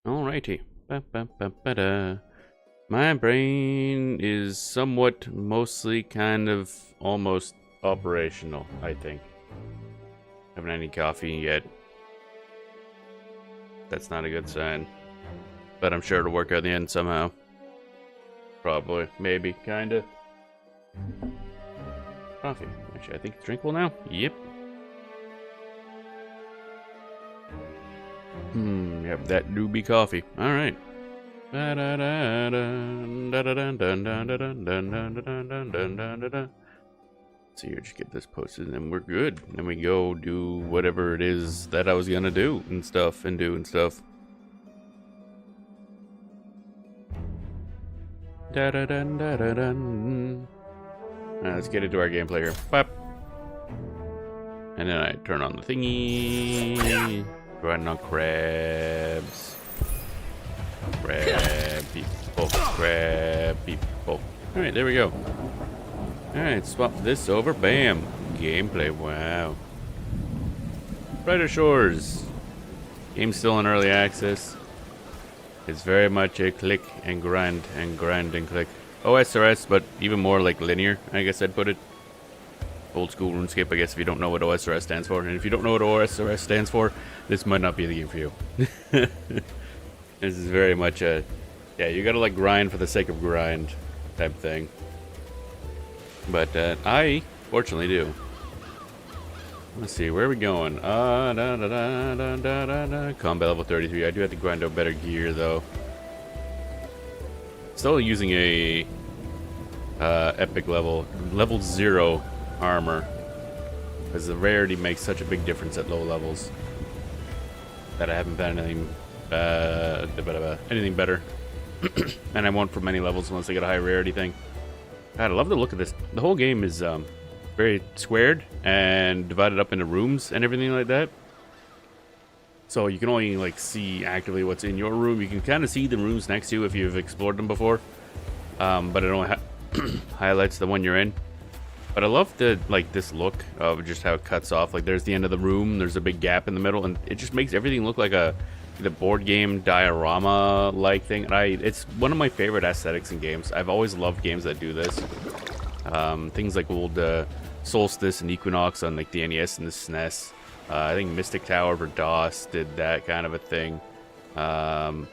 Alrighty. Ba-ba-ba-ba-da. My brain is somewhat, mostly, kind of, almost operational, I think. Haven't had any coffee yet. That's not a good sign. But I'm sure it'll work out in the end somehow. Probably. Maybe. Kinda. Coffee. Actually, I think it's drinkable now. Yep. Yep, that do be coffee. Alright. So here, just get this posted and then we're good. Then we go do whatever it is that I was gonna do and stuff and do and stuff. Let's get into our gameplay here. Bop. And then I turn on the thingy. Grinding on crabs. Crab people. Crab people. Alright, there we go. Alright, swap this over. Bam. Gameplay. Wow. Brighter Shores. Game's still in early access. It's very much a click and grind and click. OSRS, but even more like linear, I guess I'd put it. Old school RuneScape, I guess, if you don't know what OSRS stands for. And if you don't know what OSRS stands for, this might not be the game for you. This is very much a, yeah, you gotta like grind for the sake of grind type thing. But I fortunately do. Let's see, where are we going? Combat level 33. I do have to grind out better gear though. Still using a epic level 0 armor, because the rarity makes such a big difference at low levels that I haven't found anything better. And I won't for many levels unless I get a high rarity thing. God, I love the look of this. The whole game is very squared and divided up into rooms and everything like that. So you can only like see actively what's in your room. You can kind of see the rooms next to you if you've explored them before, but it only highlights the one you're in. But I love the this look of just how it cuts off. Like there's the end of the room, there's a big gap in the middle, and it just makes everything look like the board game diorama like thing. And it's one of my favorite aesthetics in games. I've always loved games that do this. Things like old Solstice and Equinox on like the NES and the SNES. I think Mystic Tower for DOS did that kind of a thing.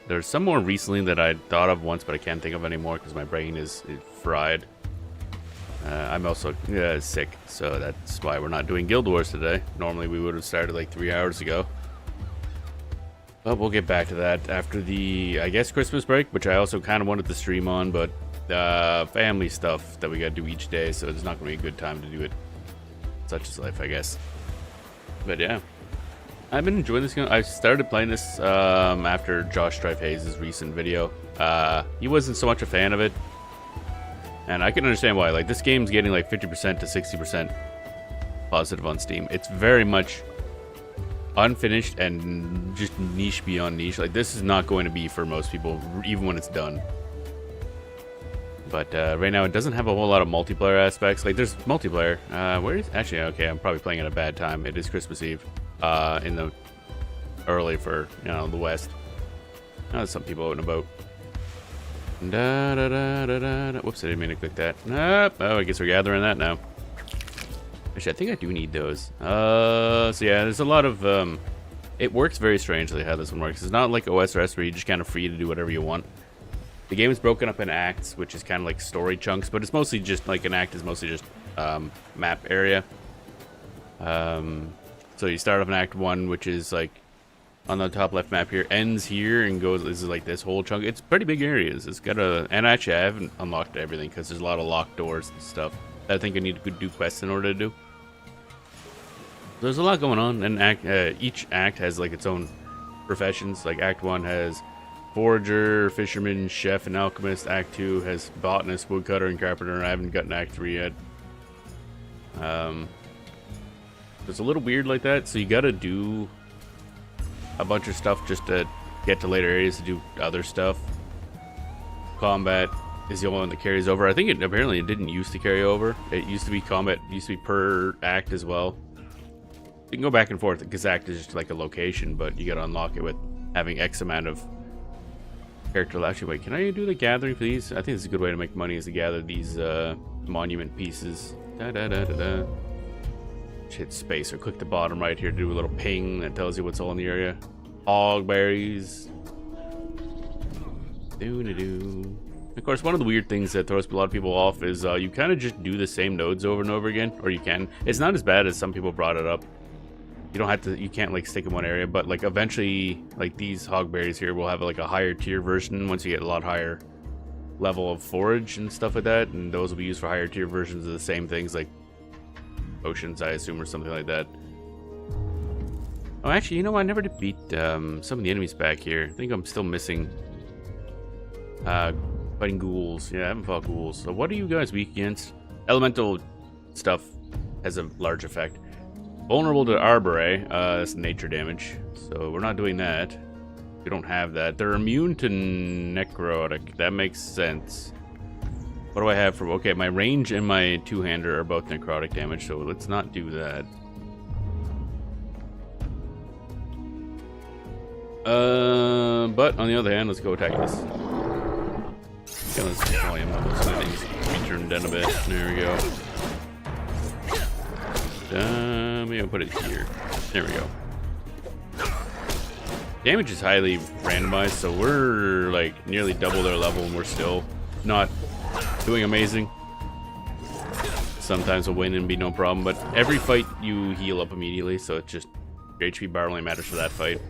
There's some more recently that I thought of once, but I can't think of anymore because my brain is fried. I'm also sick, so that's why we're not doing Guild Wars today. Normally we would have started like 3 hours ago. But we'll get back to that after the, I guess, Christmas break, which I also kind of wanted to stream on, but family stuff that we got to do each day, so it's not going to be a good time to do it. Such is life, I guess. But yeah, I've been enjoying this game. I started playing this after Josh Strife Hayes' recent video. He wasn't so much a fan of it, and I can understand why. Like, this game's getting like 50% to 60% positive on Steam. It's very much unfinished and just niche beyond niche. Like, this is not going to be for most people, even when it's done. But right now, it doesn't have a whole lot of multiplayer aspects. Like, there's multiplayer. Where is... Actually, okay, I'm probably playing at a bad time. It is Christmas Eve. In the... Early for, you know, the West. There's some people out and about. Whoops, I didn't mean to click that. Oh, I guess we're gathering that now. Actually, I think I do need those. So yeah, there's a lot of... It works very strangely how this one works. It's not like OSRS where you're just kind of free to do whatever you want. The game is broken up in acts, which is kind of like story chunks, but it's mostly just like an act is mostly just map area. So you start off in Act 1, which is like on the top left map here, ends here and goes, this is like this whole chunk. It's pretty big areas. It's got a, and actually I haven't unlocked everything because there's a lot of locked doors and stuff that I think I need to do quests in order to do. There's a lot going on, and each act has like its own professions. Like Act 1 has forager, fisherman, chef, and alchemist. Act 2 has botanist, woodcutter, and carpenter. I haven't gotten Act 3 yet. It's a little weird like that, so you gotta do a bunch of stuff just to get to later areas to do other stuff. Combat is the only one that carries over. I think it apparently it didn't used to carry over. It used to be combat, used to be per act as well. You can go back and forth because act is just like a location, but you gotta unlock it with having X amount of character. Actually, wait, can I do the gathering for these? I think it's a good way to make money is to gather these monument pieces. Hit space or click the bottom right here to do a little ping that tells you what's all in the area. Hog berries. Doo-doo-doo. Of course, one of the weird things that throws a lot of people off is you kind of just do the same nodes over and over again, or you can. It's not as bad as some people brought it up. You don't have to, you can't like stick in one area, but like eventually, like these hogberries here will have like a higher tier version once you get a lot higher level of forage and stuff like that, and those will be used for higher tier versions of the same things like potions, I assume, or something like that. Oh, actually, you know, I never did beat some of the enemies back here. I think I'm still missing fighting ghouls. Yeah, I haven't fought ghouls. So what are you guys weak against? Elemental stuff has a large effect. Vulnerable to Arboray, that's nature damage, so we're not doing that. We don't have that. They're immune to necrotic. That makes sense. What do I have for... Okay, my range and my two-hander are both necrotic damage, so let's not do that. But on the other hand, let's go attack this. Okay, let's volume up some things. Be turned down a bit. There we go. Maybe I'll put it here. There we go. Damage is highly randomized, so we're like nearly double their level and we're still not doing amazing. Sometimes a win and be no problem, but every fight you heal up immediately, so it's just your HP bar only matters for that fight.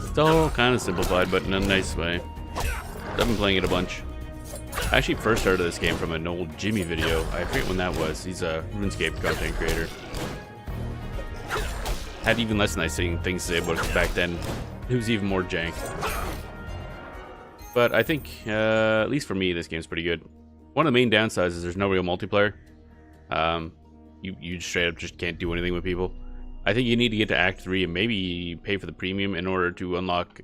It's all kind of simplified, but in a nice way. I've been playing it a bunch. I actually first started this game from an old Jimmy video. I forget when that was. He's a RuneScape content creator. Had even less nice things to say about it back then. It was even more jank. But I think, at least for me, this game's pretty good. One of the main downsides is there's no real multiplayer. You straight up just can't do anything with people. I think you need to get to Act 3 and maybe pay for the premium in order to unlock,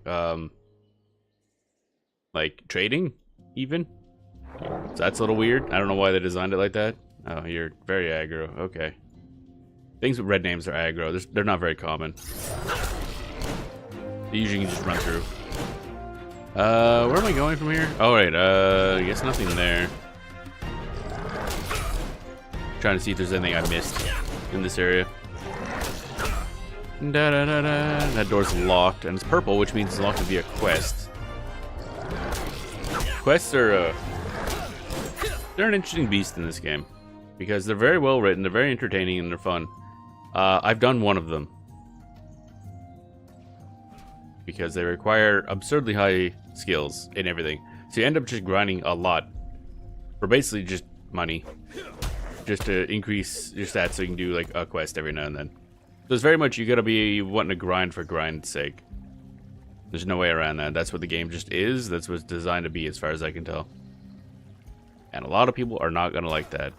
like, trading, even. So that's a little weird. I don't know why they designed it like that. Oh, you're very aggro. Okay. Things with red names are aggro. They're not very common. They usually can just run through. Where am I going from here? Oh, right. I guess nothing there. Trying to see if there's anything I missed in this area. Da da da da. That door's locked, and it's purple, which means it's locked via quest. Quests are they're an interesting beast in this game because they're very well written, they're very entertaining, and they're fun. I've done one of them because they require absurdly high skills in everything. So you end up just grinding a lot for basically just money, just to increase your stats so you can do like a quest every now and then. So it's very much you gotta be wanting to grind for grind's sake. There's no way around that. That's what the game just is. That's what it's designed to be, as far as I can tell. And a lot of people are not gonna like that.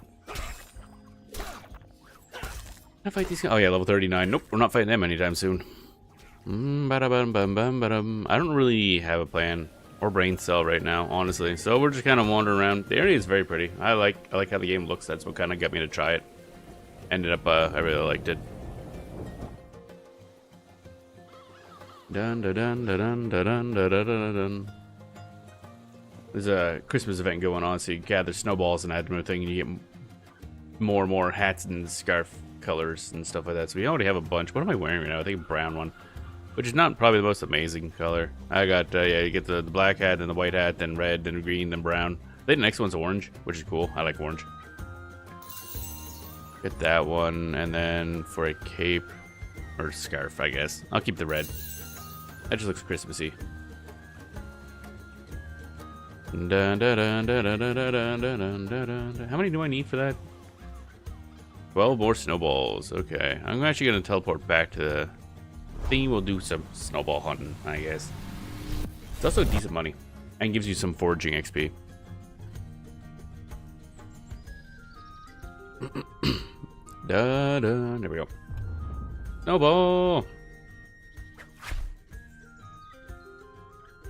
Can I fight these guys? Oh yeah, level 39. Nope, we're not fighting them anytime soon. I don't really have a plan or brain cell right now, honestly. So we're just kind of wandering around. The area is very pretty. I like how the game looks. That's what kind of got me to try it. Ended up, I really liked it. Dun dun dun dun dun dun dun dun dun. There's a Christmas event going on, so you gather snowballs and add them to a thing, and you get more and more hats and scarf colors and stuff like that. So we already have a bunch. What am I wearing right now? I think a brown one, which is not probably the most amazing color. I got yeah, you get the black hat, then the white hat, then red, then green, then brown. I think the next one's orange, which is cool. I like orange. Get that one, and then for a cape or scarf, I guess I'll keep the red. That just looks Christmassy. Dun, dun, dun, dun, dun, dun, dun, dun, dun, dun. How many do I need for that? 12 more snowballs. Okay, I'm actually going to teleport back to the thing. We'll do some snowball hunting, I guess. It's also decent money and gives you some foraging XP. Da, da, there we go. Snowball.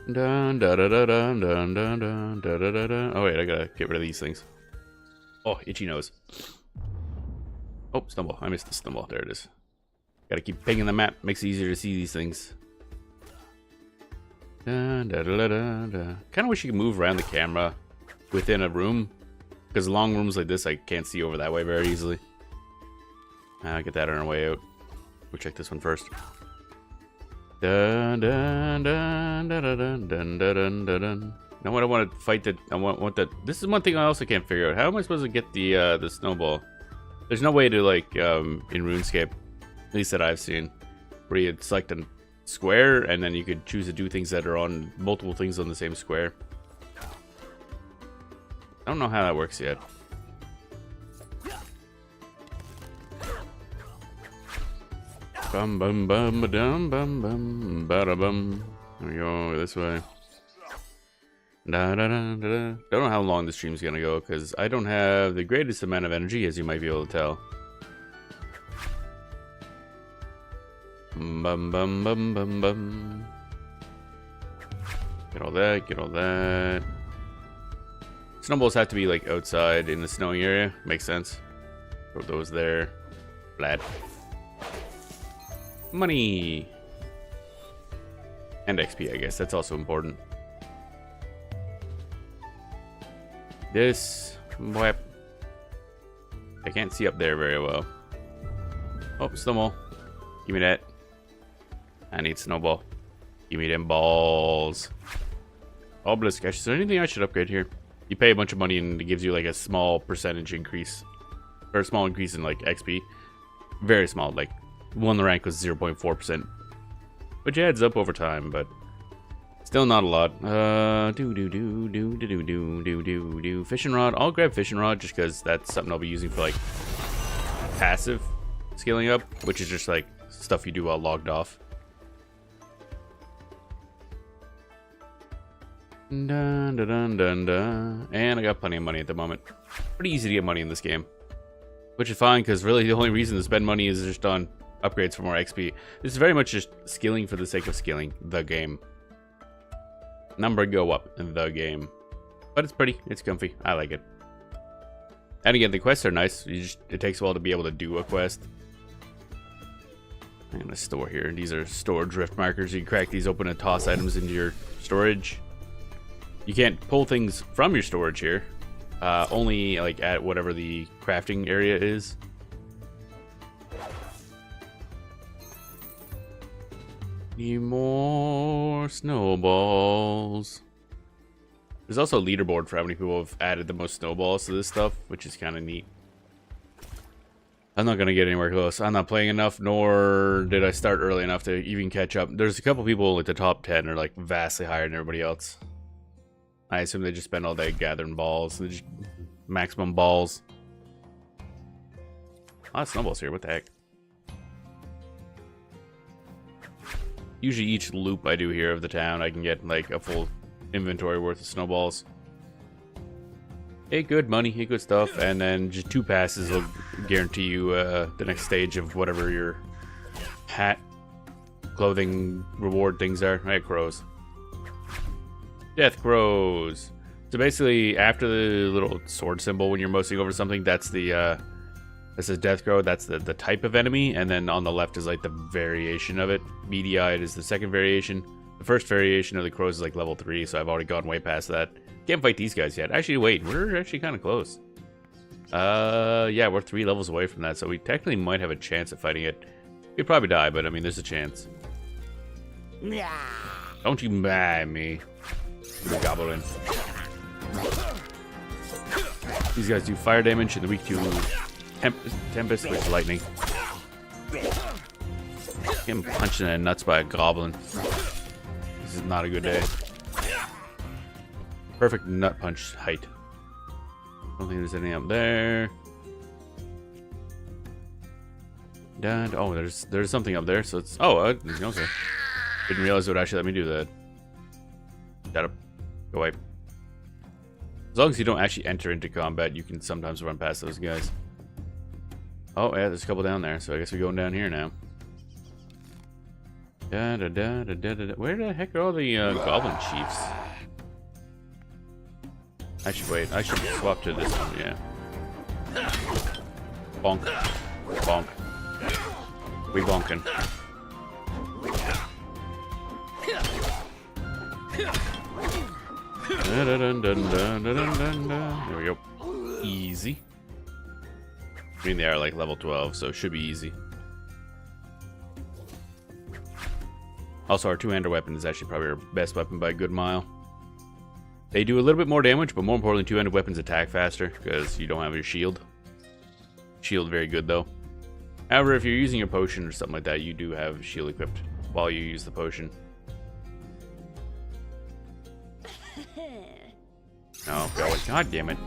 Dun, da, da, da, dun, dun, dun, dun, da, da, da, da. Oh wait, I gotta get rid of these things. Oh, itchy nose. Oh, snowball. I missed the snowball. There it is. Gotta keep pinging the map. Makes it easier to see these things. Kind of wish you could move around the camera within a room, because long rooms like this I can't see over that way very easily. Get that on our way out. We'll check this one first. Dun, dun, dun, dun, dun, dun, dun, dun, dun. Now what I want to fight that I want that. This is one thing I also can't figure out. How am I supposed to get the snowball? There's no way to like in RuneScape, at least that I've seen, where you select a square and then you could choose to do things that are on multiple things on the same square. I don't know how that works yet. Bum bum bum ba dum bum bum bada bum. There we go this way. Da, da, da, da, da. Don't know how long the stream's gonna go because I don't have the greatest amount of energy, as you might be able to tell. Bum bum bum bum bum. Get all that. Get all that. Snowballs have to be like outside in the snowing area. Makes sense. Throw those there. Flat. Money. And XP, I guess. That's also important. This. Whap. I can't see up there very well. Oh, snowball. Give me that. I need snowball. Give me them balls. Obelisk. Is there anything I should upgrade here? You pay a bunch of money and it gives you like a small percentage increase. Or a small increase in like XP. Very small. Like one rank was 0.4%. Which adds up over time, but still not a lot. Fishing rod. I'll grab fishing rod just because that's something I'll be using for like passive scaling up, which is just like stuff you do while logged off. Dun, dun, dun, dun, dun. And I got plenty of money at the moment. Pretty easy to get money in this game, which is fine because really the only reason to spend money is just on upgrades for more XP. This is very much just skilling for the sake of skilling the game. Number go up in the game, but it's pretty. It's comfy. I like it. And again, the quests are nice. It takes a while to be able to do a quest. I'm gonna store here. These are store drift markers. You can crack these open and toss items into your storage. You can't pull things from your storage here. Only like at whatever the crafting area is. Need more snowballs. There's also a leaderboard for how many people have added the most snowballs to this stuff, which is kind of neat. I'm not going to get anywhere close. I'm not playing enough, nor did I start early enough to even catch up. There's a couple people at the top 10 are like vastly higher than everybody else. I assume they just spend all day gathering balls. They just maximum balls. A lot of snowballs here. What the heck? Usually each loop I do here of the town, I can get like a full inventory worth of snowballs. Hey, good money, hey, good stuff, and then just 2 passes will guarantee you the next stage of whatever your hat, clothing, reward things are. I had crows. Death crows. So basically, after the little sword symbol when you're mosing over something, that's the this is death crow. That's the type of enemy, and then on the left is like the variation of it. Beady-eyed is the second variation. The first variation of the crows is like level 3, so I've already gone way past that. Can't fight these guys yet. Actually, wait, we're actually kind of close. Yeah, we're 3 levels away from that, so we technically might have a chance at fighting it. We'd probably die, but I mean, there's a chance. Don't you mind me, you goblin. These guys do fire damage and they're weak to Tempest, which is lightning. Get him punched in the nuts by a goblin. This is not a good day. Perfect nut punch height. Don't think there's anything up there. Dad. Oh, there's something up there. So it's okay. Didn't realize it would actually let me do that. Gotta go away. As long as you don't actually enter into combat, you can sometimes run past those guys. Oh yeah, there's a couple down there. So I guess we're going down here now. Where the heck are all the goblin chiefs? Actually, wait. I should swap to this one. Yeah. Bonk. Bonk. We bonkin'. There we go. Easy. I mean, they are like level 12, so it should be easy. Also, our two-hander weapon is actually probably our best weapon by a good mile. They do a little bit more damage, but more importantly, two-handed weapons attack faster because you don't have your shield. Shield very good though. However, if you're using your potion or something like that, you do have shield equipped while you use the potion. Oh, God damn it.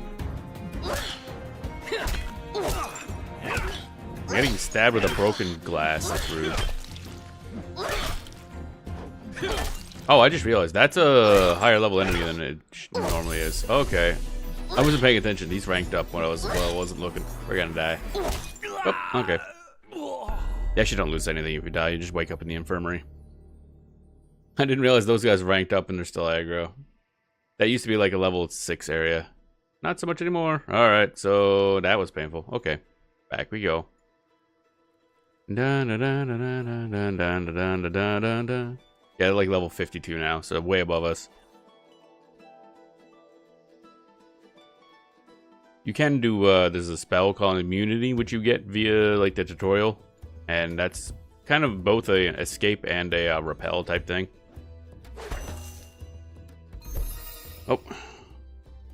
I'm getting stabbed with a broken glass. That's rude. Oh, I just realized that's a higher level enemy than it normally is. Okay. I wasn't paying attention. These ranked up when I wasn't looking. We're gonna die. Oh, okay. You actually don't lose anything if you die. You just wake up in the infirmary. I didn't realize those guys ranked up and they're still aggro. That used to be like a level 6 area. Not so much anymore. Alright, so that was painful. Okay. Back we go. Yeah, they're like level 52 now, so way above us. You can do, there's a spell called Immunity, which you get via, like, the tutorial. And that's kind of both a escape and a repel type thing. Oh.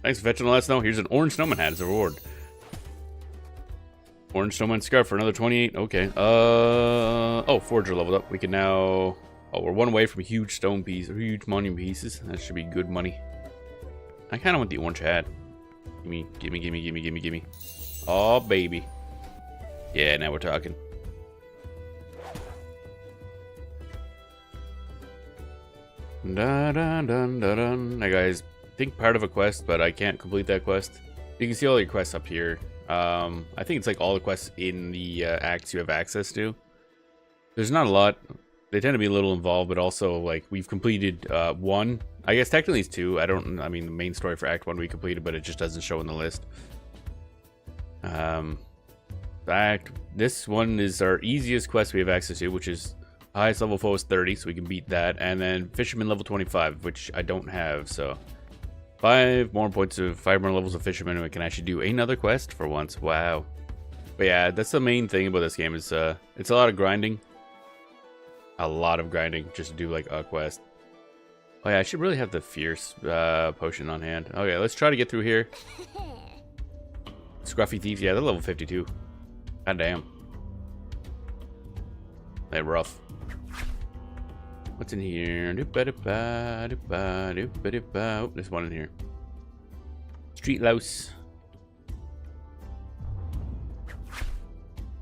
Thanks for fetching the last snow. Here's an orange snowman hat as a reward. Orange snowman scarf for another 28. Okay. Oh, forger leveled up. We can now... Oh, we're one away from huge stone piece, or huge monument pieces. That should be good money. I kind of want the orange hat. Gimme, gimme, gimme, gimme, gimme, gimme. Oh, baby. Yeah, now we're talking. Now, guys, I think part of a quest, but I can't complete that quest. You can see all your quests up here. I think it's like all the quests in the acts you have access to. There's not a lot. They tend to be a little involved, but also, like, we've completed one. I guess technically it's two. I mean, the main story for Act 1 we completed, but it just doesn't show in the list. This one is our easiest quest we have access to, which is highest level foe is 30, so we can beat that. And then Fisherman level 25, which I don't have, so 5 more levels of Fisherman, and we can actually do another quest for once. Wow. But yeah, that's the main thing about this game is it's a lot of grinding. A lot of grinding just to do like a quest. Oh yeah, I should really have the fierce potion on hand. Okay, let's try to get through here. Scruffy Thieves, yeah, they're level 52. God damn. They're rough. What's in here? Oh, there's one in here. Street louse.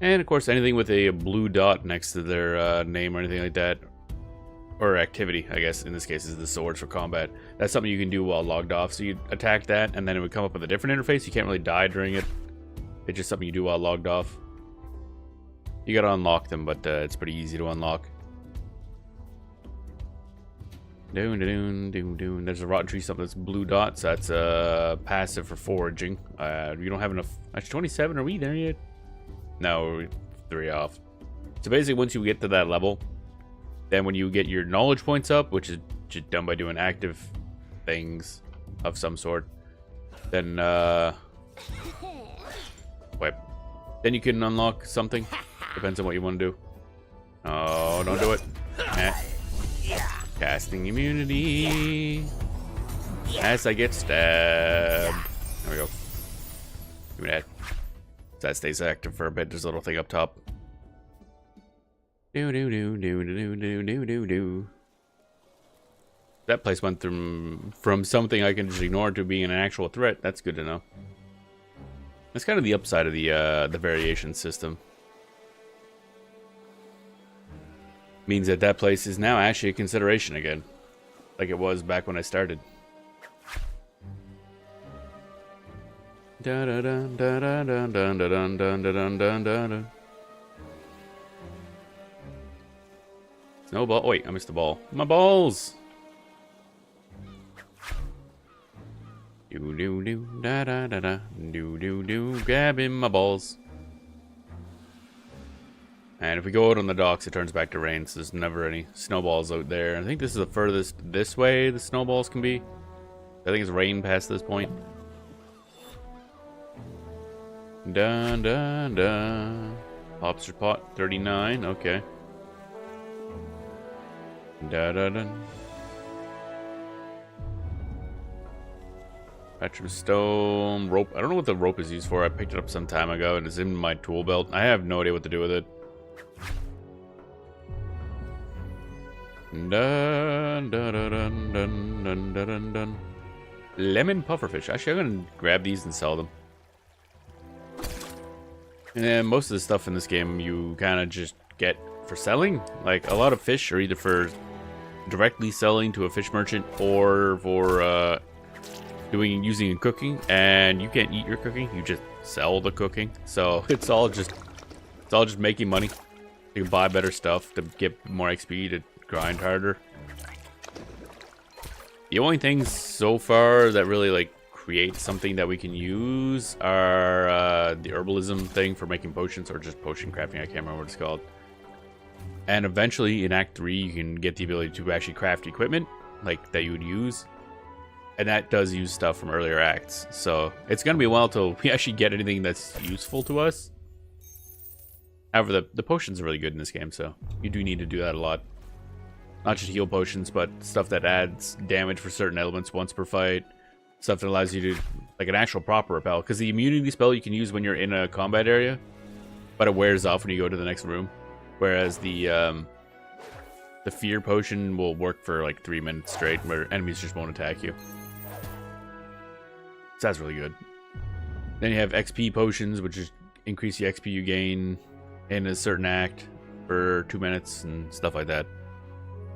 And of course, anything with a blue dot next to their name or anything like that. Or activity, I guess, in this case, is the swords for combat. That's something you can do while logged off. So you attack that, and then it would come up with a different interface. You can't really die during it. It's just something you do while logged off. You gotta unlock them, but it's pretty easy to unlock. There's a rotten tree, something that's blue dots. That's passive for foraging. You don't have enough. That's 27. Are we there yet? No, we're 3 off. So basically, once you get to that level, then when you get your knowledge points up, which is just done by doing active things of some sort, then wait, then you can unlock something. Depends on what you want to do. Oh, don't do it. Casting immunity. As I get stabbed. There we go. Give me that. That stays active for a bit. There's a little thing up top. That place went from something I can just ignore to being an actual threat. That's good to know. That's kind of the upside of the variation system. Means that that place is now actually a consideration again, like it was back when I started. Snowball. Oh, wait, I missed the ball. My balls. Grabbing my balls. And if we go out on the docks, it turns back to rain, so there's never any snowballs out there. I think this is the furthest this way the snowballs can be. I think it's rain past this point. Dun dun dun. Lobster pot 39, okay. Dun dun dun. Patchum stone, rope. I don't know what the rope is used for. I picked it up some time ago and it's in my tool belt. I have no idea what to do with it. Dun dun dun dun dun dun dun dun. Lemon pufferfish. Actually, I'm gonna grab these and sell them. And most of the stuff in this game you kind of just get for selling. Like a lot of fish are either for directly selling to a fish merchant or for using in cooking. And you can't eat your cooking; you just sell the cooking. So it's all just making money. You can buy better stuff to get more XP to grind harder. The only things so far that really like create something that we can use are the herbalism thing for making potions, or just potion crafting. I can't remember what it's called. And eventually in Act 3 you can get the ability to actually craft equipment like that you would use, and that does use stuff from earlier acts. So it's gonna be a while till we actually get anything that's useful to us. However, the potions are really good in this game, so you do need to do that a lot. Not just heal potions, but stuff that adds damage for certain elements once per fight. Stuff that allows you to, like an actual proper repel. Because the immunity spell you can use when you're in a combat area, but it wears off when you go to the next room. Whereas the fear potion will work for like 3 minutes straight, where enemies just won't attack you. So that's really good. Then you have XP potions, which is increase the XP you gain in a certain act for 2 minutes and stuff like that.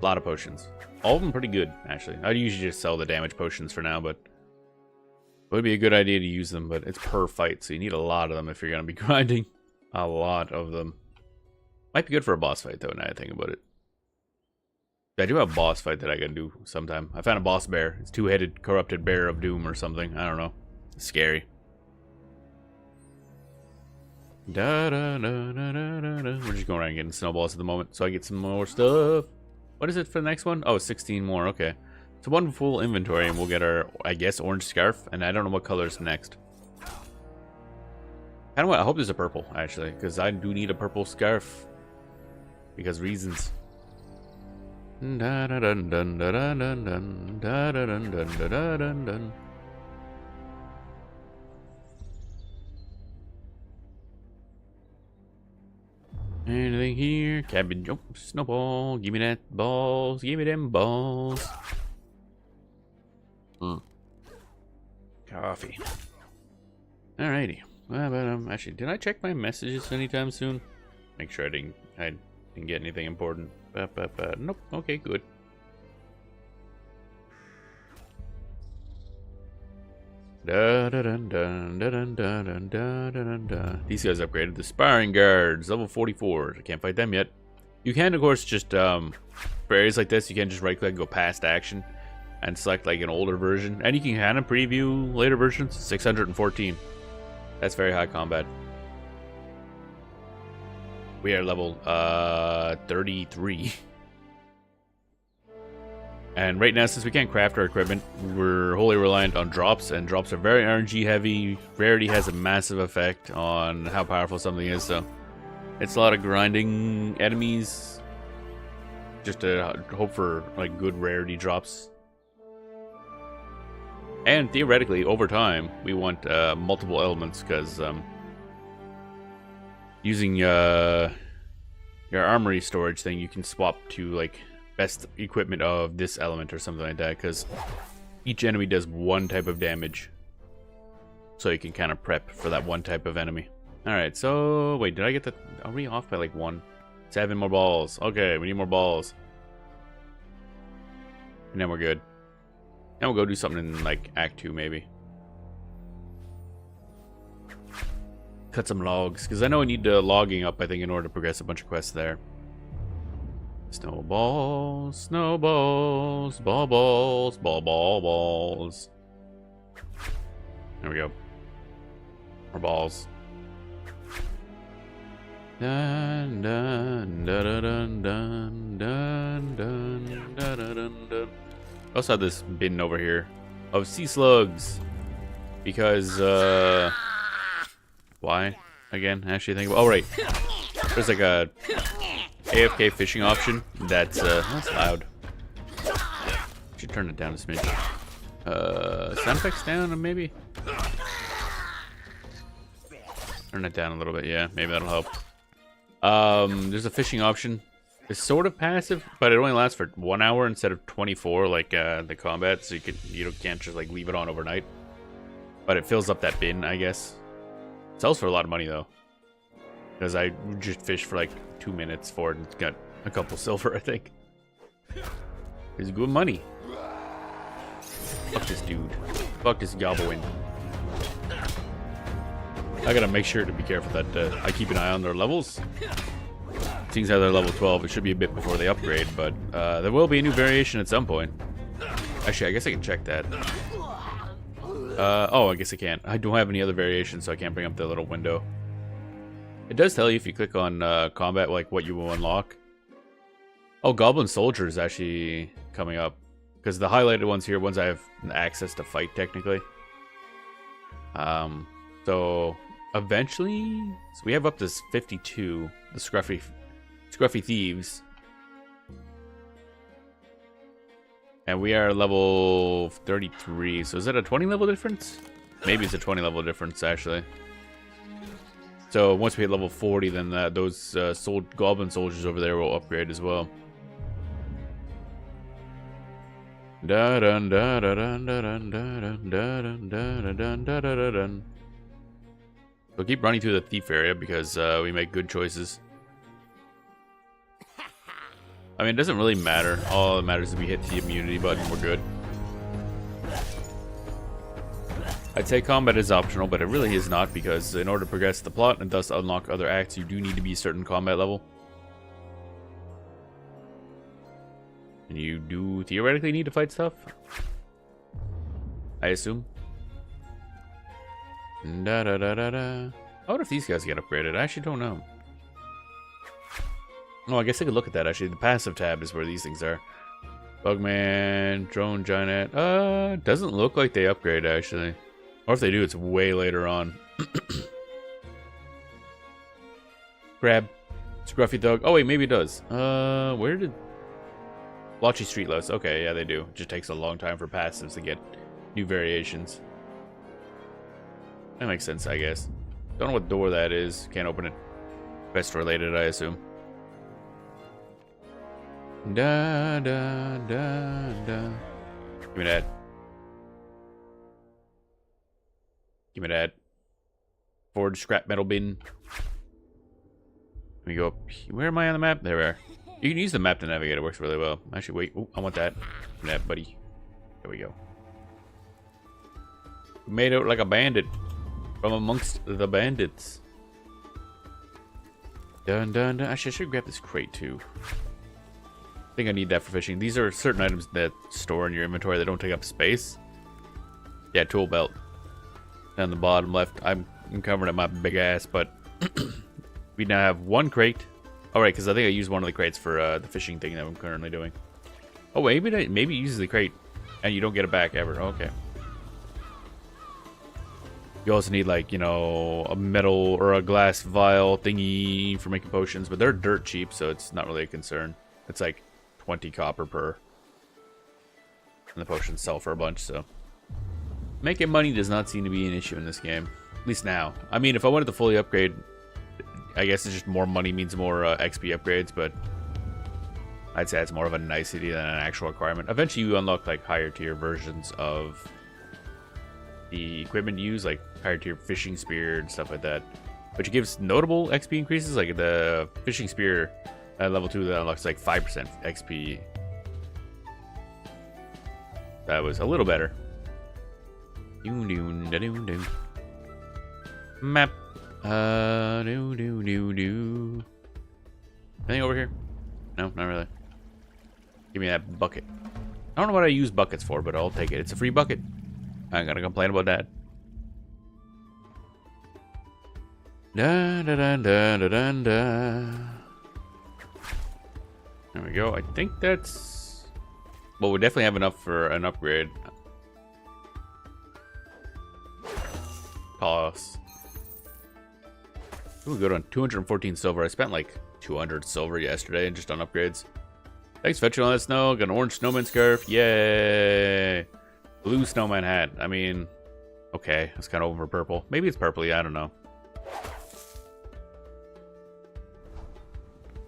A lot of potions. All of them pretty good, actually. I'd usually just sell the damage potions for now, but it would be a good idea to use them, but it's per fight, so you need a lot of them if you're going to be grinding. A lot of them. Might be good for a boss fight, though, now I think about it. I do have a boss fight that I can do sometime. I found a boss bear. It's two-headed, corrupted bear of doom or something. I don't know. It's scary. Da, da, da, da, da, da. We're just going around getting snowballs at the moment, so I get some more stuff. What is it for the next one? Oh, 16 more. Okay. So one full inventory, and we'll get our, I guess, orange scarf. And I don't know what color is next. I hope there's a purple, actually, because I do need a purple scarf. Because reasons. Da da dun dun da dun dun dun da da dun dun da da dun dun. Anything here? Cabbage. Oh, snowball. Give me that balls. Give me them balls. Coffee. Alrighty. Well, but actually, did I check my messages anytime soon? Make sure I didn't get anything important. Nope. Okay, good. Da da dun dun da dun dun dun da dun dun. These guys upgraded the sparring guards, level 44. I can't fight them yet. You can, of course, just for areas like this, you can just right click and go past action and select like an older version, and you can kind of preview later versions. 614. That's very high combat. We are level 33. And right now, since we can't craft our equipment, we're wholly reliant on drops, and drops are very RNG heavy. Rarity has a massive effect on how powerful something is, so it's a lot of grinding enemies just to hope for like good rarity drops. And theoretically, over time, we want multiple elements, because using your armory storage thing, you can swap to like best equipment of this element or something like that, because each enemy does one type of damage, so you can kind of prep for that one type of enemy. Alright, so wait, did I get that? Are we off by like 1? 7 more balls. Okay, we need more balls, and then we're good. Now we'll go do something in like Act 2 maybe. Cut some logs, because I know I need logging up, I think, in order to progress a bunch of quests there. Snowballs, snowballs, balls, balls. There we go. More balls. Dun, dun, dun, dun, dun, dun, dun, dun, dun, dun. I also have this bin over here of sea slugs because why again? Actually, think about. Oh right, there's like a AFK fishing option that's loud. Should turn it down a smidge. Sound effects down, maybe. Turn it down a little bit. Yeah, maybe that'll help. There's a fishing option. It's sort of passive, but it only lasts for 1 hour instead of 24, like the combat. So you can't just like leave it on overnight. But it fills up that bin, I guess. It sells for a lot of money though, because I just fished for like 2 minutes for it and got a couple silver, I think. It's good money. Fuck this dude. Fuck this goblin. I gotta make sure to be careful that I keep an eye on their levels. Seeing as how they're level 12, it should be a bit before they upgrade, but there will be a new variation at some point. Actually, I guess I can check that. Oh, I guess I can't. I don't have any other variations, so I can't bring up the little window. It does tell you if you click on combat, like what you will unlock. Oh, Goblin Soldier is actually coming up. Because the highlighted ones here, ones I have access to fight, technically. So eventually, so we have up to 52, the Scruffy Thieves. And we are level 33, so is that a 20 level difference? Maybe it's a 20 level difference, actually. So once we hit level 40, then those Goblin Soldiers over there will upgrade as well. Da dun da da dun da dun da dun da dun da dun da da dun. So keep running through the thief area because we make good choices. I mean, it doesn't really matter. All that matters is we hit the immunity button. We're good. I'd say combat is optional, but it really is not, because in order to progress the plot and thus unlock other acts, you do need to be a certain combat level. And you do theoretically need to fight stuff, I assume. Da da da da da. I wonder if these guys get upgraded. I actually don't know. Oh, I guess I could look at that actually. The passive tab is where these things are. Bugman, Drone Giant. Doesn't look like they upgrade actually. Or if they do, it's way later on. Grab. Scruffy Thug. Oh wait, maybe it does. Where did Blotchy Street Louse? Okay, yeah, they do. It just takes a long time for passives to get new variations. That makes sense, I guess. Don't know what door that is. Can't open it. Quest related, I assume. Da da da da. Give me that. Give me that. Forge scrap metal bin. Let me go up. Where am I on the map? There we are. You can use the map to navigate. It works really well. Actually, wait. Ooh, I want that. Give me that, buddy. There we go. Made out like a bandit from amongst the bandits. Dun dun dun. Actually, I should grab this crate too. I think I need that for fishing. These are certain items that store in your inventory that don't take up space. Yeah, tool belt. Down the bottom left. I'm covering up my big ass, but we now have one crate. All right, because I think I used one of the crates for the fishing thing that I'm currently doing. Oh, maybe it uses the crate, and you don't get it back ever. Okay. You also need, like, you know, a metal or a glass vial thingy for making potions, but they're dirt cheap, so it's not really a concern. It's like 20 copper per. And the potions sell for a bunch, so making money does not seem to be an issue in this game. At least now. I mean, if I wanted to fully upgrade, I guess it's just more money means more XP upgrades, but I'd say it's more of a nicety than an actual requirement. Eventually you unlock like higher tier versions of the equipment you use, like higher tier fishing spear and stuff like that, which gives notable XP increases. Like the fishing spear at level 2 that unlocks like 5% XP. That was a little better. Map. Anything over here? No, not really. Give me that bucket. I don't know what I use buckets for, but I'll take it. It's a free bucket. I ain't gonna complain about that. Da, da, da, da, da, da, da. There we go. I think that's... Well, we definitely have enough for an upgrade. Pause. Ooh, good on 214 silver. I spent like 200 silver yesterday just on upgrades. Thanks for fetching all that snow. Got an orange snowman scarf. Yay! Blue snowman hat. I mean, okay. It's kind of over purple. Maybe it's purpley. I don't know.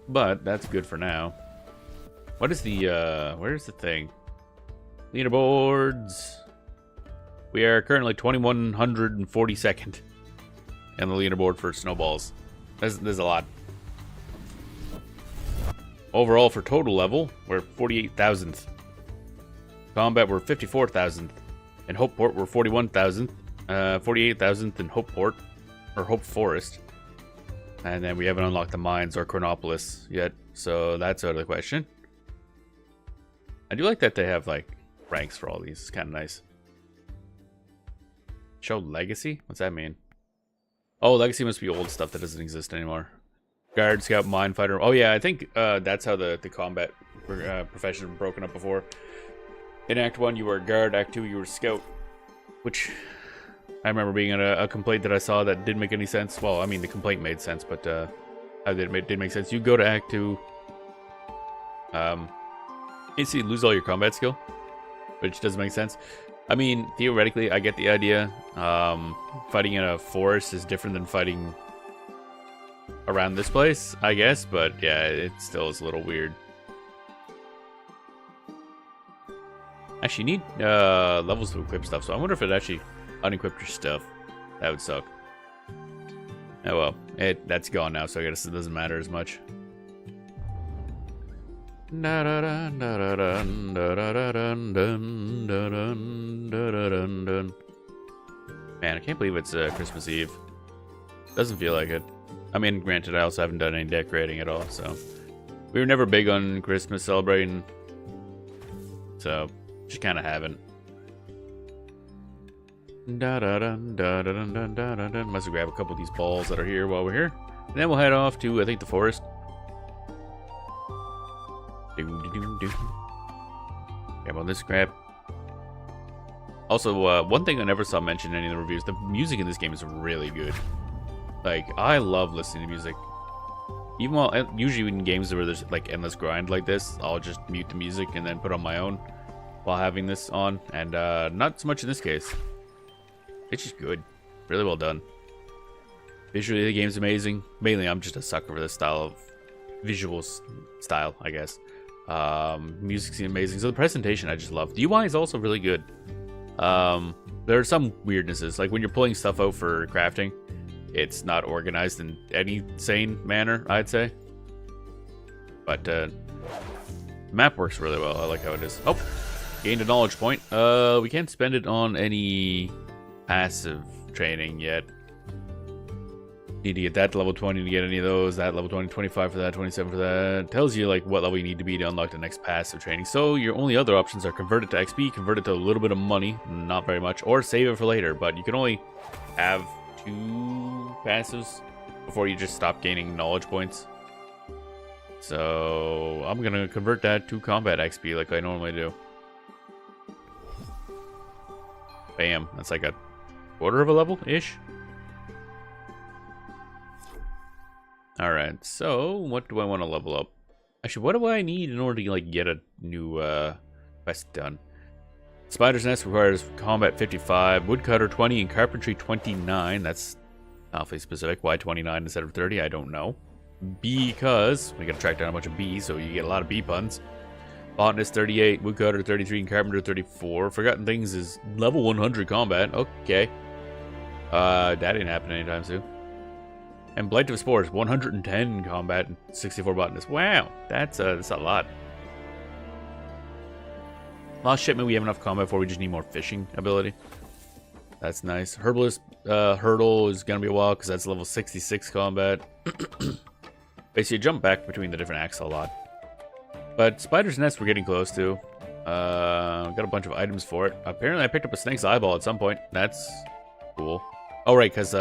But that's good for now. What is the, where's the thing? Leaderboards. We are currently 2142nd in the leaderboard for snowballs. There's a lot. Overall, for total level, we're 48,000th. Combat, we're 54,000th. In Hopeport, we're 41,000th. 48,000th in Hopeport, or Hope Forest. And then we haven't unlocked the mines or Chronopolis yet, so that's out of the question. I do like that they have, like, ranks for all these. It's kind of nice. Show Legacy? What's that mean? Oh, Legacy must be old stuff that doesn't exist anymore. Guard, Scout, Mine Fighter. Oh yeah, I think that's how the combat profession was broken up before. In Act 1 you were Guard, Act 2 you were Scout. Which I remember being a complaint that I saw that didn't make any sense. Well, I mean the complaint made sense, but it did make sense. You go to Act 2, instantly lose all your combat skill, which doesn't make sense. I mean, theoretically, I get the idea. Fighting in a forest is different than fighting around this place, I guess, but yeah, it still is a little weird. Actually, you need levels to equip stuff, so I wonder if it actually unequipped your stuff. That would suck. Oh well, that's gone now, so I guess it doesn't matter as much. Man, I can't believe it's Christmas Eve. Doesn't feel like it. I mean, granted, I also haven't done any decorating at all, so we were never big on Christmas celebrating, so just kind of haven't. Must grab a couple of these balls that are here while we're here, and then we'll head off to, I think, the forest. Grab on this crap. Also, one thing I never saw mentioned in any of the reviews, the music in this game is really good. Like, I love listening to music. Even while, usually in games where there's like endless grind like this, I'll just mute the music and then put on my own while having this on. And not so much in this case. It's just good. Really well done. Visually, the game's amazing. Mainly, I'm just a sucker for this style of visual style, I guess. Music's amazing. So the presentation, I just love. The UI is also really good. There are some weirdnesses, like when you're pulling stuff out for crafting, it's not organized in any sane manner, I'd say. But the map works really well. I like how it is. Oh, gained a knowledge point. We can't spend it on any passive training yet. Need to get that to level 20 to get any of those. That level 20, 25 for that, 27 for that. Tells you like what level you need to be to unlock the next passive training. So your only other options are convert it to XP, convert it to a little bit of money, not very much, or save it for later. But you can only have 2 passives before you just stop gaining knowledge points. So I'm gonna convert that to combat XP like I normally do. Bam, that's like a quarter of a level ish. Alright, so what do I want to level up? Actually, what do I need in order to like get a new quest done? Spider's Nest requires combat 55, woodcutter 20, and carpentry 29. That's awfully specific. Why 29 instead of 30? I don't know. Because we gotta track down a bunch of bees, so you get a lot of bee puns. Botanist 38, woodcutter 33, and carpenter 34. Forgotten Things is level 100 combat. Okay. That didn't happen anytime soon. And Blight of Spores, 110 combat and 64 botanist. Wow, that's a lot. Lost Shipment, we have enough combat for. We just need more fishing ability. That's nice. Herbalist Hurdle is gonna be a while because that's level 66 combat. Basically, you jump back between the different acts a lot. But Spider's Nest, we're getting close to. Got a bunch of items for it. Apparently, I picked up a snake's eyeball at some point. That's cool. Oh right, because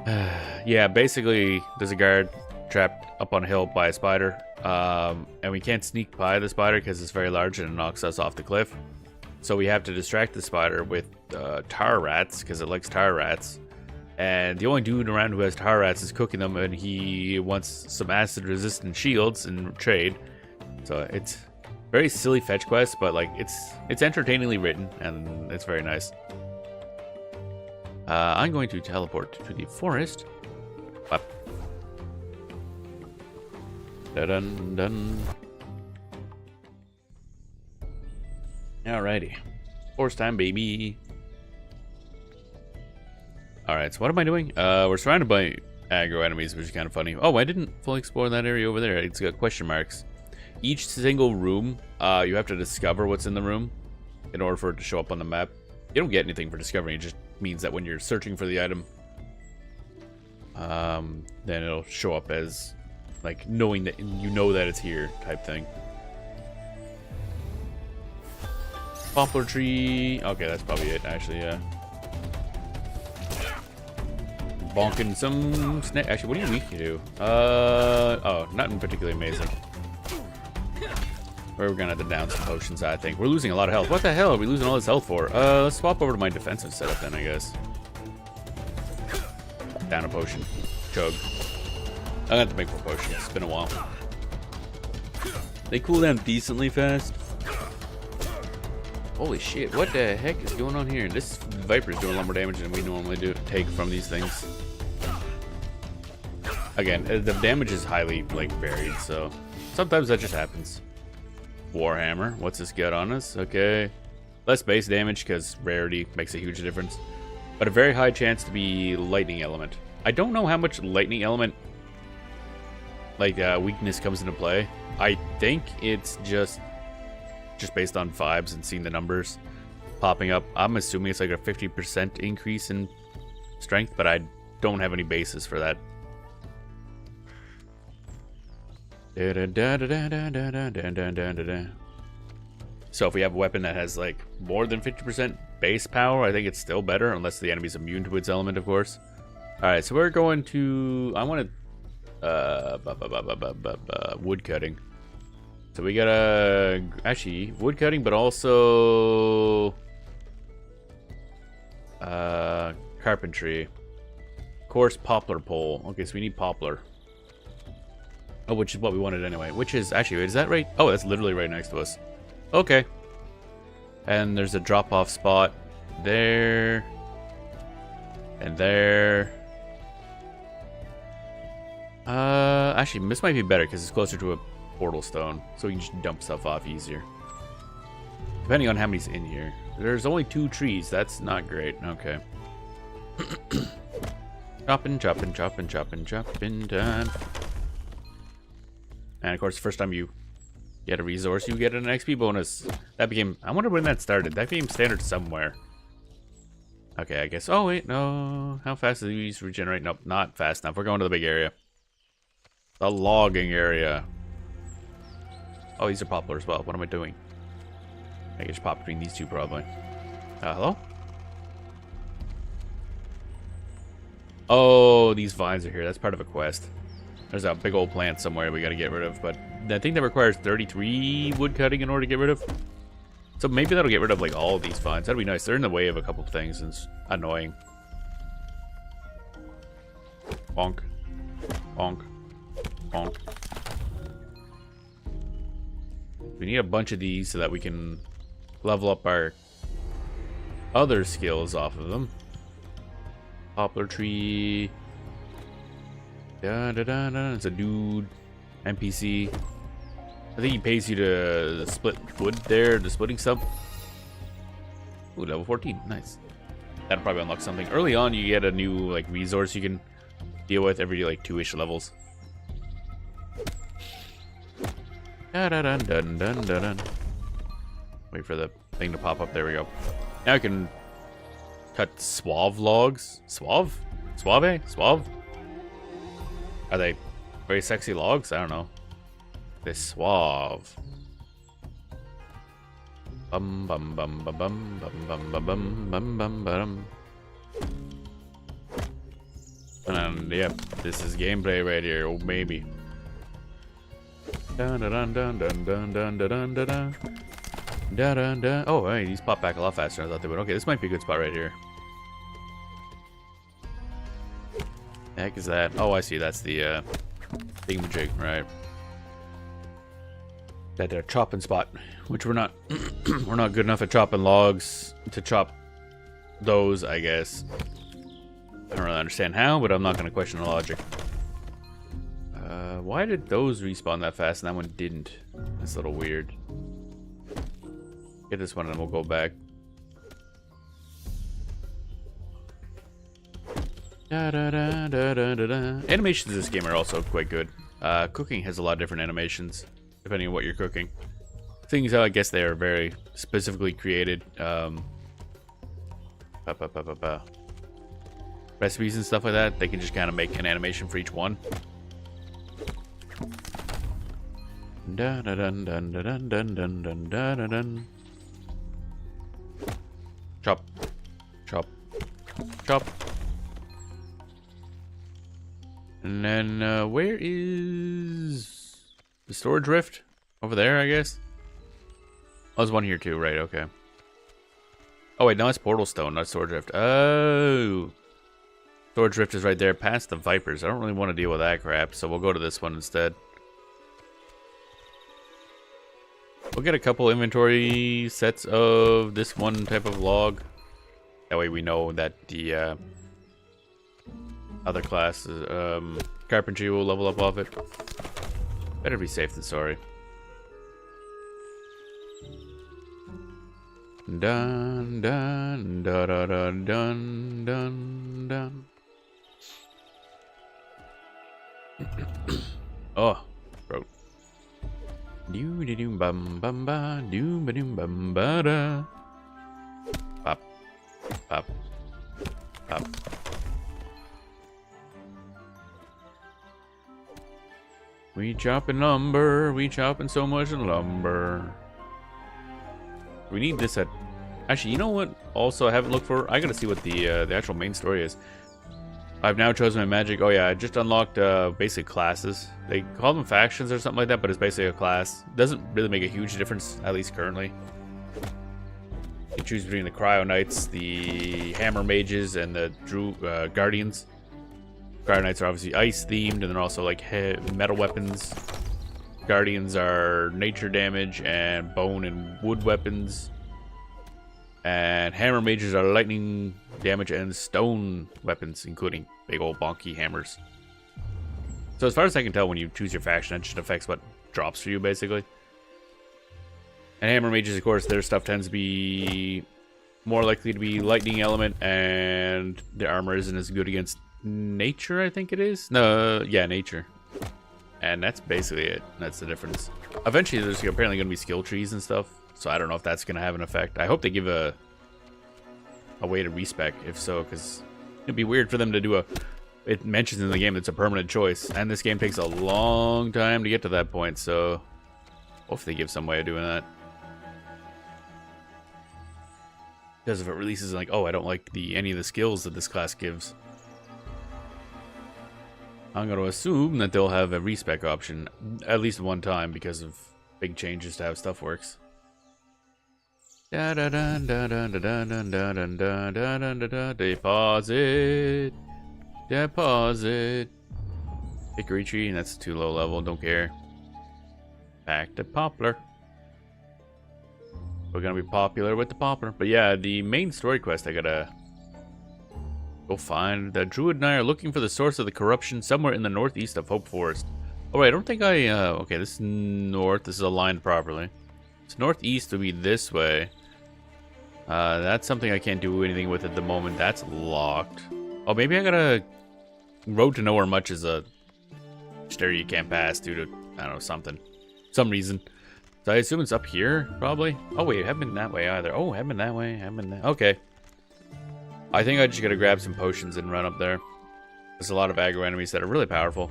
Yeah, basically, there's a guard trapped up on a hill by a spider. And we can't sneak by the spider because it's very large and it knocks us off the cliff. So we have to distract the spider with tar rats because it likes tar rats. And the only dude around who has tar rats is cooking them, and he wants some acid-resistant shields in trade. So it's very silly fetch quest, but like it's entertainingly written and it's very nice. I'm going to teleport to the forest. Up. Dun dun. Alrighty, forest time, baby. Alright, so what am I doing? We're surrounded by aggro enemies, which is kind of funny. Oh, I didn't fully explore that area over there. It's got question marks. Each single room, you have to discover what's in the room in order for it to show up on the map. You don't get anything for discovering, it just means that when you're searching for the item, then it'll show up as, like, knowing that you know that it's here type thing. Poplar tree. Okay, that's probably it, actually, yeah. Bonking some snake. Actually, what are you weak to? Oh, nothing particularly amazing. We're gonna have to down some potions, I think. We're losing a lot of health. What the hell are we losing all this health for? Let's swap over to my defensive setup then, I guess. Down a potion. Chug. I'm gonna have to make more potions. It's been a while. They cool down decently fast. Holy shit, what the heck is going on here? This Viper's doing a lot more damage than we normally take from these things. Again, the damage is highly, like, varied, so sometimes that just happens. Warhammer, what's this got on us? Okay. Less base damage, because rarity makes a huge difference. But a very high chance to be lightning element. I don't know how much lightning element, like, weakness comes into play. I think it's just based on vibes and seeing the numbers popping up. I'm assuming it's like a 50% increase in strength, but I don't have any basis for that. So if we have a weapon that has like more than 50% base power, I think it's still better, unless the enemy's immune to its element, of course. Alright, so we're going to... I want to... wood cutting. So we got actually wood cutting, but also carpentry. Of course, poplar pole. Okay, so we need poplar. Oh, which is what we wanted anyway. Which is actually, is that right? Oh, that's literally right next to us. Okay. And there's a drop-off spot there and there. Actually, this might be better because it's closer to a portal stone, so we can just dump stuff off easier. Depending on how many's in here. There's only 2 trees. That's not great. Okay. Chopping time. And of course, the first time you get a resource, you get an XP bonus. That became... I wonder when that started. That became standard somewhere. Okay, I guess... Oh, wait, no. How fast do these regenerate? Nope, not fast enough. We're going to the big area. The logging area. Oh, these are poplar as well. What am I doing? I can just pop between these two, probably. Hello? Oh, these vines are here. That's part of a quest. There's a big old plant somewhere we gotta get rid of, but I think that requires 33 wood cutting in order to get rid of. So maybe that'll get rid of, like, all of these vines. That'd be nice. They're in the way of a couple of things, and it's annoying. Bonk. Bonk. Bonk. We need a bunch of these so that we can level up our other skills off of them. Poplar tree. It's a dude. NPC. I think he pays you to split wood there, the splitting stuff. Ooh, level 14. Nice. That'll probably unlock something. Early on, you get a new, like, resource you can deal with every, like, 2-ish levels. Dun. Wait for the thing to pop up. There we go. Now I can cut suave logs. Suave? Suave? Suave? Are they very sexy logs? I don't know. They're suave. Bum bum bum bum bum bum bum bum bum bum bum bum. And yep, this is gameplay right here, oh baby. Dun dun dun dun dun dun dun dun dun dun. Dun dun dun. Oh, hey, these pop back a lot faster than I thought they would. Okay, this might be a good spot right here. The heck is that? Oh, I see. That's the thingamajig, right? That chopping spot, which we're not we're not good enough at chopping logs to chop those, I guess. I don't really understand how, but I'm not going to question the logic. Why did those respawn that fast and that one didn't? That's a little weird. Get this one and then we'll go back. Da, da, da, da, da, da, da. Animations in this game are also quite good. Cooking has a lot of different animations, depending on what you're cooking. Things I guess they are very specifically created. Recipes and stuff like that, they can just kind of make an animation for each one. Dun dun dun dun dun dun dun dun dun dun. Chop, chop, chop. And then where is the storage rift? Over there, I guess. Oh, there's one here too, right? Okay. Oh wait, no, it's portal stone, not storage rift. Oh, storage rift is right there, past the vipers. I don't really want to deal with that crap, so we'll go to this one instead. We'll get a couple inventory sets of this one type of log. That way we know that the other classes, carpentry will level up off it. Better be safe than sorry. Dun dun dun dun dun dun dun dun. Oh, bro. Do do do bum bum ba do ba doom bum ba da. Pop, pop, pop. We chopping lumber. We chopping so much lumber. We need this at... Actually, you know what? Also, I haven't looked for... I gotta see what the actual main story is. I've now chosen my magic. Oh yeah, I just unlocked basic classes. They call them factions or something like that, but it's basically a class. Doesn't really make a huge difference, at least currently. You choose between the Cryo Knights, the Hammer Mages, and the Guardians. Cryo Knights are obviously ice themed, and they're also like metal weapons. Guardians are nature damage and bone and wood weapons. And Hammer Mages are lightning damage and stone weapons, including big old bonky hammers. So as far as I can tell, when you choose your faction, it just affects what drops for you, basically. And Hammer Mages, of course, their stuff tends to be more likely to be lightning element, and their armor isn't as good against nature, I think it is. No, yeah, nature. And that's basically it. That's the difference. Eventually, there's apparently going to be skill trees and stuff. So I don't know if that's going to have an effect. I hope they give a way to respec, if so, because it'd be weird for them to do a... It mentions in the game it's a permanent choice. And this game takes a long time to get to that point. So hopefully they give some way of doing that. Because if it releases like, oh, I don't like any of the skills that this class gives, I'm going to assume that they'll have a respec option at least one time because of big changes to how stuff works. Deposit. Deposit. Hickory tree, and that's too low level, don't care. Back to poplar. We're going to be popular with the poplar. But yeah, the main story quest I gotta go find. The Druid and I are looking for the source of the corruption somewhere in the northeast of Hope Forest. Oh, wait, I don't think I... okay, this is north. This is aligned properly. It's northeast would be this way. That's something I can't do anything with at the moment. That's locked. Oh, maybe I gotta... Road to Nowhere Much is a area you can't pass due to, I don't know, something. Some reason. So I assume it's up here, probably. Oh, wait, I haven't been that way either. Oh, I haven't been that way. I haven't been that... Okay. I think I just gotta grab some potions and run up there. There's a lot of aggro enemies that are really powerful.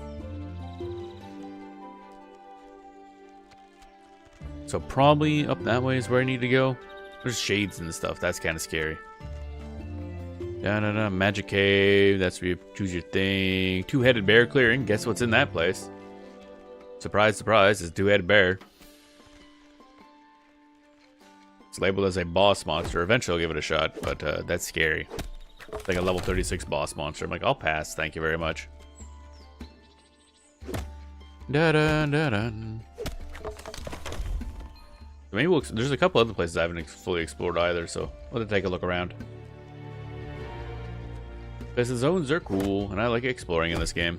So probably up that way is where I need to go. There's shades and stuff. That's kind of scary. Da-da-da, magic cave. That's where you choose your thing. Two-headed bear clearing. Guess what's in that place? Surprise, surprise. It's a two-headed bear. It's labeled as a boss monster. Eventually I'll give it a shot, but that's scary. It's like a level 36 boss monster. I'm like, I'll pass. Thank you very much. Da-da-da-da. Maybe there's a couple other places I haven't fully explored either, so we'll take a look around. Because the zones are cool, and I like exploring in this game.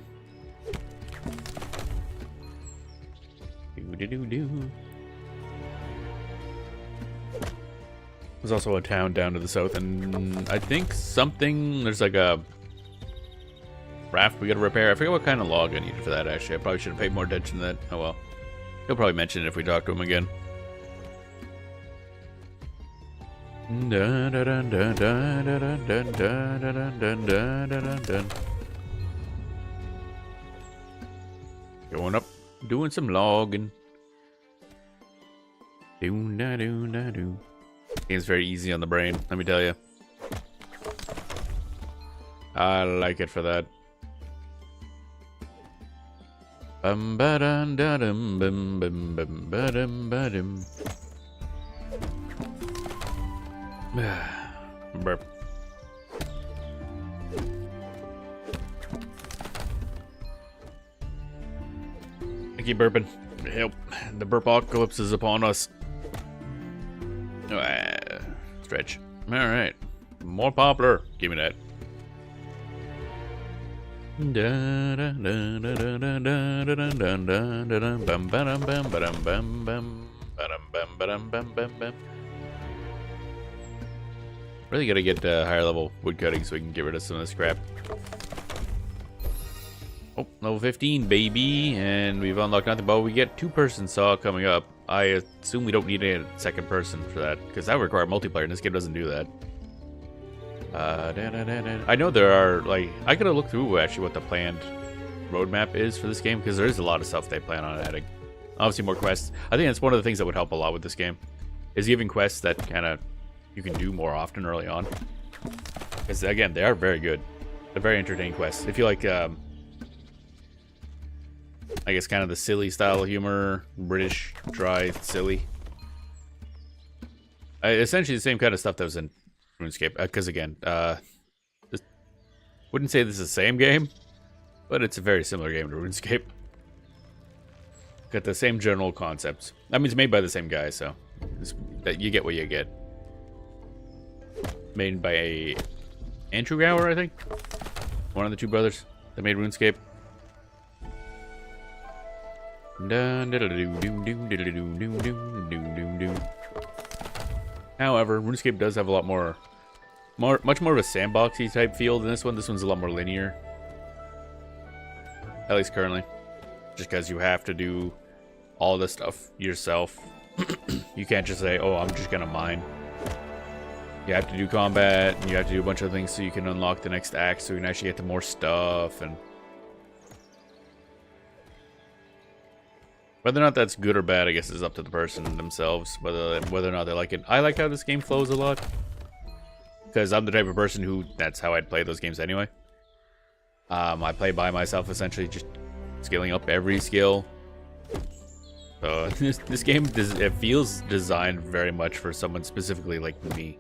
Do-do-do-do. There's also a town down to the south, and I think there's like a raft we gotta repair. I forget what kind of log I needed for that, actually. I probably should have paid more attention to that. Oh well. He'll probably mention it if we talk to him again. Going up, doing some logging. Game's very easy on the brain, let me tell you. I like it for that. Bum ba dum da dum bum bum bum ba dum ba dum. Burp. I keep burping. Help. The burpocalypse is upon us. Stretch. Alright. More poplar. Give me that. Really gotta get higher level wood cutting so we can get rid of some of this crap. Oh, level 15, baby. And we've unlocked nothing, but we get two-person saw coming up. I assume we don't need a second person for that, because that would require multiplayer, and this game doesn't do that. I know there are, like, I gotta look through actually what the planned roadmap is for this game, because there is a lot of stuff they plan on adding. Obviously more quests. I think that's one of the things that would help a lot with this game, is giving quests that kind of you can do more often early on. Because again, they are very good. They're very entertaining quests. If you like, I guess kind of the silly style of humor, British, dry, silly. Essentially the same kind of stuff that was in RuneScape. Because again, wouldn't say this is the same game, but it's a very similar game to RuneScape. Got the same general concepts. I mean, it's made by the same guy, so you get what you get. Made by Andrew Gower, I think. One of the two brothers that made RuneScape. However, RuneScape does have a lot much more of a sandboxy type feel than this one. This one's a lot more linear. At least currently. Just because you have to do all this stuff yourself. You can't just say, oh, I'm just gonna mine. You have to do combat, and you have to do a bunch of things so you can unlock the next act, so you can actually get to more stuff, and whether or not that's good or bad, I guess, is up to the person themselves, whether or not they like it. I like how this game flows a lot, because I'm the type of person who, that's how I'd play those games anyway. I play by myself, essentially, just scaling up every skill. So this game, it feels designed very much for someone specifically like me.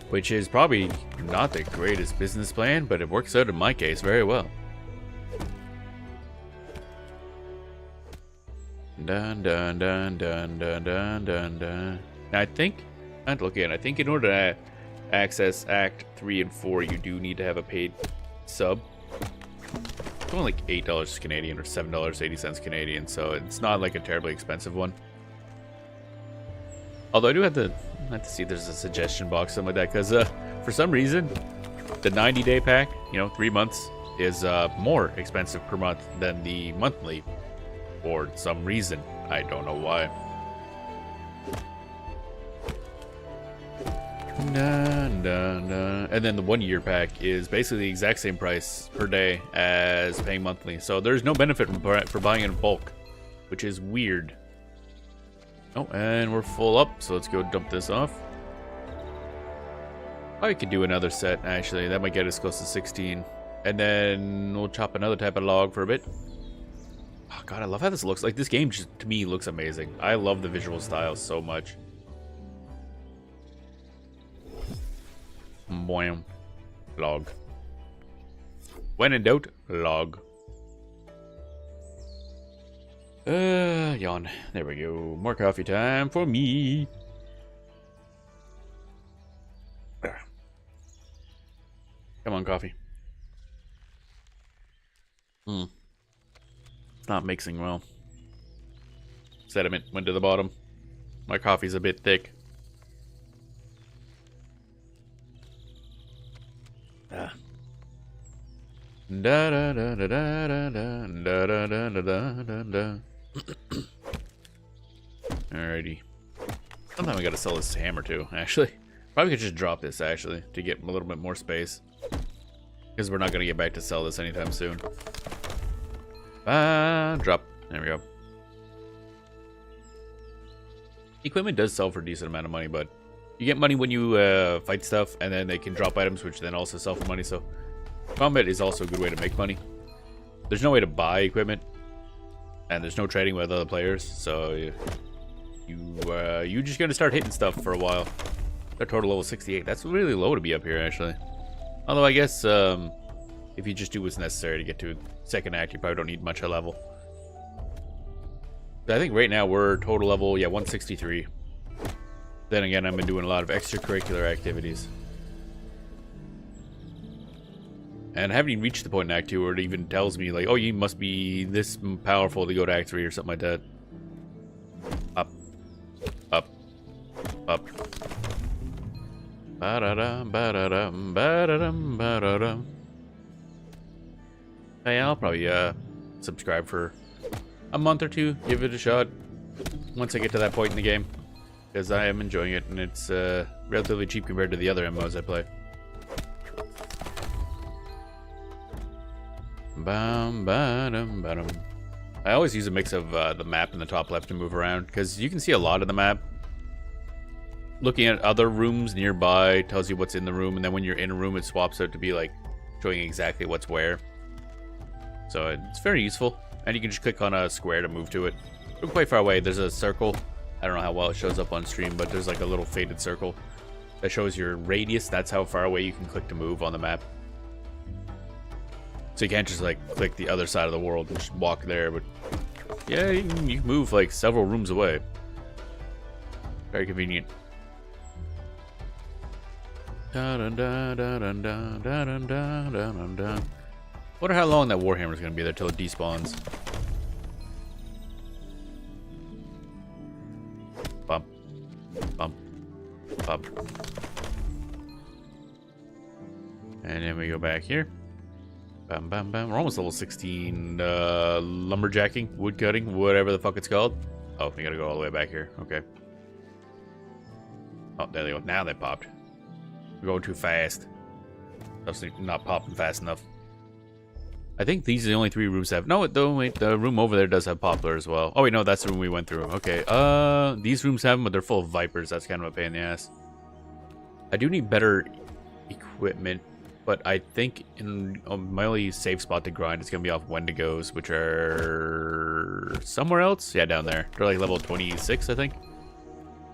Which is probably not the greatest business plan, but it works out in my case very well. Dun dun dun dun dun dun dun dun. Now I think in order to access Act 3 and 4, you do need to have a paid sub. It's only like $8 Canadian or $7.80 Canadian, so it's not like a terribly expensive one. Although I do have to see if there's a suggestion box, something like that, because for some reason, the 90-day pack, 3 months, is more expensive per month than the monthly. For some reason. I don't know why. And then the 1-year pack is basically the exact same price per day as paying monthly. So there's no benefit for buying in bulk, which is weird. Oh, and we're full up, so let's go dump this off. I could do another set, actually. That might get us close to 16. And then we'll chop another type of log for a bit. Oh, God, I love how this looks. Like, this game, just, to me, looks amazing. I love the visual style so much. Boing. Log. When in doubt, log. Yawn. There we go. More coffee time for me. Come on, coffee. It's not mixing well. Sediment went to the bottom. My coffee's a bit thick. Da da da da da da da da da da da da. Alrighty. Sometime I gotta sell this hammer too, actually. Probably could just drop this, actually, to get a little bit more space. Because we're not gonna get back to sell this anytime soon. Drop. There we go. Equipment does sell for a decent amount of money, but you get money when you fight stuff, and then they can drop items, which then also sell for money, so combat is also a good way to make money. There's no way to buy equipment, and there's no trading with other players, so you just gonna start hitting stuff for a while. Their total level 68. That's really low to be up here, actually. Although I guess if you just do what's necessary to get to second act, you probably don't need much of a level. But I think right now we're total level, yeah, 163. Then again, I've been doing a lot of extracurricular activities. And I haven't even reached the point in Act 2 where it even tells me, like, oh, you must be this powerful to go to Act 3 or something like that. Up. Up. Up. Ba-da-dum, ba-da-dum, ba-da-dum, ba-da-dum. Hey, I'll probably subscribe for a month or two, give it a shot once I get to that point in the game, because I am enjoying it, and it's relatively cheap compared to the other MMOs I play. Bum, ba-dum, ba-dum. I always use a mix of the map in the top left to move around, because you can see a lot of the map. Looking at other rooms nearby tells you what's in the room, and then when you're in a room, it swaps out to be like showing exactly what's where. So it's very useful, and you can just click on a square to move to it. We're quite far away. There's a circle. I don't know how well it shows up on stream, but there's like a little faded circle that shows your radius. That's how far away you can click to move on the map. So you can't just like click the other side of the world and just walk there, but yeah, you can move like several rooms away. Very convenient. Wonder how long that Warhammer is going to be there till it despawns. Bump. Bump. Bump. And then we go back here. Bam, bam, bam. We're almost level 16. Lumberjacking, woodcutting, whatever the fuck it's called. Oh, we gotta go all the way back here. Okay. Oh, there they go. Now they popped. We're going too fast. Obviously not popping fast enough. I think these are the only 3 rooms that have... No, wait, the room over there does have poplar as well. Oh, wait, no, that's the room we went through. Okay, these rooms have them, but they're full of vipers. That's kind of a pain in the ass. I do need better equipment, but I think in my only safe spot to grind is going to be off Wendigos, which are somewhere else. Yeah, down there. They're like level 26, I think.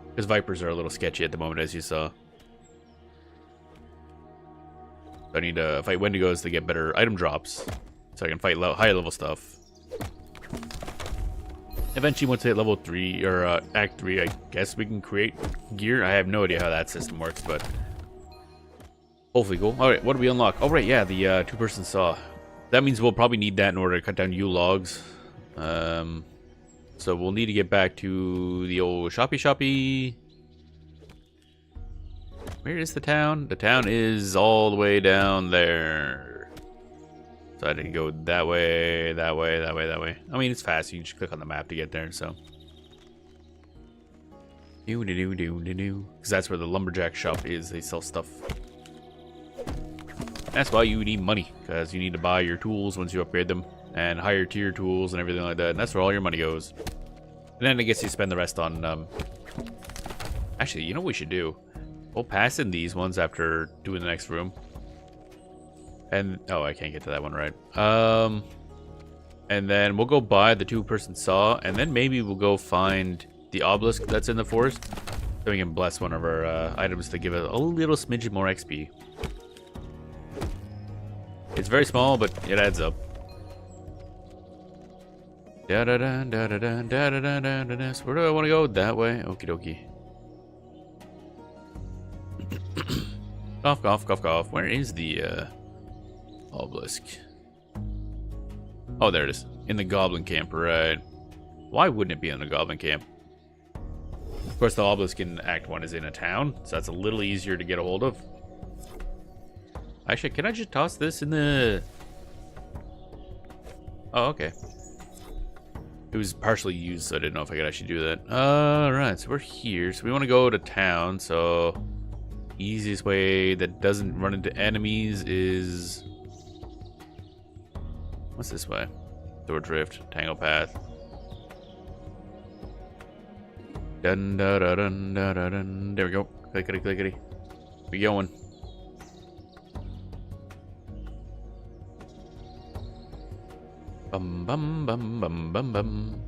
Because vipers are a little sketchy at the moment, as you saw. I need to fight Wendigos to get better item drops, so I can fight higher level stuff. Eventually, once I hit level 3, or Act 3, I guess we can create gear. I have no idea how that system works, but hopefully cool. Alright, what do we unlock? Oh, right, yeah, the 2-person saw. That means we'll probably need that in order to cut down yew logs. So we'll need to get back to the old shoppy. Where is the town? The town is all the way down there. So I didn't go that way, that way, that way, that way. I mean, it's fast. You can just click on the map to get there, so. Because that's where the lumberjack shop is. They sell stuff. That's why you need money, because you need to buy your tools once you upgrade them, and higher tier tools and everything like that. And that's where all your money goes. And then I guess you spend the rest on, actually, you know what we should do? We'll pass in these ones after doing the next room. And oh, I can't get to that one right. And then we'll go buy the 2-person saw, and then maybe we'll go find the obelisk that's in the forest, so we can bless one of our items to give it a little smidgen more XP. It's very small, but it adds up. Da da da da da da da da da da da. So where do I want to go? That way. Okie dokie. Cough, cough, cough, cough. Where is the obelisk? Oh, there it is. In the goblin camp, right. Why wouldn't it be in the goblin camp? Of course, the obelisk in Act 1 is in a town, so that's a little easier to get a hold of. Actually, can I just toss this in the... Oh, okay. It was partially used, so I didn't know if I could actually do that. Alright, so we're here. So we want to go to town, so... Easiest way that doesn't run into enemies is... What's this way? Door drift, tangle path. Dun da da dun da da dun. There we go. Clickety clickety. We going. Bum bum bum bum bum bum.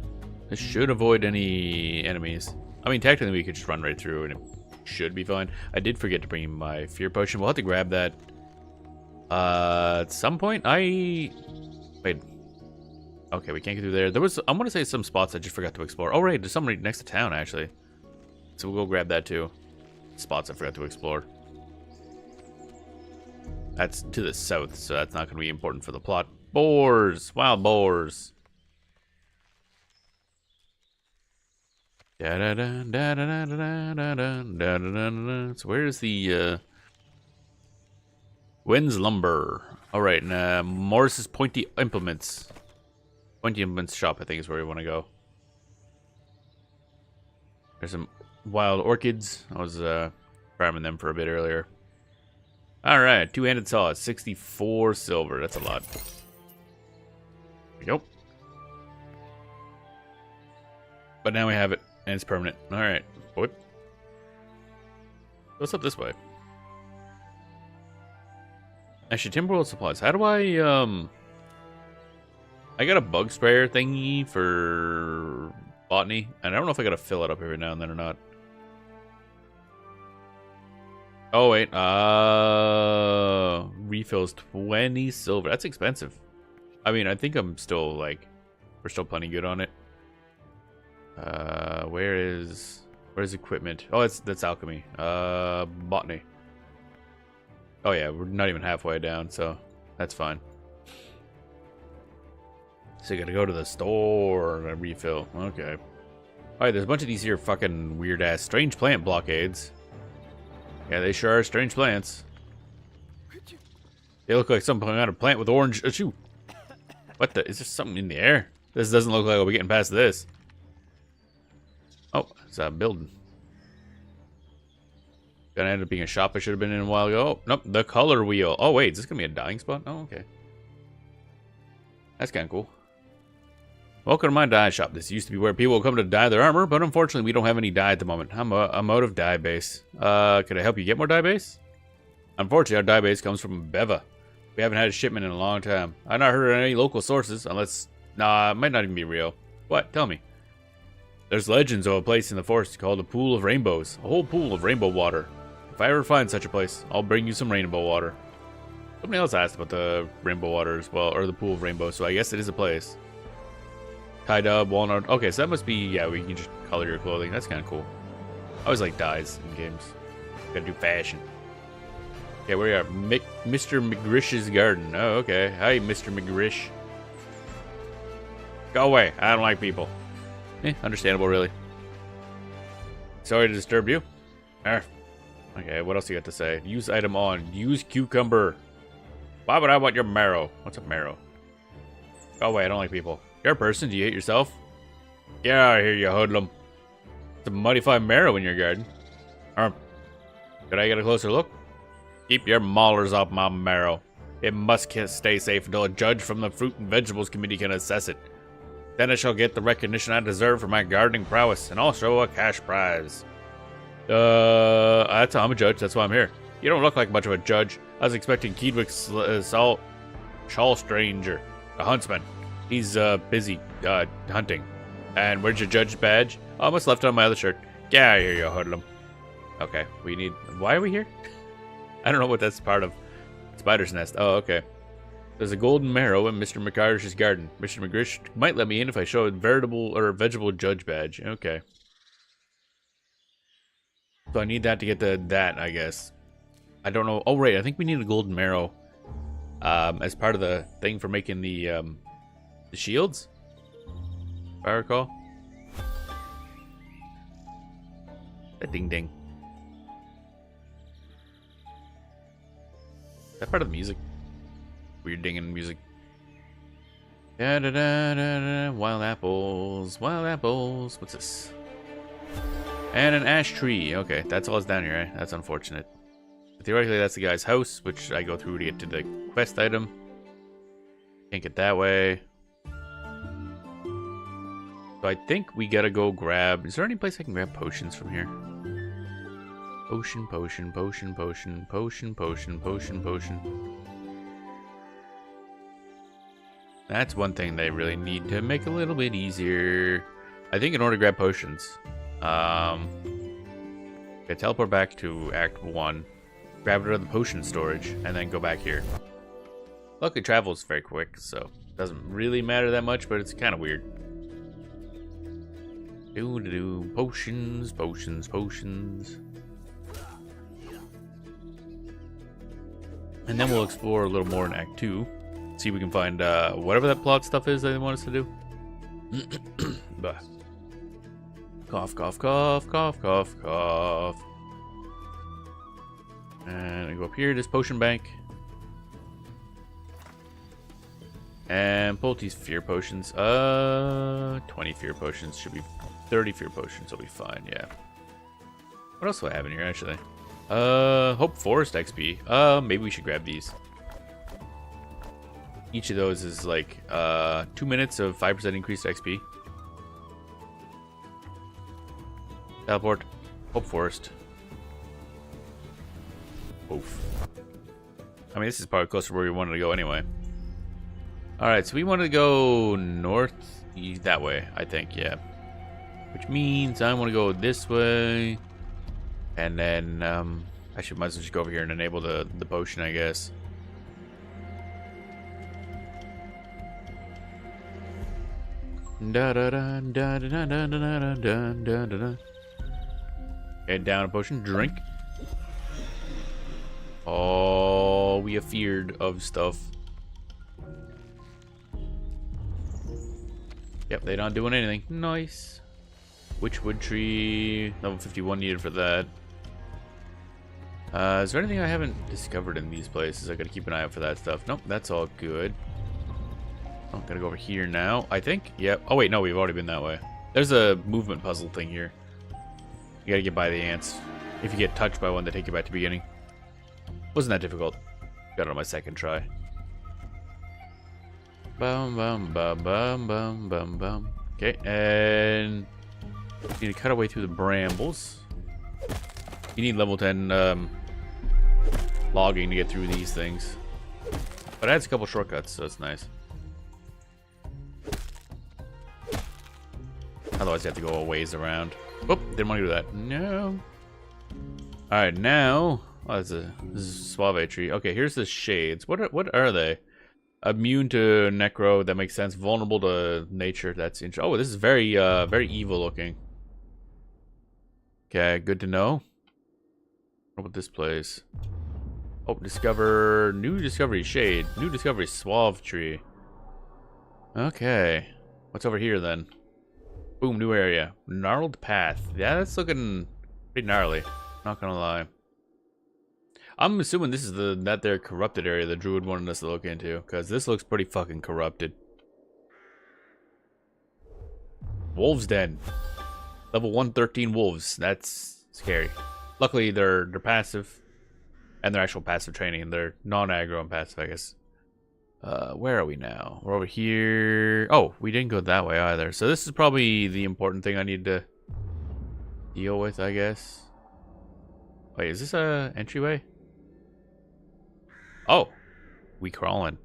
This should avoid any enemies. I mean, technically we could just run right through and it should be fine. I did forget to bring my fear potion. We'll have to grab that at some point. Wait. Okay, we can't get through there. There was, I want to say, some spots I just forgot to explore. Oh, right, there's some right next to town, actually. So we'll go grab that, too. Spots I forgot to explore. That's to the south, so that's not going to be important for the plot. Boars! Wild boars! So where's the, When's lumber? Alright, Morris's pointy implements. Pointy implements shop, I think, is where we want to go. There's some wild orchids. I was farming them for a bit earlier. Alright, 2-handed saw, 64 silver. That's a lot. There we go. But now we have it, and it's permanent. Alright. Whoop. What's up this way? Actually, Timberwolf supplies. How do I got a bug sprayer thingy for botany, and I don't know if I gotta fill it up every now and then or not. Oh wait, refills 20 silver. That's expensive. I mean, I think I'm still like, we're still plenty good on it. Where's equipment? Oh, that's alchemy. Botany. Oh yeah, we're not even halfway down, so that's fine. So you gotta go to the store and refill. Okay. Alright, there's a bunch of these here fucking weird ass strange plant blockades. Yeah, they sure are strange plants. They look like some kind of plant with orange. Shoot. What the? Is there something in the air? This doesn't look like we'll be getting past this. Oh, it's a building. Gonna end up being a shop I should have been in a while ago. Oh, nope, the color wheel. Oh wait, is this gonna be a dyeing spot? Oh, okay. That's kind of cool. Welcome to my dye shop. This used to be where people would come to dye their armor, but unfortunately we don't have any dye at the moment. I'm out of dye base. Could I help you get more dye base? Unfortunately, our dye base comes from Beva. We haven't had a shipment in a long time. I've not heard of any local sources, unless... Nah, it might not even be real. What? Tell me. There's legends of a place in the forest called the Pool of Rainbows. A whole pool of rainbow water. If I ever find such a place, I'll bring you some rainbow water. Somebody else asked about the rainbow water as well, or the Pool of Rainbows, so I guess it is a place. Tie dub, walnut. Okay, so that must be, yeah, we can just color your clothing. That's kind of cool. I always like dyes in games. Gotta do fashion. Okay, where are you? Mr. McGrish's garden. Oh, okay. Hi, Mr. McGrish. Go away. I don't like people. Understandable, really. Sorry to disturb you. Okay, what else you got to say? Use item on. Use cucumber. Why would I want your marrow? What's a marrow? Go away. I don't like people. You're a person. Do you hate yourself? Get out of here, you hoodlum. It's a mighty fine marrow in your garden. Could I get a closer look? Keep your maulers off my marrow. It must stay safe until a judge from the Fruit and Vegetables Committee can assess it. Then I shall get the recognition I deserve for my gardening prowess, and also a cash prize. I'm a judge. That's why I'm here. You don't look like much of a judge. I was expecting Keedwick's Shawl Stranger, a huntsman. He's busy hunting. And where's your judge badge? Oh, I must have left it on my other shirt. Get out of here, you hoodlum. Okay, we need... Why are we here? I don't know what that's part of. Spider's nest. Oh, okay. There's a golden marrow in Mr. McIrish's garden. Mr. McIrish might let me in if I show a veritable or vegetable judge badge. Okay. So I need that to get that, I guess. I don't know. Oh, right. I think we need a golden marrow as part of the thing for making the shields, if I recall. A ding ding. Is that part of the music? Weird dinging music. Da da da da da. Wild apples. Wild apples. What's this? And an ash tree. Okay, that's all that's down here, right? That's unfortunate. But theoretically, that's the guy's house, which I go through to get to the quest item. Can't get that way. So I think we gotta go grab... Is there any place I can grab potions from here? Potion, potion, potion, potion, potion, potion, potion, potion. That's one thing they really need to make a little bit easier. I think in order to grab potions, okay, teleport back to Act 1, grab it out of the potion storage, and then go back here. Luckily, travel is very quick, so it doesn't really matter that much, but it's kind of weird. Potions, potions, potions. And then we'll explore a little more in Act 2. See if we can find whatever that plot stuff is that they want us to do. Cough, cough, cough, cough, cough, cough. And I go up here, this potion bank. And pull these fear potions. 20 fear potions should be 30 fear potions will be fine, yeah. What else do I have in here actually? Hope Forest XP. Maybe we should grab these. Each of those is like 2 minutes of 5% increased XP. Teleport. Hope Forest. Oof. I mean, this is probably closer to where we wanted to go anyway. Alright, so we wanted to go north, that way, I think, yeah. Which means I want to go this way. And then, actually, might as well just go over here and enable the potion, I guess. Da da da da da da da da da da da. Head down a potion, drink. Oh, we are feared of stuff. Yep, they're not doing anything. Nice. Witchwood tree, level 51 needed for that. Is there anything I haven't discovered in these places? I gotta keep an eye out for that stuff. Nope, that's all good. Oh, gotta go over here now, I think. Yep. Oh wait, no, we've already been that way. There's a movement puzzle thing here. You gotta get by the ants. If you get touched by one, they take you back to the beginning. Wasn't that difficult. Got it on my second try. Bum bum bum bum bum bum bum. Okay, and you need to cut our way through the brambles. You need level 10 logging to get through these things. But it adds a couple shortcuts, so it's nice. Otherwise, you have to go a ways around. Whoop, didn't want to do that. No. Alright, now... Oh, this is a Suave tree. Okay, here's the shades. What are they? Immune to necro, that makes sense. Vulnerable to nature, that's interesting. Oh, this is very evil looking. Okay, good to know. What about this place? Oh, discover new discovery shade. New discovery Suave tree. Okay. What's over here then? Boom, new area. Gnarled path. Yeah, that's looking pretty gnarly. Not gonna lie. I'm assuming this is that their corrupted area the druid wanted us to look into, because this looks pretty fucking corrupted. Wolves Den. Level 113 wolves. That's scary. Luckily they're passive. And they're actual passive training, and they're non-aggro and passive, I guess. Where are we now? We're over here. Oh, we didn't go that way either. So this is probably the important thing I need to deal with, I guess. Wait, is this a entryway? Oh, we crawling.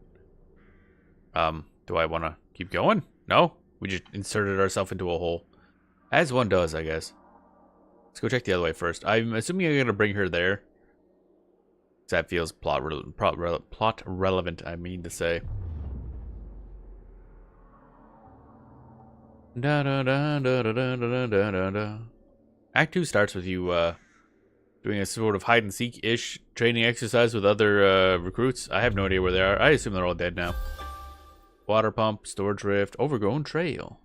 Do I want to keep going? No? We just inserted ourselves into a hole. As one does, I guess. Let's go check the other way first. I'm assuming I'm going to bring her there. That feels plot relevant, I mean to say. Da da da da da da da da da. Act 2 starts with you doing a sort of hide-and-seek-ish training exercise with other recruits. I have no idea where they are. I assume they're all dead now. Water pump, storage rift, overgrown trail.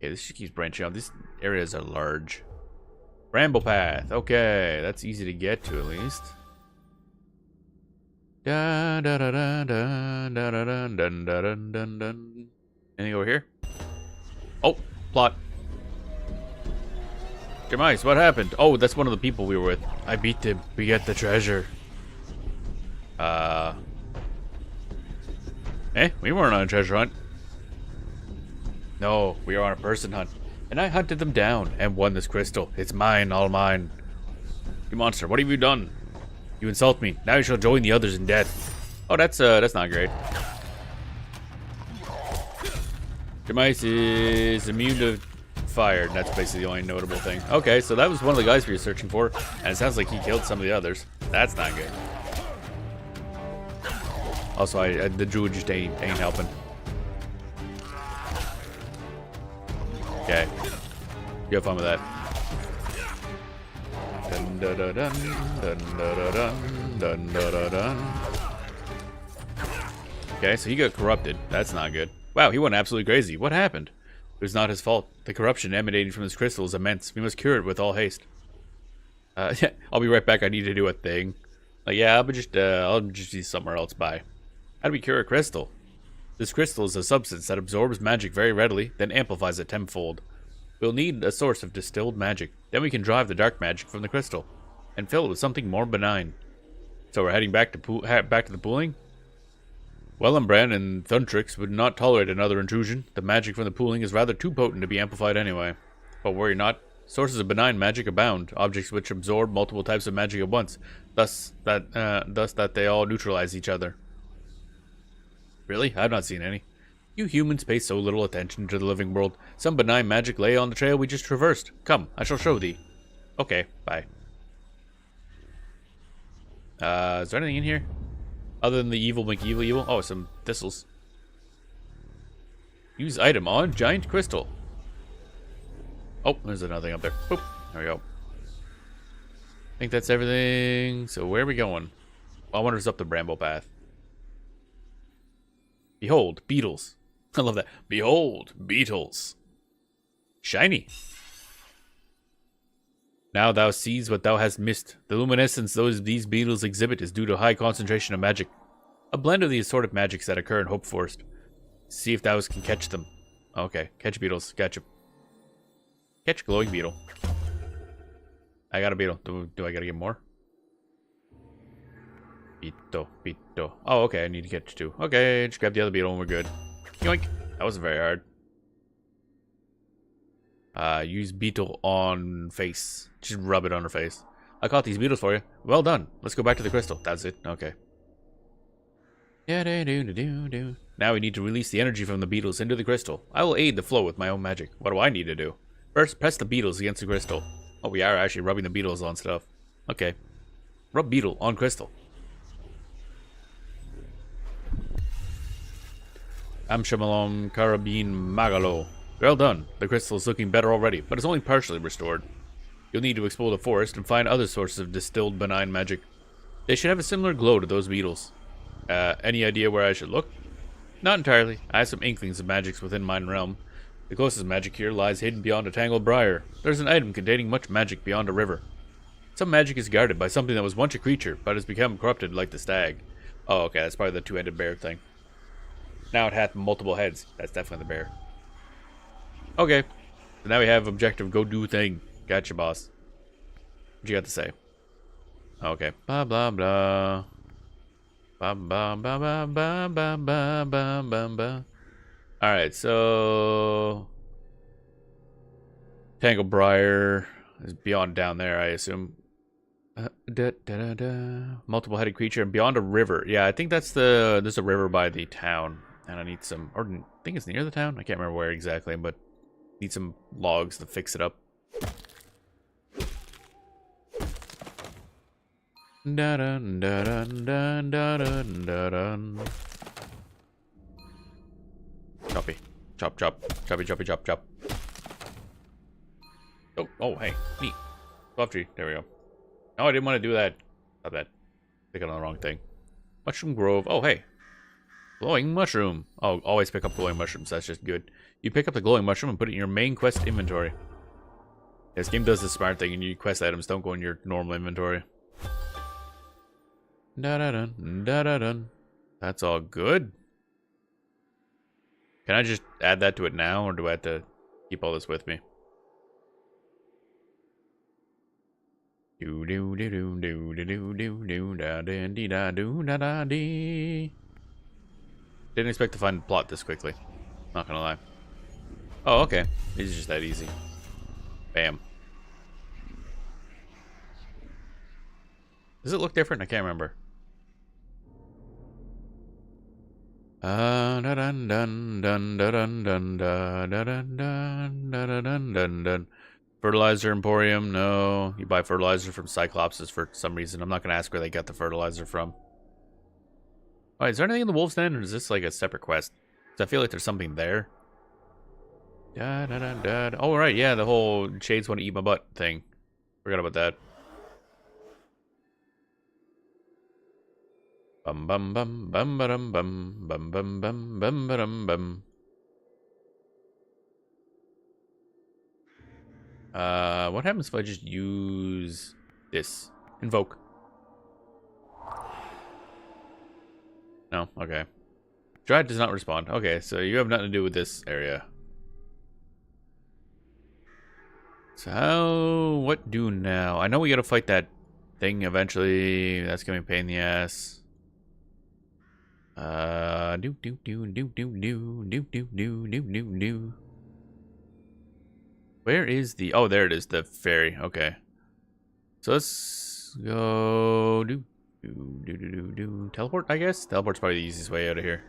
Yeah, this keeps branching out. These areas are large. Bramble path. Okay, that's easy to get to at least. Da da da da da da da da da da da da da. Anything over here? Oh, plot. Demise, what happened? Oh, that's one of the people we were with. I beat them. We get the treasure. We weren't on a treasure hunt. No, we were on a person hunt. And I hunted them down and won this crystal. It's mine, all mine. You monster, what have you done? You insult me. Now you shall join the others in death. Oh, that's not great. Demise is immune to fire. That's basically the only notable thing. Okay, so that was one of the guys we were searching for, and it sounds like he killed some of the others. That's not good. Also, the druid just ain't helping. Okay, you have fun with that. Dun, dun, dun, dun, dun, dun, dun, dun, dun, dun. Okay, so he got corrupted. That's not good. Wow, he went absolutely crazy. What happened? It was not his fault. The corruption emanating from this crystal is immense. We must cure it with all haste. Yeah, I'll be right back. I need to do a thing. Like, yeah, I'll just be somewhere else. Bye. How do we cure a crystal? This crystal is a substance that absorbs magic very readily, then amplifies it tenfold. We'll need a source of distilled magic. Then we can drive the dark magic from the crystal and fill it with something more benign. So we're heading back to the pooling? Wellenbrand and Thuntrix would not tolerate another intrusion. The magic from the pooling is rather too potent to be amplified anyway. But worry not. Sources of benign magic abound, objects which absorb multiple types of magic at once, thus that they all neutralize each other. Really? I've not seen any. You humans pay so little attention to the living world. Some benign magic lay on the trail we just traversed. Come, I shall show thee. Okay, bye. Is there anything in here? Other than the evil McEvil? Oh, some thistles. Use item on giant crystal. Oh, there's another thing up there. Boop. There we go. I think that's everything. So where are we going? I wonder if it's up the bramble path. Behold, beetles. I love that. Behold, beetles. Shiny. Now thou sees what thou hast missed. The luminescence these beetles exhibit is due to high concentration of magic. A blend of the assorted magics that occur in Hope Forest. See if thou can catch them. Okay, catch beetles. Catch 'em. Catch glowing beetle. I got a beetle. Do I gotta get more? Beetle. Oh, okay, I need to catch 2. Okay, just grab the other beetle and we're good. Yoink. That wasn't very hard. Use beetle on face. Just rub it on her face. I caught these beetles for you. Well done. Let's go back to the crystal. That's it. Okay. Now we need to release the energy from the beetles into the crystal. I will aid the flow with my own magic. What do I need to do? First, press the beetles against the crystal. Oh, we are actually rubbing the beetles on stuff. Okay. Rub beetle on crystal. Amshamalom Karabin Magalo. Well done. The crystal is looking better already, but it's only partially restored. You'll need to explore the forest and find other sources of distilled benign magic. They should have a similar glow to those beetles. Any idea where I should look? Not entirely. I have some inklings of magics within mine realm. The closest magic here lies hidden beyond a tangled briar. There's an item containing much magic beyond a river. Some magic is guarded by something that was once a creature, but has become corrupted like the stag. Oh, okay, that's probably the two-headed bear thing. Now it hath multiple heads. That's definitely the bear. Okay. So now we have objective go do thing. Gotcha, boss. What you got to say? Okay. Blah blah blah. Ba ba ba ba ba ba ba ba ba ba. Alright, so Tanglebriar is beyond down there, I assume. Multiple-headed creature and beyond a river. Yeah, I think that's the... There's a river by the town. And I need some... Or I think it's near the town. I can't remember where exactly, but... Need some logs to fix it up. Da-dun, da-dun, dun, da-dun, da-dun. Choppy. Chop, chop. Choppy, choppy, chop, chop. Oh, hey. Neat. Love tree. There we go. No, I didn't want to do that. Not that. Picking on the wrong thing. Mushroom Grove. Oh, hey. Glowing mushroom. Oh, always pick up glowing mushrooms. That's just good. You pick up the glowing mushroom and put it in your main quest inventory. This game does the smart thing, and your quest items don't go in your normal inventory. Da-da-dun, da-da-dun. That's all good. Can I just add that to it now, or do I have to keep all this with me? Do do do do do do do do da da dee da do da da dee. Didn't expect to find the plot this quickly. Not gonna lie. Oh, okay. It's just that easy. Bam. Does it look different? I can't remember. Dun dun dun dun dun dun dun dun dun dun dun dun. Fertilizer Emporium, no. You buy fertilizer from Cyclopses for some reason. I'm not gonna ask where they got the fertilizer from. Alright, is there anything in the Wolf's Den, or is this like a separate quest? Because I feel like there's something there. Da da da da. Oh right, yeah, the whole shades want to eat my butt thing. Forgot about that. Bum bum bum bum bum bum bum bum bum bum bum bum. What happens if I just use this? Invoke. No, okay. Dryad does not respond. Okay, so you have nothing to do with this area. So, what do now? I know we gotta fight that thing eventually. That's gonna be a pain in the ass. Do do do do do do do do do do do do. Where is the... Oh, there it is, the ferry. Okay. So let's go... Teleport, I guess? Teleport's probably the easiest way out of here.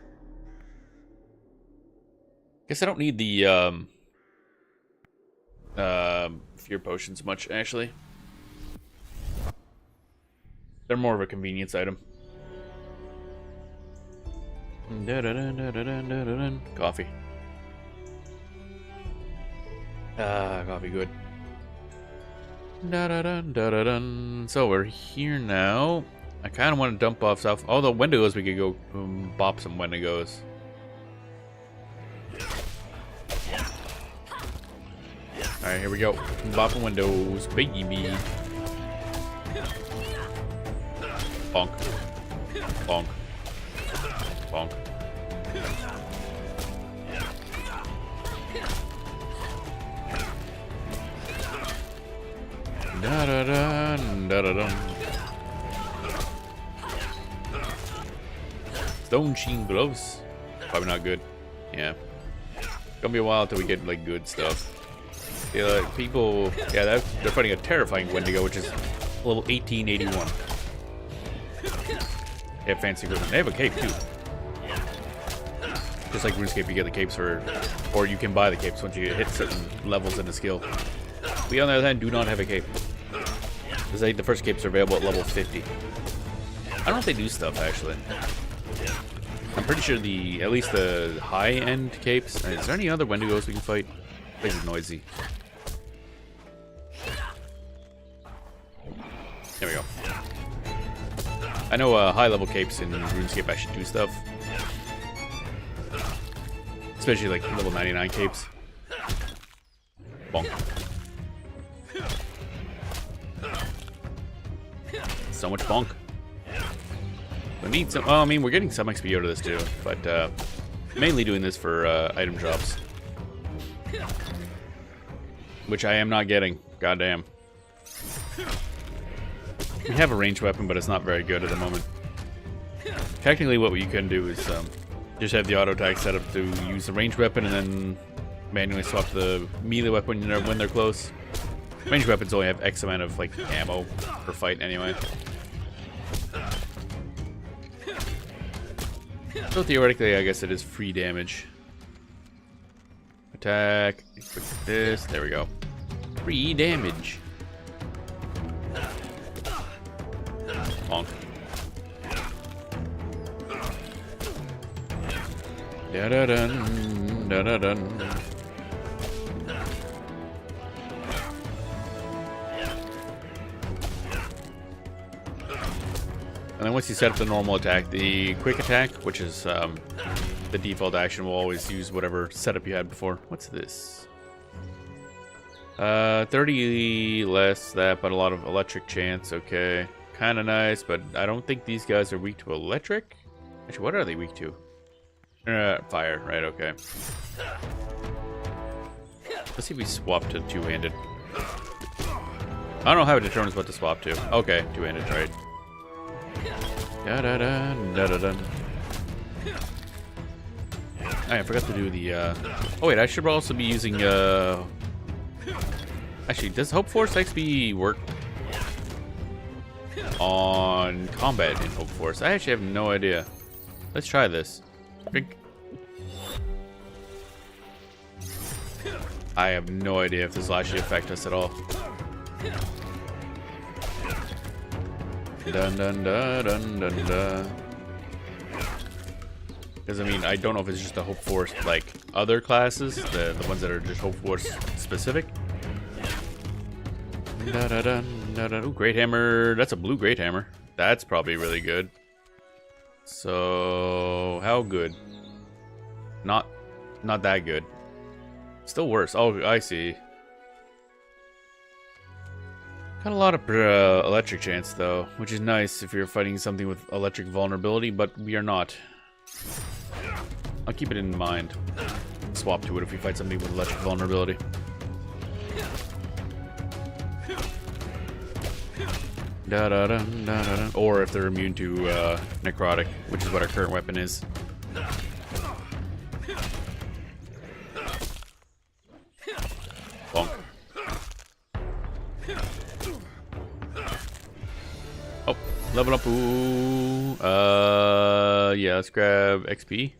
Guess I don't need the, fear potions much, actually. They're more of a convenience item. Coffee. Coffee good. Da-da-dun, so we're here now. I kind of want to dump off stuff. Oh, the Wendigos, we could go bop some Wendigos. Alright, here we go. Bopping Windows, baby. Bonk. Bonk. Bonk. Da-da-dun, da-da-dun. Stone sheen gloves. Probably not good. Yeah. Gonna be a while until we get like good stuff. Yeah, like, people. Yeah, they're fighting a terrifying Wendigo, which is level 1881. They have fancy equipment. They have a cape too. Just like RuneScape, you get the capes for, or you can buy the capes once you hit certain levels in the skill. We, on the other hand, do not have a cape. Because the first capes are available at level 50. I don't know if they do stuff, actually. I'm pretty sure at least the high-end capes... Is there any other Wendigos we can fight? This is noisy. There we go. I know high-level capes in RuneScape actually do stuff. Especially like level 99 capes. Bonk. So much bonk. We need some... Well, I mean, we're getting some XP out of this too, but mainly doing this for item drops. Which I am not getting. Goddamn. We have a ranged weapon, but it's not very good at the moment. Technically, what you can do is just have the auto attack set up to use the ranged weapon and then manually swap the melee weapon when they're close. Ranged weapons only have X amount of like ammo per fight anyway. So theoretically, I guess it is free damage. Attack. Equip this. There we go. Free damage. Bonk. Da da dun, da da dun. And then once you set up the normal attack, the quick attack, which is the default action, will always use whatever setup you had before. What's this? 30 less that, but a lot of electric chance. Okay, kind of nice, but I don't think these guys are weak to electric. Actually, what are they weak to? Fire, right? Okay. Let's see if we swap to two-handed. I don't know how it determines what to swap to. Okay, two-handed, right? Da da da da da da. I forgot to do the. Oh wait, I should also be using. Actually, does Hope Force XP work on combat in Hope Force? I actually have no idea. Let's try this. Drink. I have no idea if this will actually affect us at all. Dun dun dun dun dun dun. Because I mean, I don't know if it's just the Hope Force like other classes, the ones that are just Hope Force specific. Da da dun, da da. Ooh, Great Hammer. That's a blue Great Hammer. That's probably really good. So how good? Not that good. Still worse. Oh, I see. Got a lot of electric chance though, which is nice if you're fighting something with electric vulnerability, but we are not. I'll keep it in mind. Swap to it if we fight something with electric vulnerability. Da da da da da. Or if they're immune to necrotic, which is what our current weapon is. Bonk. Oh, level up. Ooh. Yeah, let's grab XP.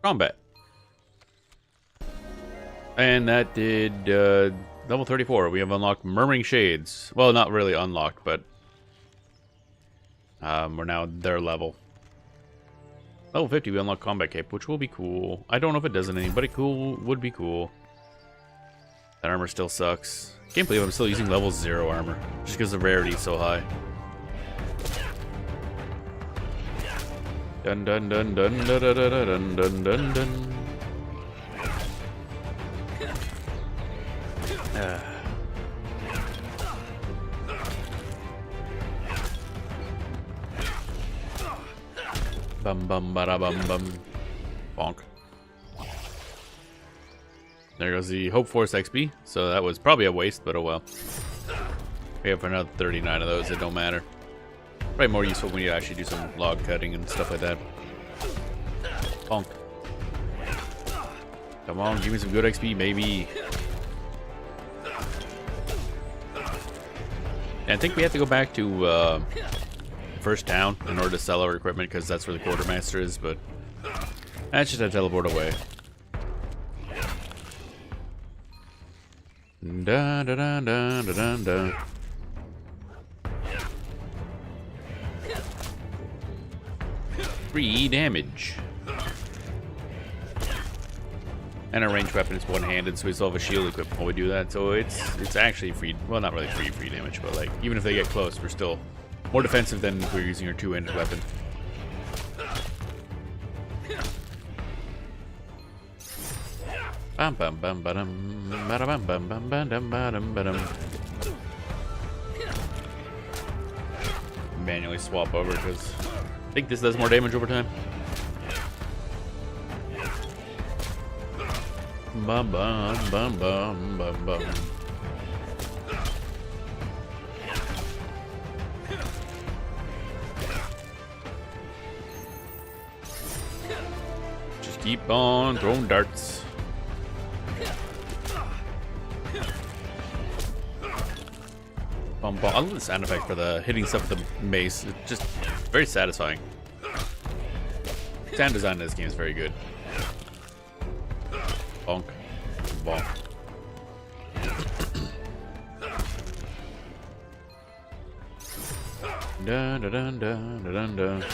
Combat. And that did level 34. We have unlocked Murmuring Shades. Well, not really unlocked, but we're now their level. Level 50, we unlock Combat Cape, which will be cool. I don't know if it does anything, but it would be cool. That armor still sucks. Can't believe I'm still using level 0 armor, just because the rarity is so high. Dun dun dun dun dun dun dun dun dun dun. Bum bum bada bum bum. Bonk. There goes the Hope Force XP. So that was probably a waste, but oh well. We have another 39 of those, it don't matter. Probably more useful when you actually do some log cutting and stuff like that. Bonk. Come on, give me some good XP, baby. And I think we have to go back to first town in order to sell our equipment, because that's where the quartermaster is, but that's just a teleport away. Da da da da da da da. Free damage. And our ranged weapon is one-handed, so we still have a shield equipped while we do that. So it's actually free. Well, not really free damage, but like even if they get close, we're still more defensive than if we're using our two-handed weapon. Bum bum bum bum bum bum bum bum bum bum. Manually swap over because I think this does more damage over time. Bum bum bum bum bum bum. Just keep on throwing darts. bum, bum. I love the sound effect for the hitting stuff with the mace. It's just very satisfying. Sound design in this game is very good. Bonk. Bonk. Dun, dun, dun, dun, dun, dun.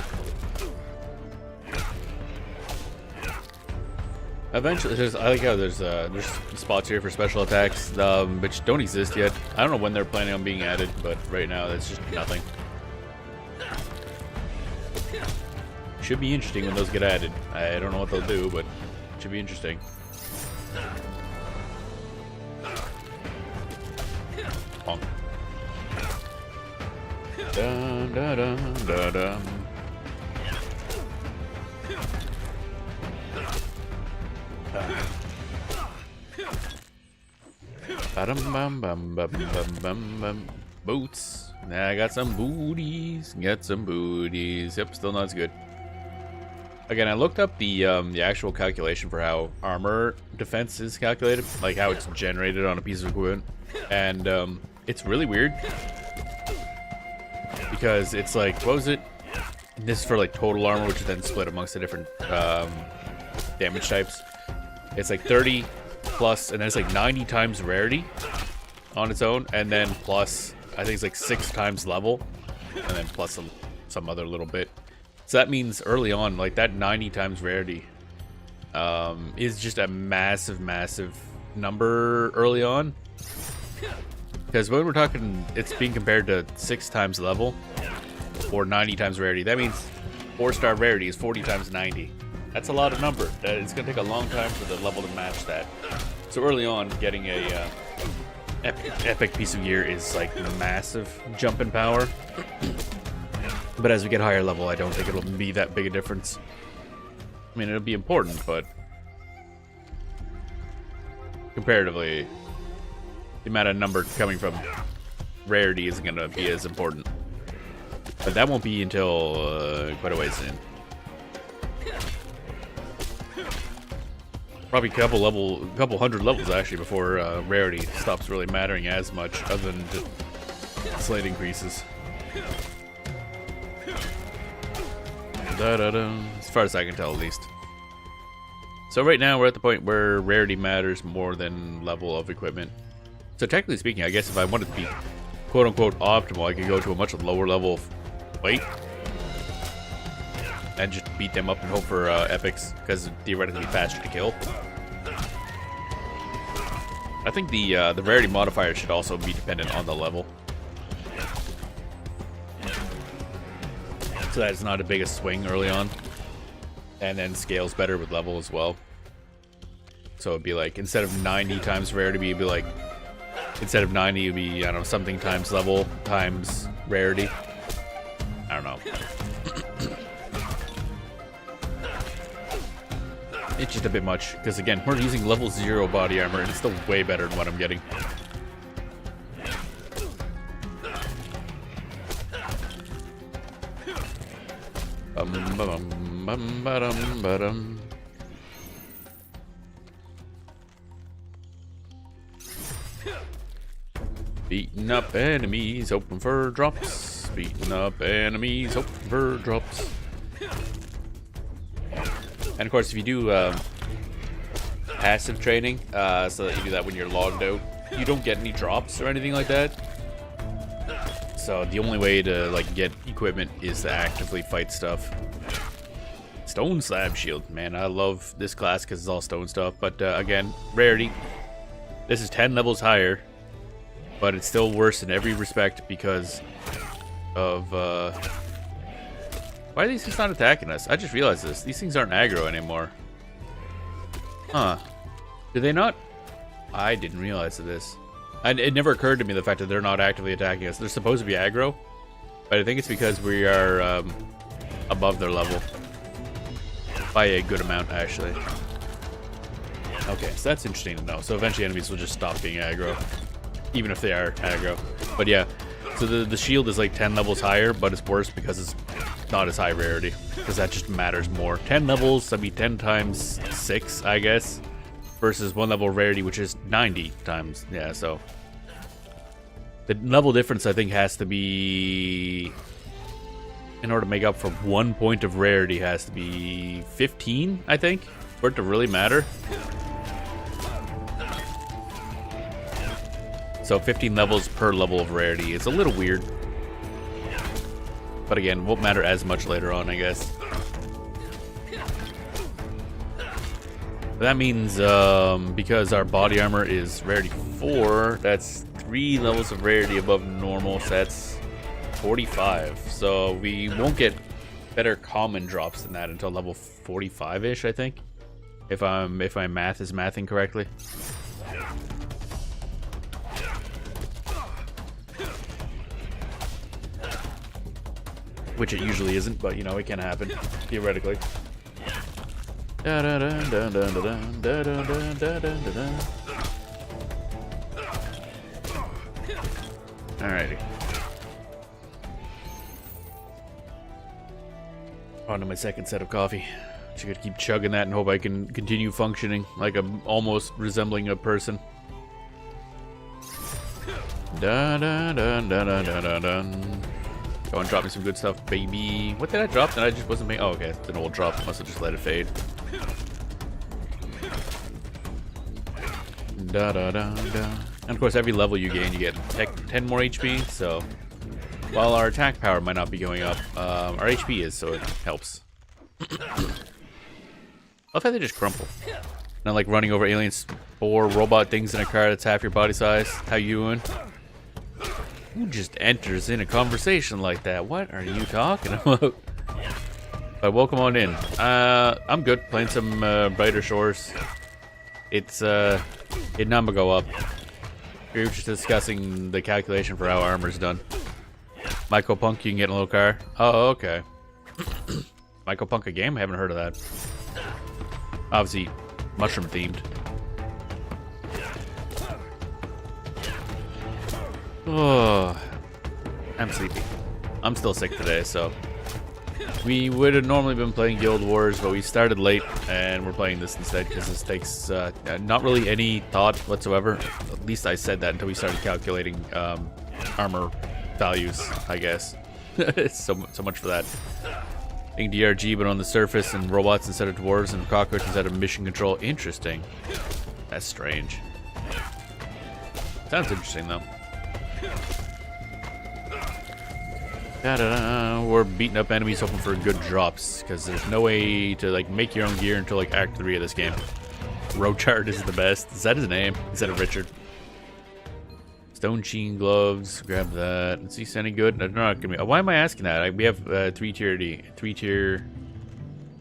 Eventually, I like how there's spots here for special attacks, which don't exist yet. I don't know when they're planning on being added, but right now that's just nothing. Should be interesting when those get added. I don't know what they'll do, but it should be interesting. Bonk. Dun, dun, dun, dun, dun. Boots. Nah, I got some booties. Got some booties. Yep, still not as good. Again, I looked up the actual calculation for how armor defense is calculated, like how it's generated on a piece of equipment, and it's really weird because it's like, what was it? And this is for like total armor, which is then split amongst the different damage types. It's like 30 plus, and then it's like 90 times rarity on its own, and then plus, I think it's like 6 times level, and then plus some other little bit. So that means early on, like that 90 times rarity is just a massive, massive number early on. Because when we're talking, it's being compared to 6 times level or 90 times rarity. That means 4-star rarity is 40 times 90. That's a lot of number. It's going to take a long time for the level to match that. So early on, getting a epic piece of gear is like a massive jump in power. But as we get higher level, I don't think it'll be that big a difference. I mean, it'll be important, but comparatively, the amount of number coming from rarity isn't going to be as important. But that won't be until quite a ways in. Probably a couple hundred levels actually before rarity stops really mattering as much, other than just slight increases. As far as I can tell, at least. So right now we're at the point where rarity matters more than level of equipment. So technically speaking, I guess if I wanted to be quote-unquote optimal, I could go to a much lower level of weight and just beat them up and hope for epics, because it's theoretically faster to kill. I think the rarity modifier should also be dependent on the level, so that it's not a biggest swing early on, and then scales better with level as well. So it'd be like, instead of 90 times rarity, it'd be like, instead of 90, it'd be, I don't know, something times level times rarity. I don't know. It's just a bit much, because again, we're using level 0 body armor, and it's still way better than what I'm getting. Beating up enemies, hoping for drops. Beating up enemies, hoping for drops. And of course, if you do passive training, so that you do that when you're logged out, you don't get any drops or anything like that. So the only way to like get equipment is to actively fight stuff. Stone slab shield, man, I love this class because it's all stone stuff. But again, rarity. This is 10 levels higher, but it's still worse in every respect because of why are these things not attacking us? I just realized this. These things aren't aggro anymore. Huh. Did they not? I didn't realize this. And it never occurred to me the fact that they're not actively attacking us. They're supposed to be aggro, but I think it's because we are above their level. By a good amount, actually. Okay, so that's interesting to know. So eventually enemies will just stop being aggro, even if they are aggro. But yeah, so the shield is like 10 levels higher, but it's worse because it's not as high rarity, because that just matters more. 10 levels, that'd be 10 times 6, I guess, versus 1 level rarity, which is 90 times. Yeah, so The level difference, I think, has to be, in order to make up for 1 point of rarity, has to be 15, I think, for it to really matter. So 15 levels per level of rarity. It's a little weird. But again, won't matter as much later on, I guess. That means, because our body armor is rarity 4, that's 3 levels of rarity above normal, so that's 45. So we won't get better common drops than that until level 45-ish, I think. If my math is mathing correctly. Which it usually isn't, but you know, it can happen, theoretically. Alrighty. On to my second set of coffee. Just gotta keep chugging that and hope I can continue functioning like I'm almost resembling a person. Go and drop me some good stuff, baby. What did I drop? That I just wasn't paying. Oh, okay. It's an old drop. Must have just let it fade. And of course, every level you gain, you get 10 more HP. So while our attack power might not be going up, our HP is, so it helps. I love how they just crumple. Not like running over aliens or robot things in a car that's half your body size. How you doing? Who just enters in a conversation like that? What are you talking about? But welcome on in. I'm good. Playing some Brighter Shores. It's it number go up. We were just discussing the calculation for how armor's done. Myco Punk, you can get a little car. Oh, okay. Myco Punk a game? I haven't heard of that. Obviously, mushroom themed. Oh, I'm sleepy. I'm still sick today, so we would have normally been playing Guild Wars, but we started late and we're playing this instead because this takes not really any thought whatsoever. At least I said that until we started calculating armor values, I guess. so much for that. Being DRG, but on the surface, and robots instead of dwarves, and cockroaches instead of mission control. Interesting. That's strange. Sounds interesting though. We're beating up enemies hoping for good drops because there's no way to like make your own gear until like Act 3 of this game. Rochard is the best. Is that his name? Instead of Richard. Stone Sheen gloves. Grab that. Is he any good? They're not gonna be. Why am I asking that? We have 3 tier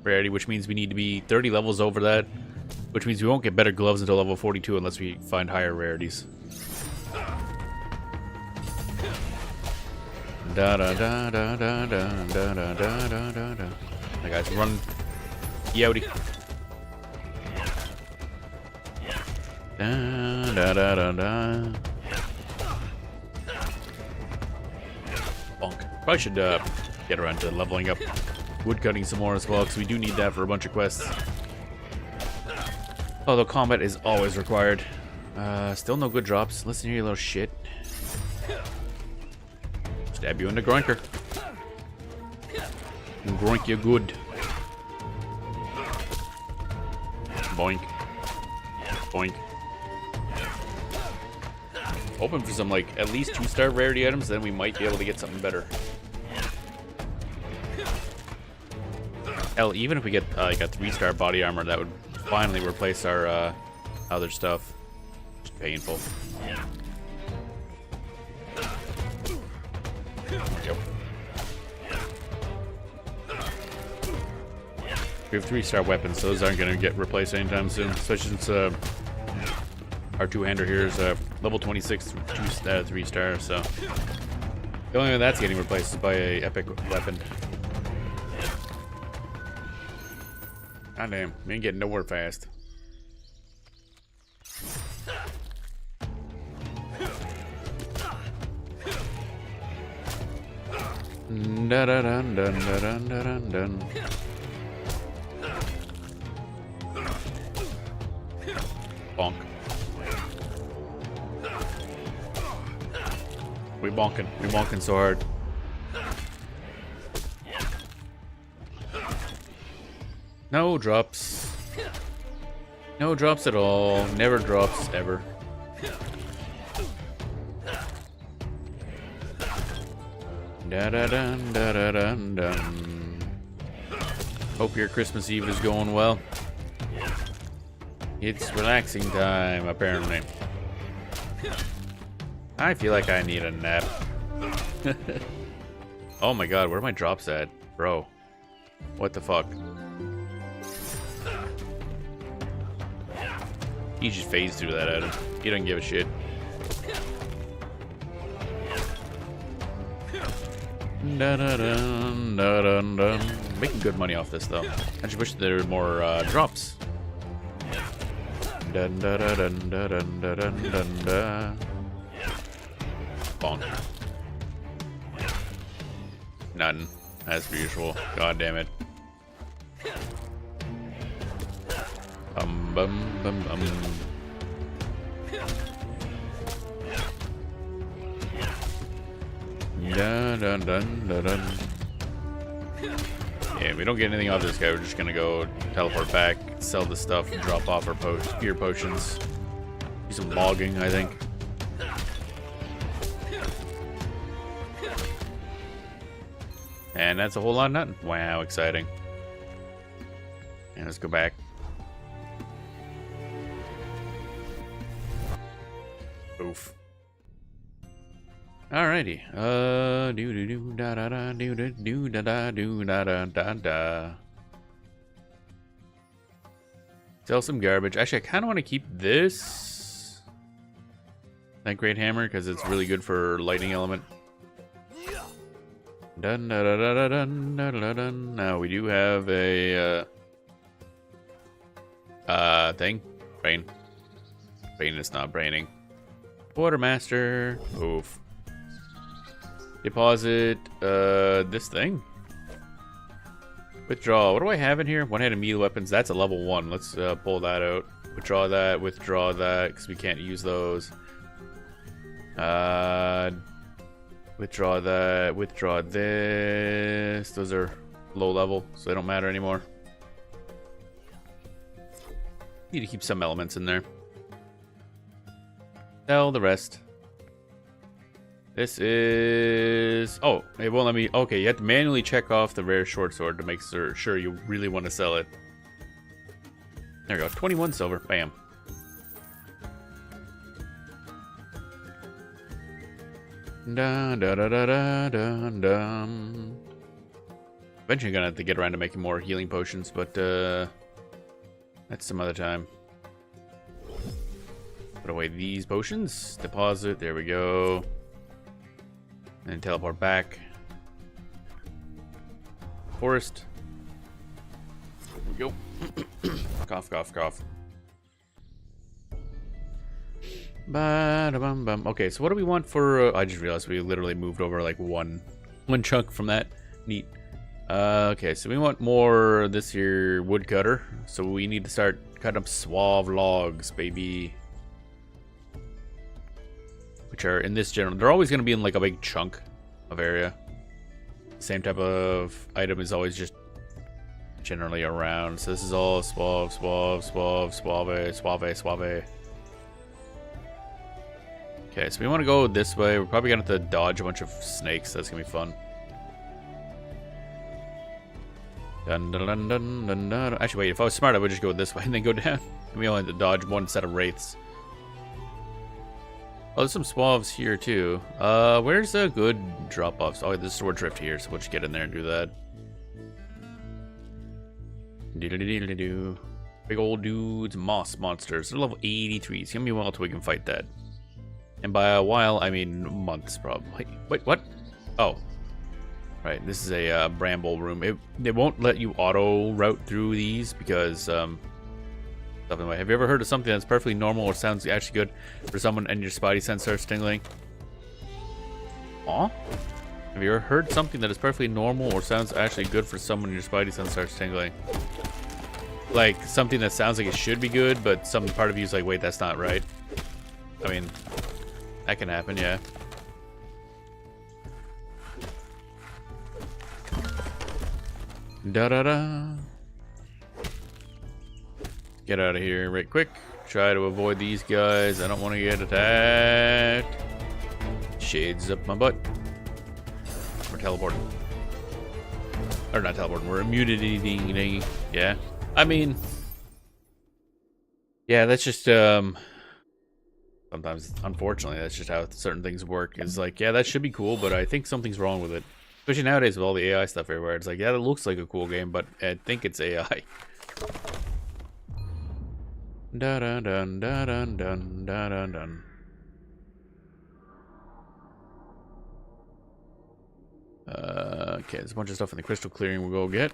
rarity, which means we need to be 30 levels over that, which means we won't get better gloves until level 42 unless we find higher rarities. Da da da da da da da da da da da da. Hey guys, run, Yodi. Da da da da da. Bonk. Probably should get around to leveling up woodcutting some more as well, because we do need that for a bunch of quests. Although combat is always required. Still no good drops. Listen here, you little shit. Stab you in the groinker. Groink you good. Boink. Boink. Hoping for some like at least 2-star rarity items, then we might be able to get something better. Hell, even if we get like a 3-star body armor, that would finally replace our other stuff. Just painful. Yep. We have 3-star weapons, so those aren't going to get replaced anytime soon, especially since our two-hander here is level 26, 3-star, so the only way that's getting replaced is by a epic weapon. God damn, we ain't getting nowhere fast. Dun dun dun dun dun dun dun. Bonk. We bonking. We bonking so hard. No drops. No drops at all. Never drops ever. Da da dun da da dun dun. Hope your Christmas Eve is going well. It's relaxing time, apparently. I feel like I need a nap. Oh my god, where are my drops at? Bro. What the fuck? He just phased through that at him. He doesn't give a shit. Da -da -dun, da -dun -dun. Making good money off this though. I just wish there were more drops. Dun da da dun da dun da dun dun da. Bonk. Nothing, as per usual. God damn it. Bum bum bum. Dun dun dun dun dun. Yeah, we don't get anything off this guy. We're just gonna go teleport back, sell the stuff, drop off our gear potions. Do some logging, I think. And that's a whole lot of nothing. Wow, exciting. And let's go back. Oof. Alrighty. Do do do da da da do do do da da do da da da da. Sell some garbage. Actually, I kind of want to keep this. That great hammer because it's really good for lightning element. Dun da da da da dun da da dun. Now we do have a thing. Brain. Brain is not braining. Quartermaster. Oof. Deposit this thing. Withdraw. What do I have in here? One-handed melee weapons. That's a level 1. Let's pull that out. Withdraw that. Withdraw that because we can't use those. Withdraw that. Withdraw this. Those are low level, so they don't matter anymore. Need to keep some elements in there. Sell the rest. This is... Oh, it won't let me... Okay, you have to manually check off the rare short sword to make sure you really want to sell it. There we go. 21 silver. Bam. Da da da da da da da. Eventually gonna have to get around to making more healing potions, but that's some other time. Put away these potions. Deposit. There we go. And teleport back. Forest. There we go. Cough, cough, cough. Ba-da-bum bum. Okay, so what do we want for... I just realized we literally moved over like one chunk from that. Neat. Okay, so we want more this here woodcutter. So we need to start cutting up suave logs, baby. Which are in this general... They're always going to be in like a big chunk of area. Same type of item is always just generally around. So this is all suave, suave, suave, suave, suave, suave. Okay, so we want to go this way. We're probably going to have to dodge a bunch of snakes. That's going to be fun. Dun, dun, dun, dun, dun, dun. Actually, wait. If I was smart, I would just go this way and then go down. We only have to dodge one set of wraiths. Oh, there's some suaves here, too. Where's a good drop-offs? Oh, there's sword drift here, so we'll just get in there and do that. Do-do-do-do-do-do. Big old dudes, moss monsters. They're level 83. It's going to be a while till we can fight that. And by a while, I mean months, probably. Wait, what? Oh. Right, this is a bramble room. It won't let you auto route through these because... Have you ever heard of something that's perfectly normal or sounds actually good for someone and your spidey sense starts tingling? Aw? Have you ever heard something that is perfectly normal or sounds actually good for someone and your spidey sense starts tingling? Like, something that sounds like it should be good, but some part of you is like, wait, that's not right. I mean... That can happen, yeah. Da da da. Get out of here right quick. Try to avoid these guys. I don't want to get attacked. Shades up my butt. We're teleporting. Or not teleporting. We're immunity. Yeah. I mean, yeah, that's just sometimes, unfortunately, that's just how certain things work. It's like, yeah, that should be cool, but I think something's wrong with it. Especially nowadays with all the AI stuff everywhere. It's like, yeah, it looks like a cool game, but I think it's AI. Da dun dun da dun dun da dun dun. Okay, there's a bunch of stuff in the crystal clearing we'll go get.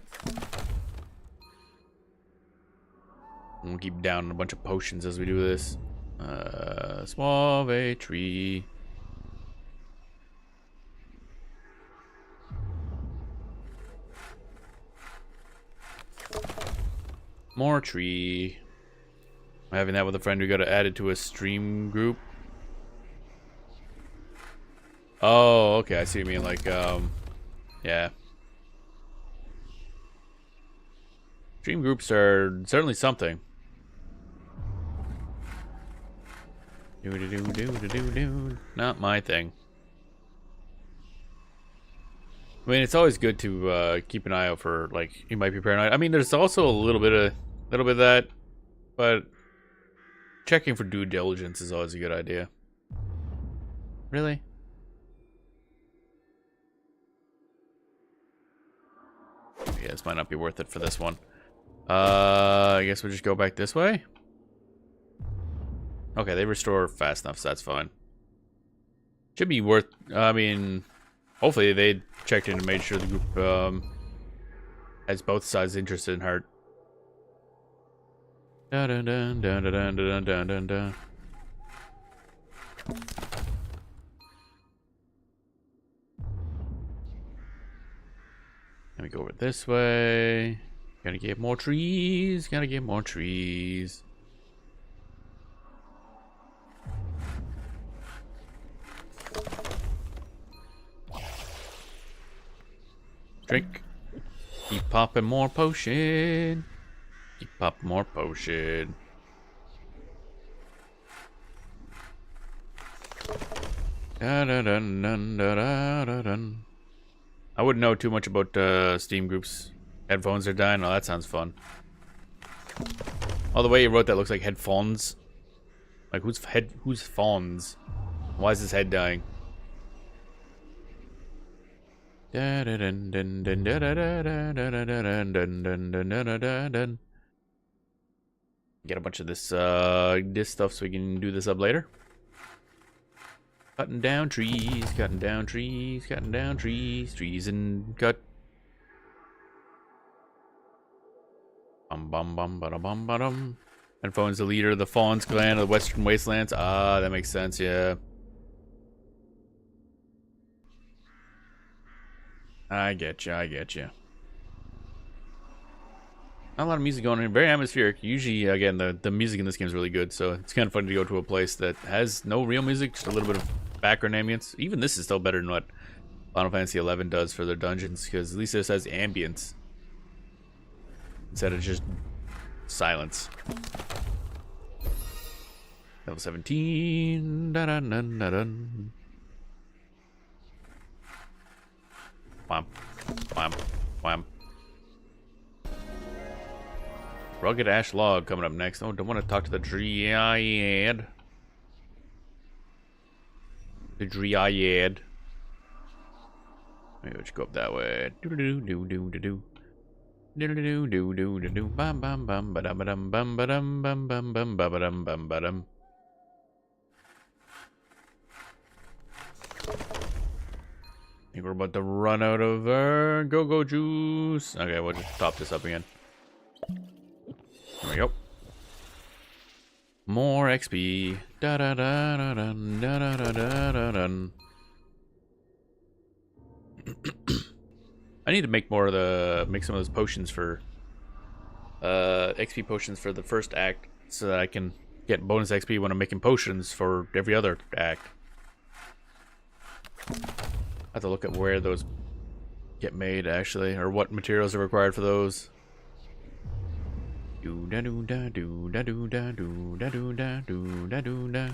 We'll keep down a bunch of potions as we do this. Suave tree. More tree. I'm having that with a friend who got to add it to a stream group. Oh, okay, I see what you mean. Like, yeah. Stream groups are certainly something. Not my thing. I mean, it's always good to keep an eye out for, like, you might be paranoid. I mean, there's also a little bit of that, but checking for due diligence is always a good idea. Really? Yeah, this might not be worth it for this one. I guess we'll just go back this way. Okay, they restore fast enough, so that's fine. Should be worth, I mean, hopefully they checked in and made sure the group has both sides interested in heart. Dun dun dun dun dun dun dun dun dun. Let me go over this way. Gotta get more trees. Gotta get more trees. Drink. Keep popping more potion. Keep popping more potion. Dun dun dun dun dun dun dun. I wouldn't know too much about Steam groups. Headphones are dying. Oh, that sounds fun. Oh, the way you wrote that looks like headphones. Like who's phones? Why is his head dying? Get a bunch of this stuff so we can do this up later. Cutting down trees, cutting down trees, cutting down trees, trees and cut. Bum bum bum bada bum bum. And Phone's the leader of the Fawns clan of the Western Wastelands. Ah, that makes sense, yeah. I get you, I get you. Not a lot of music going on. Very atmospheric. Usually, again, the music in this game is really good, so it's kind of fun to go to a place that has no real music, just a little bit of background ambience. Even this is still better than what Final Fantasy XI does for their dungeons, because at least this has ambience instead of just silence. Level 17. Da -dun -dun -dun -dun. Wham, wham, wham. Rugged ash log coming up next. Oh, don't want to talk to the Dryad. The Dryad. Maybe we should go up that way. Do do do do do do. Do do do do do do. Bam bam bam ba dum ba dum bam ba dum bam bam bam ba ba dum bam ba dum. I think we're about to run out of go-go juice. Okay, we'll just top this up again. There we go. More XP. Da da da da dun, da da da da da dun. I need to make more of make some of those potions for XP potions for the first act, so that I can get bonus XP when I'm making potions for every other act. I have to look at where those get made actually, or what materials are required for those. Do da do da do da do da do da do da do da do da.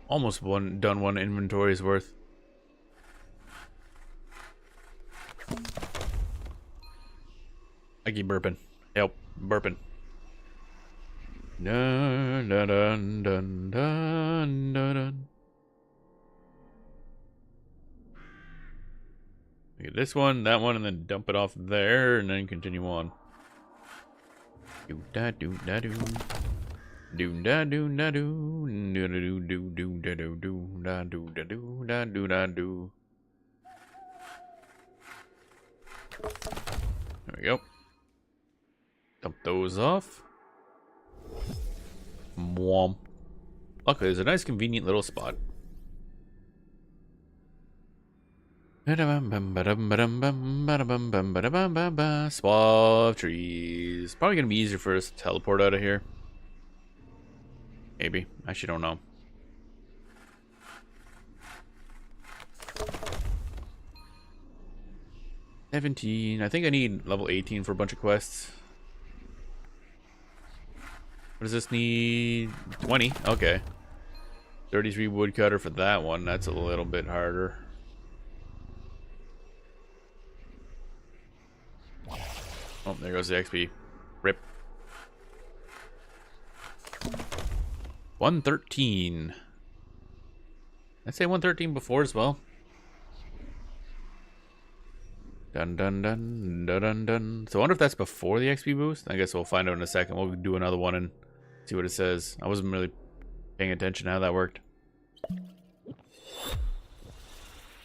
Almost done one inventory's worth. I keep burping. Help, burping. Dun dun dun dun dun dun dun. Get this one, that one, and then dump it off there, and then continue on. Do da do da do. Do da do da do. Do da do do do da do do da do da do da do da do. There we go. Dump those off. Mwomp. Luckily, there's a nice convenient little spot. Suave trees. Probably gonna be easier for us to teleport out of here. Maybe. Actually, don't know. $17. I think I need level 18 for a bunch of quests. What does this need? 20. Okay. 33 woodcutter for that one. That's a little bit harder. Oh, there goes the XP. Rip. 113. I'd say 113 before as well. Dun dun dun dun dun dun. So I wonder if that's before the XP boost. I guess we'll find out in a second. We'll do another one and see what it says. I wasn't really paying attention to how that worked.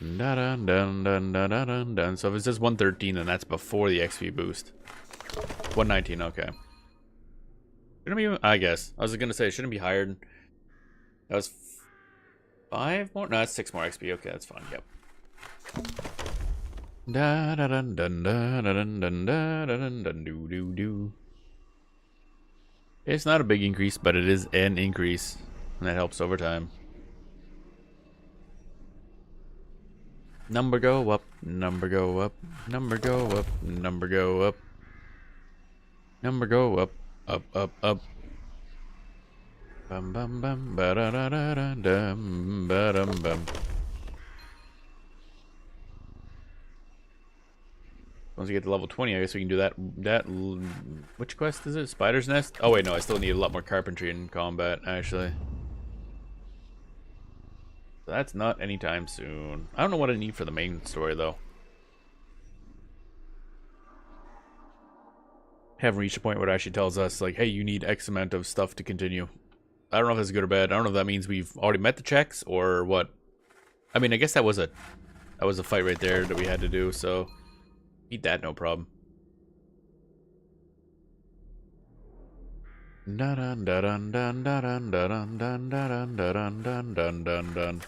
Dun dun dun dun dun dun dun. So if it says 113, then that's before the XP boost. 119. Okay. Shouldn't be. I guess I was gonna say it shouldn't be higher. That was 5 more. No, that's 6 more XP. Okay, that's fine. Yep. Da da dun dun dun dun dun dun dun dun do do do. It's not a big increase, but it is an increase, and that helps over time. Number go up, number go up, number go up, number go up, number go up, up up up. Bum bum bum ba da da da da dum ba dum bum. Once we get to level 20, I guess we can do that. Which quest is it? Spider's Nest? Oh wait, no, I still need a lot more carpentry in combat, actually. So that's not anytime soon. I don't know what I need for the main story, though. Haven't reached a point where it actually tells us, like, hey, you need X amount of stuff to continue. I don't know if that's good or bad. I don't know if that means we've already met the checks or what. I mean, I guess that was a fight right there that we had to do, so beat that, no problem. Dun dun dun dun dun dun dun dun dun dun dun dun dun dun.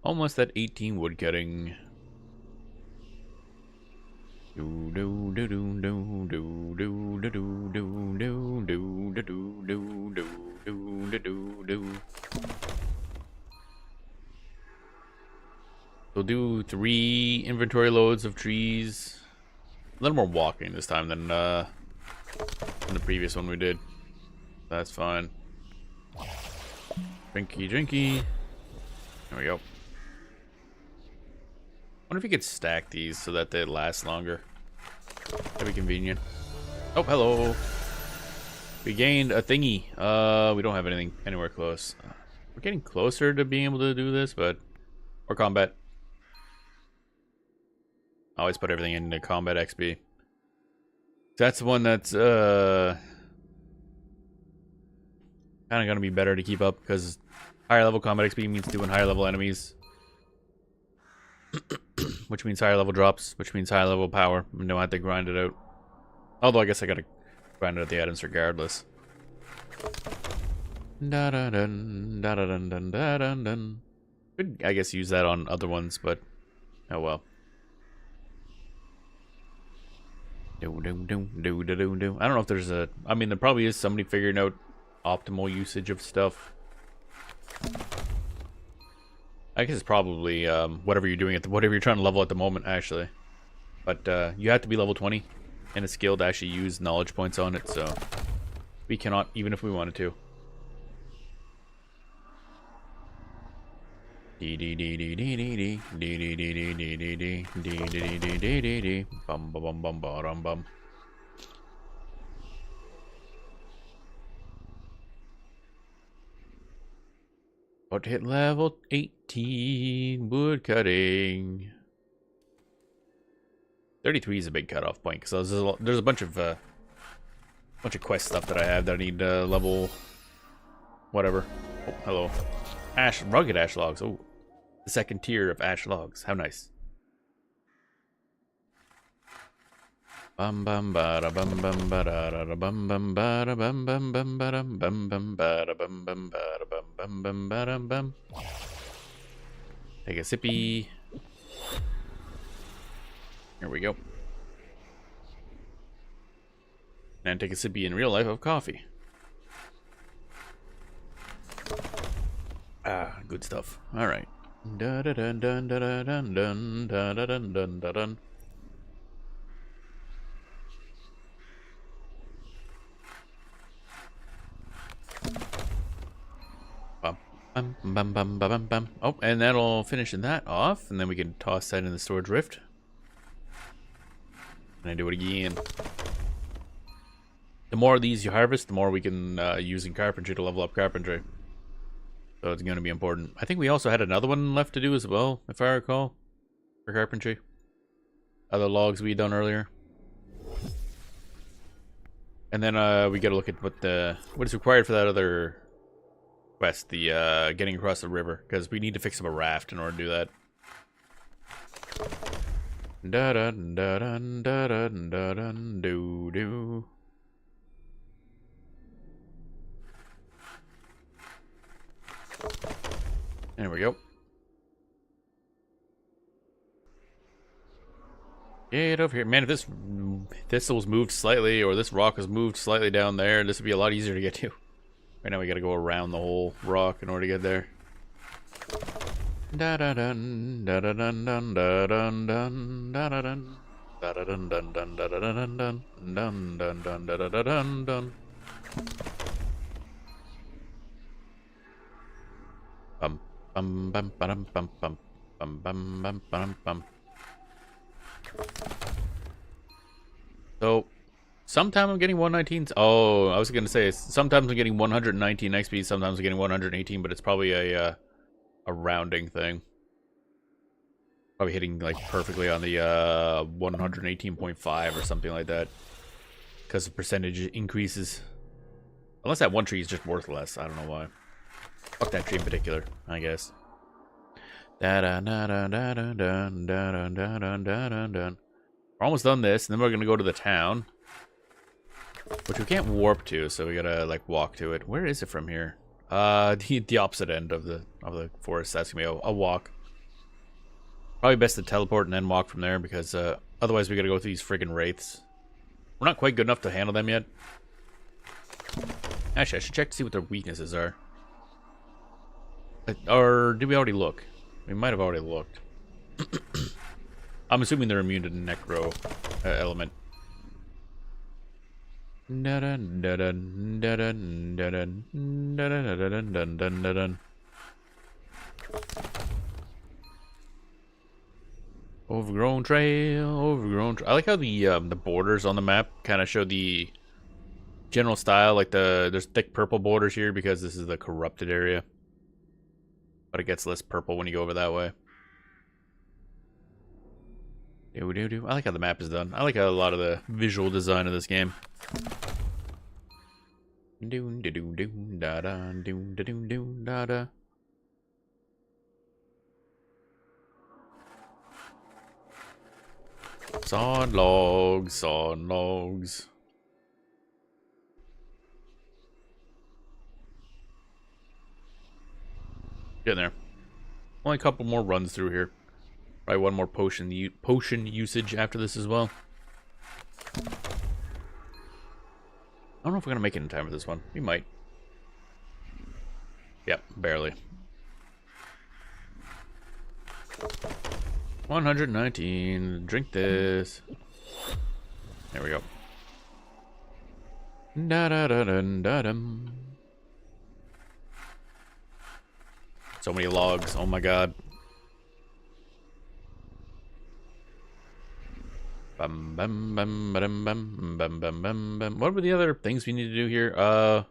Almost at 18 woodcutting. Do do do do do do do do do do do do do do do do do do. We'll do 3 inventory loads of trees. A little more walking this time than the previous one we did. That's fine. Drinky, drinky. There we go. Wonder if you could stack these so that they last longer. That'd be convenient. Oh, hello. We gained a thingy. We don't have anything anywhere close. We're getting closer to being able to do this, but or combat. I always put everything into combat XP. That's the one that's kind of gonna be better to keep up because higher level combat XP means doing higher level enemies, which means higher level drops, which means higher level power. I don't have to grind it out. Although I guess I gotta grind out the items regardless. Da da dun da da dun dun da dun dun. Could I guess use that on other ones, but oh well. Do do do do do do do. I don't know if there's a. I mean, there probably is somebody figuring out optimal usage of stuff. I guess it's probably whatever you're doing whatever you're trying to level at the moment, actually. But you have to be level 20 in a skill to actually use knowledge points on it, so we cannot, even if we wanted to. Bum bum bum bum bum. About to hit level 18 wood cutting. 33 is a big cutoff point because there's a bunch of quest stuff that I have that I need level whatever. Oh, hello. Rugged ash logs. Oh, the second tier of ash logs. How nice. Bum bum bada bum bum bada bum bum bada bum bum bum bada bum bum bada bum bum bada bum bum bum bada bum. Take a sippy. Here we go. And take a sippy in real life of coffee. Ah, good stuff. All right. Da da dun dun da da dun dun da da dun dun da dun. Bum bum bum bum bum bum. Oh, and that'll finish that off, and then we can toss that in the storage rift. And I do it again. The more of these you harvest, the more we can use in carpentry to level up carpentry. So it's going to be important. I think we also had another one left to do as well, if I recall, for carpentry. Other logs we done earlier. And then we got to look at what is required for that other quest, the getting across the river, because we need to fix up a raft in order to do that. Da da da da da da da da do do. There we go. Get over here. Man, if this thistle was moved slightly, or this rock was moved slightly down there, this would be a lot easier to get to. Right now we gotta go around the whole rock in order to get there. Da da dun da da dun dun da dun dun da da dun da da dun dun dun da da dun dun dun dun dun da da dun dun. Bum bum bum bum bum bum bum bum bum bum bum. So sometimes I'm getting 119. Oh, I was gonna say sometimes I'm getting 119 XP, sometimes I'm getting 118, but it's probably a rounding thing. Probably hitting like perfectly on the 118.5 or something like that, because the percentage increases. Unless that one tree is just worth less. I don't know why. Fuck that tree in particular, I guess. We're almost done this, and then we're gonna go to the town, which we can't warp to, so we gotta like walk to it. Where is it from here? The opposite end of the forest. That's gonna be a walk. Probably best to teleport and then walk from there, because otherwise we gotta go through these friggin' wraiths. We're not quite good enough to handle them yet. Actually, I should check to see what their weaknesses are. Or did we already look? We might have already looked. I'm assuming they're immune to the necro element. Overgrown trail. I like how the borders on the map kind of show the general style. Like there's thick purple borders here because this is the corrupted area, but it gets less purple when you go over that way. I like how the map is done. I like a lot of the visual design of this game. Sawn logs. Getting there. Only a couple more runs through here. Probably one more potion usage after this as well. I don't know if we're gonna make it in time for this one. We might. Yep, barely. 119. Drink this. There we go. Da da da da da dum. So many logs. Oh my god. Bum bum bum bum bum bum bum bum bum. What were the other things we need to do here?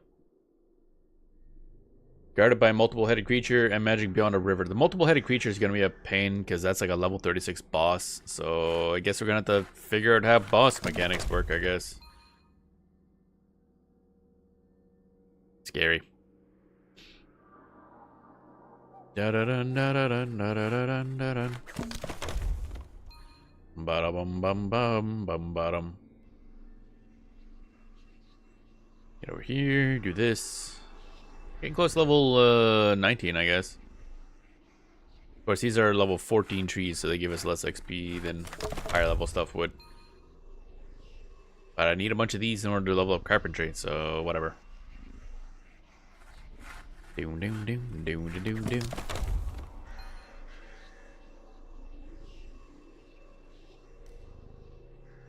Guarded by a multiple-headed creature and magic beyond a river. The multiple-headed creature is going to be a pain because that's like a level 36 boss. So I guess we're going to have to figure out how boss mechanics work, I guess. Scary. Da-da-dun, da-da-dun, da-da-dun, da-dun. Ba-da-bum-bum-bum, bum-ba-dum. Get over here, do this. Getting close to level 19, I guess. Of course, these are level 14 trees, so they give us less XP than higher level stuff would. But I need a bunch of these in order to level up carpentry, so whatever. Doom, doom, doom, doom, doom, doom.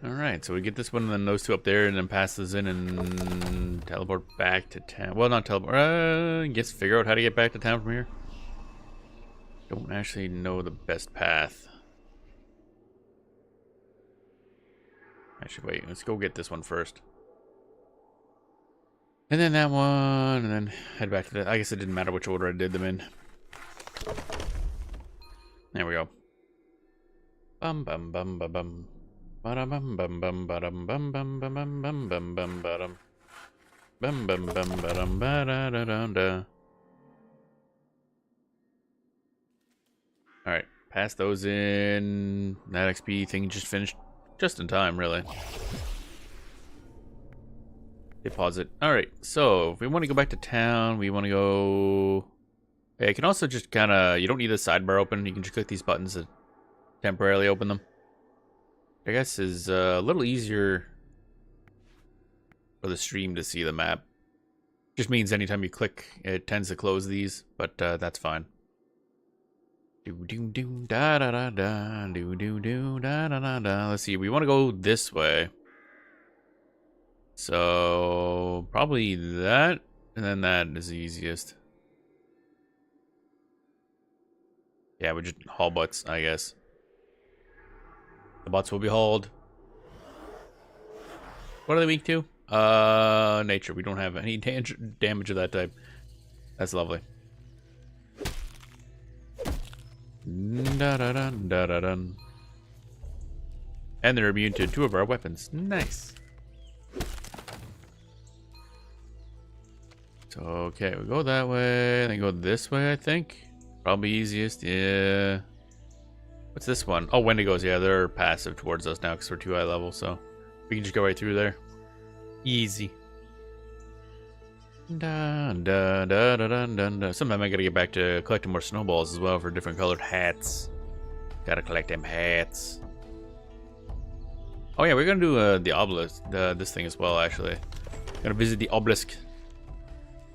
Alright, so we get this one and then those two up there and then pass those in and teleport back to town. Well, not teleport. I guess figure out how to get back to town from here. Don't actually know the best path. Actually, wait. Let's go get this one first. And then that one, and then head back to the... I guess it didn't matter which order I did them in. There we go. Bum bum bum bum bum. Ba-dum bum bum ba-dum bum bum bum bum bum bum bum ba-dum. Bum bum bum ba-dum ba-da-da-da-da. Alright, pass those in. That XP thing just finished just in time, really. Deposit. Alright, so if we want to go back to town, we want to go... Yeah, you can also just kind of... You don't need the sidebar open. You can just click these buttons to temporarily open them. I guess is a little easier for the stream to see the map. Just means anytime you click, it tends to close these, but that's fine. Do do do da da da da do do do da da da da. Let's see, we want to go this way. So probably that, and then that is the easiest. Yeah, we just haul butts, I guess. The butts will be hauled. What are they weak to? Nature. We don't have any damage of that type. That's lovely. Da-da-dun, da-da-dun. And they're immune to 2 of our weapons. Nice. So, okay, we go that way, then go this way, I think. Probably easiest, yeah. What's this one? Oh, Wendigos. Yeah, they're passive towards us now because we're too high level, so we can just go right through there. Easy. Da, da, da, da, da, da, da. Sometime I gotta get back to collecting more snowballs as well for different colored hats. Gotta collect them hats. Oh yeah, we're gonna do the obelisk, this thing as well, actually. Gonna visit the obelisk.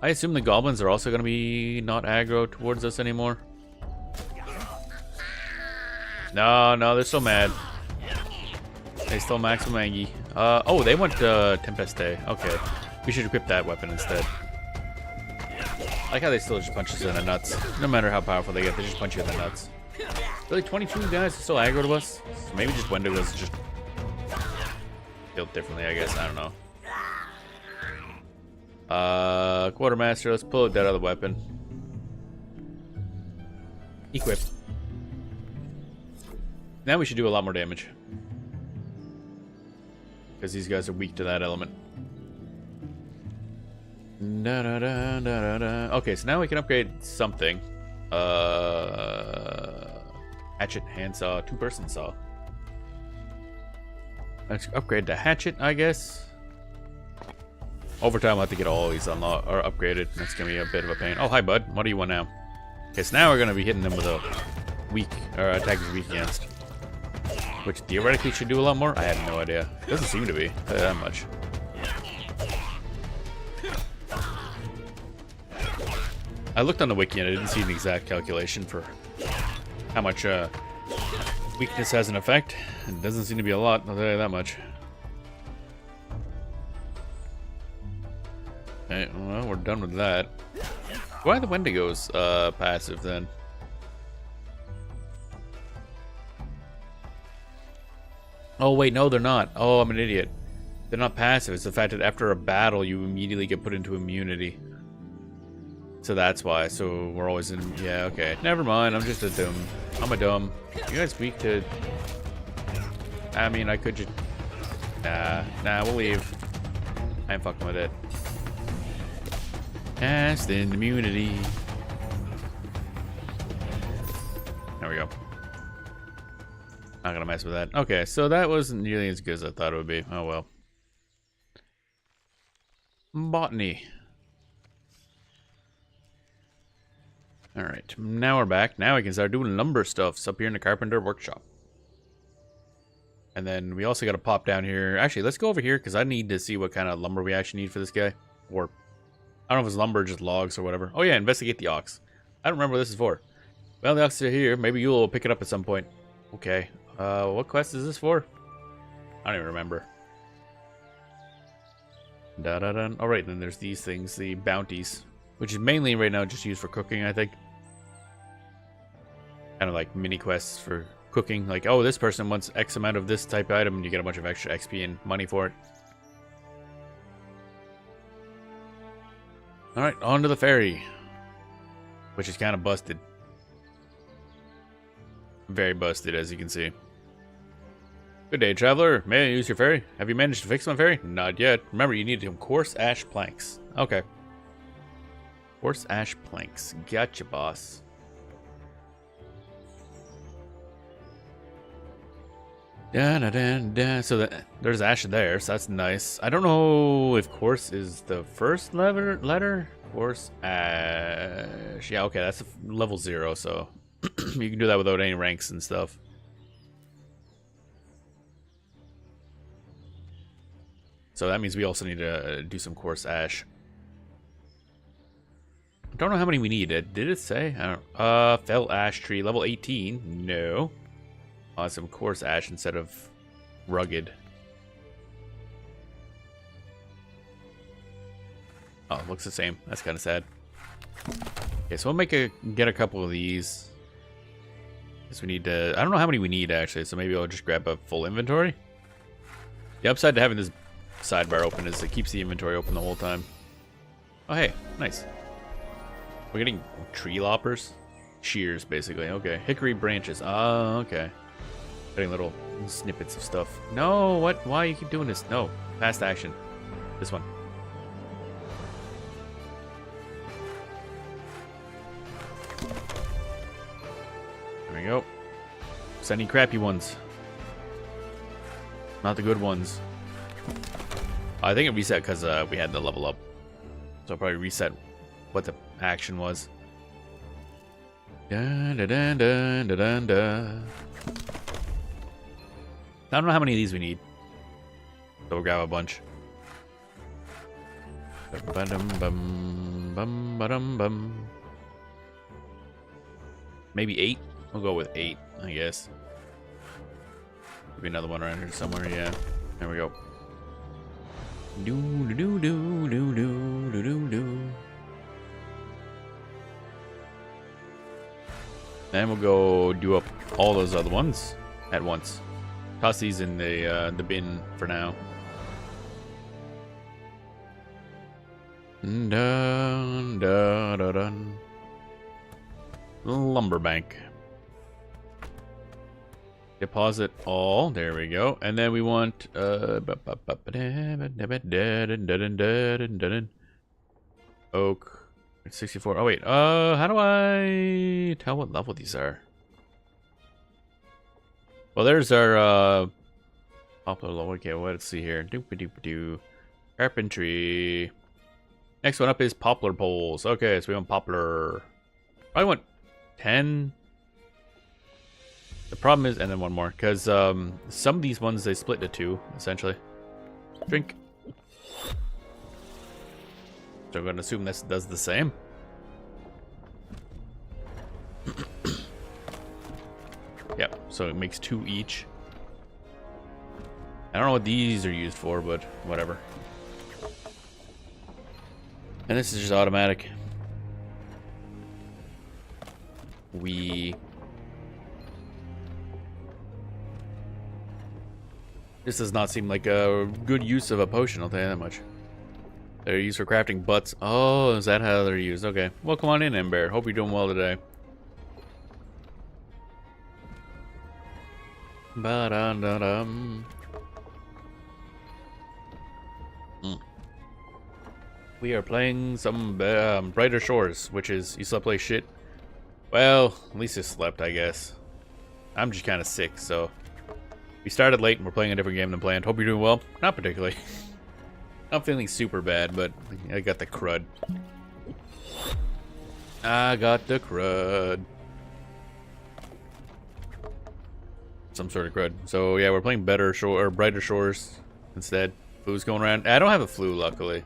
I assume the goblins are also gonna be not aggro towards us anymore. No, they're still mad. They still maximum Angie. Oh, they want Tempeste. Okay, we should equip that weapon instead. I like how they still just punch us in the nuts. No matter how powerful they get, they just punch you in the nuts. Really, 22 guys are still aggro to us? So maybe just Wendigos just built differently, I guess. I don't know. Quartermaster, let's pull out that other weapon. Equip. Now we should do a lot more damage. Because these guys are weak to that element. Da, da, da, da, da. Okay, so now we can upgrade something. Hatchet, handsaw, 2-person saw. Let's upgrade the hatchet, I guess. Over time, I'll have to get all these unlocked or upgraded. That's gonna be a bit of a pain. Oh, hi, bud. What do you want now? Okay, so now we're gonna be hitting them with a weak or attack is weak against. Which theoretically should do a lot more. I have no idea. Doesn't seem to be that much. I looked on the wiki and I didn't see an exact calculation for how much weakness has an effect. It doesn't seem to be a lot, I'll tell you that much. Okay, well, we're done with that. Why are the Wendigos passive then? Oh wait, no they're not. Oh, I'm an idiot. They're not passive. It's the fact that after a battle you immediately get put into immunity. So that's why. So we're always in... Yeah, okay. Never mind. I'm just a dumb... I'm a dumb. You guys weak to... I mean, I could just... Nah, we'll leave. I ain't fucking with it. Cast in immunity. There we go. Not gonna mess with that. Okay, so that wasn't nearly as good as I thought it would be. Oh well. Botany. Alright, now we're back. Now we can start doing lumber stuffs up here in the carpenter workshop. And then we also got to pop down here. Actually, let's go over here because I need to see what kind of lumber we actually need for this guy. Or, I don't know if it's lumber or just logs or whatever. Oh yeah, investigate the ox. I don't remember what this is for. Well, the ox is here. Maybe you'll pick it up at some point. Okay. What quest is this for? I don't even remember. Da-da-da. Alright, then there's these things, the bounties. Which is mainly right now just used for cooking, I think. Kind of like mini quests for cooking. Like, oh, this person wants X amount of this type of item, and you get a bunch of extra XP and money for it. Alright, on to the ferry. Which is kind of busted. Very busted, as you can see. Good day, traveler. May I use your ferry? Have you managed to fix my ferry? Not yet. Remember, you need some coarse ash planks. Okay. Coarse ash planks. Gotcha, boss. Da-da-da-da. So there's ash there, so that's nice. I don't know if coarse is the first letter. Coarse ash. Yeah, okay, that's level 0, so you can do that without any ranks and stuff. So that means we also need to do some coarse ash. I don't know how many we need. Did it say? I don't. Fell ash tree, level 18. No. Oh, some coarse ash instead of rugged. Oh, looks the same. That's kind of sad. Okay, so we'll get a couple of these. Guess we need to... I don't know how many we need, actually, so maybe I'll just grab a full inventory. The upside to having this sidebar open is it keeps the inventory open the whole time. Oh, hey. Nice. We're getting tree loppers? Shears, basically. Okay. Hickory branches. Oh, okay. Getting little snippets of stuff. No, what? Why you keep doing this? No. Fast action. This one. There we go. Sending crappy ones. Not the good ones. I think it reset because we had the level up. So I'll probably reset what the action was. Dun, dun, dun, dun, dun, dun, dun. I don't know how many of these we need. So we'll grab a bunch. Maybe 8? We'll go with 8, I guess. Maybe another one around here somewhere, yeah. There we go. Do do do do do do do do do. Then we'll go do up all those other ones at once. Toss these in the bin for now. Dun, dun, dun, dun. Lumber bank. Deposit all. There we go. And then we want oak 64. Oh wait. How do I tell what level these are? Well, there's our poplar level. Okay, well, let's see here. Doop-a-doop-a-doo. Carpentry. Next one up is poplar poles. Okay, so we want poplar. I want 10. The problem is, and then one more, because some of these ones they split to 2, essentially. Drink. So I'm going to assume this does the same. so it makes 2 each. I don't know what these are used for, but whatever. And this is just automatic. This does not seem like a good use of a potion, I'll tell you that much. They're used for crafting butts. Oh, is that how they're used? Okay. Well, come on in, Ember. Hope you're doing well today. Ba-da-da-dum. We are playing some Brighter Shores, which is, you slept like shit. Well, at least you slept, I guess. I'm just kind of sick, so. We started late and we're playing a different game than planned. Hope you're doing well. Not particularly. Not feeling super bad, but I got the crud. I got the crud. Some sort of crud. So yeah, we're playing Brighter Shores instead. Flu's going around. I don't have a flu, luckily.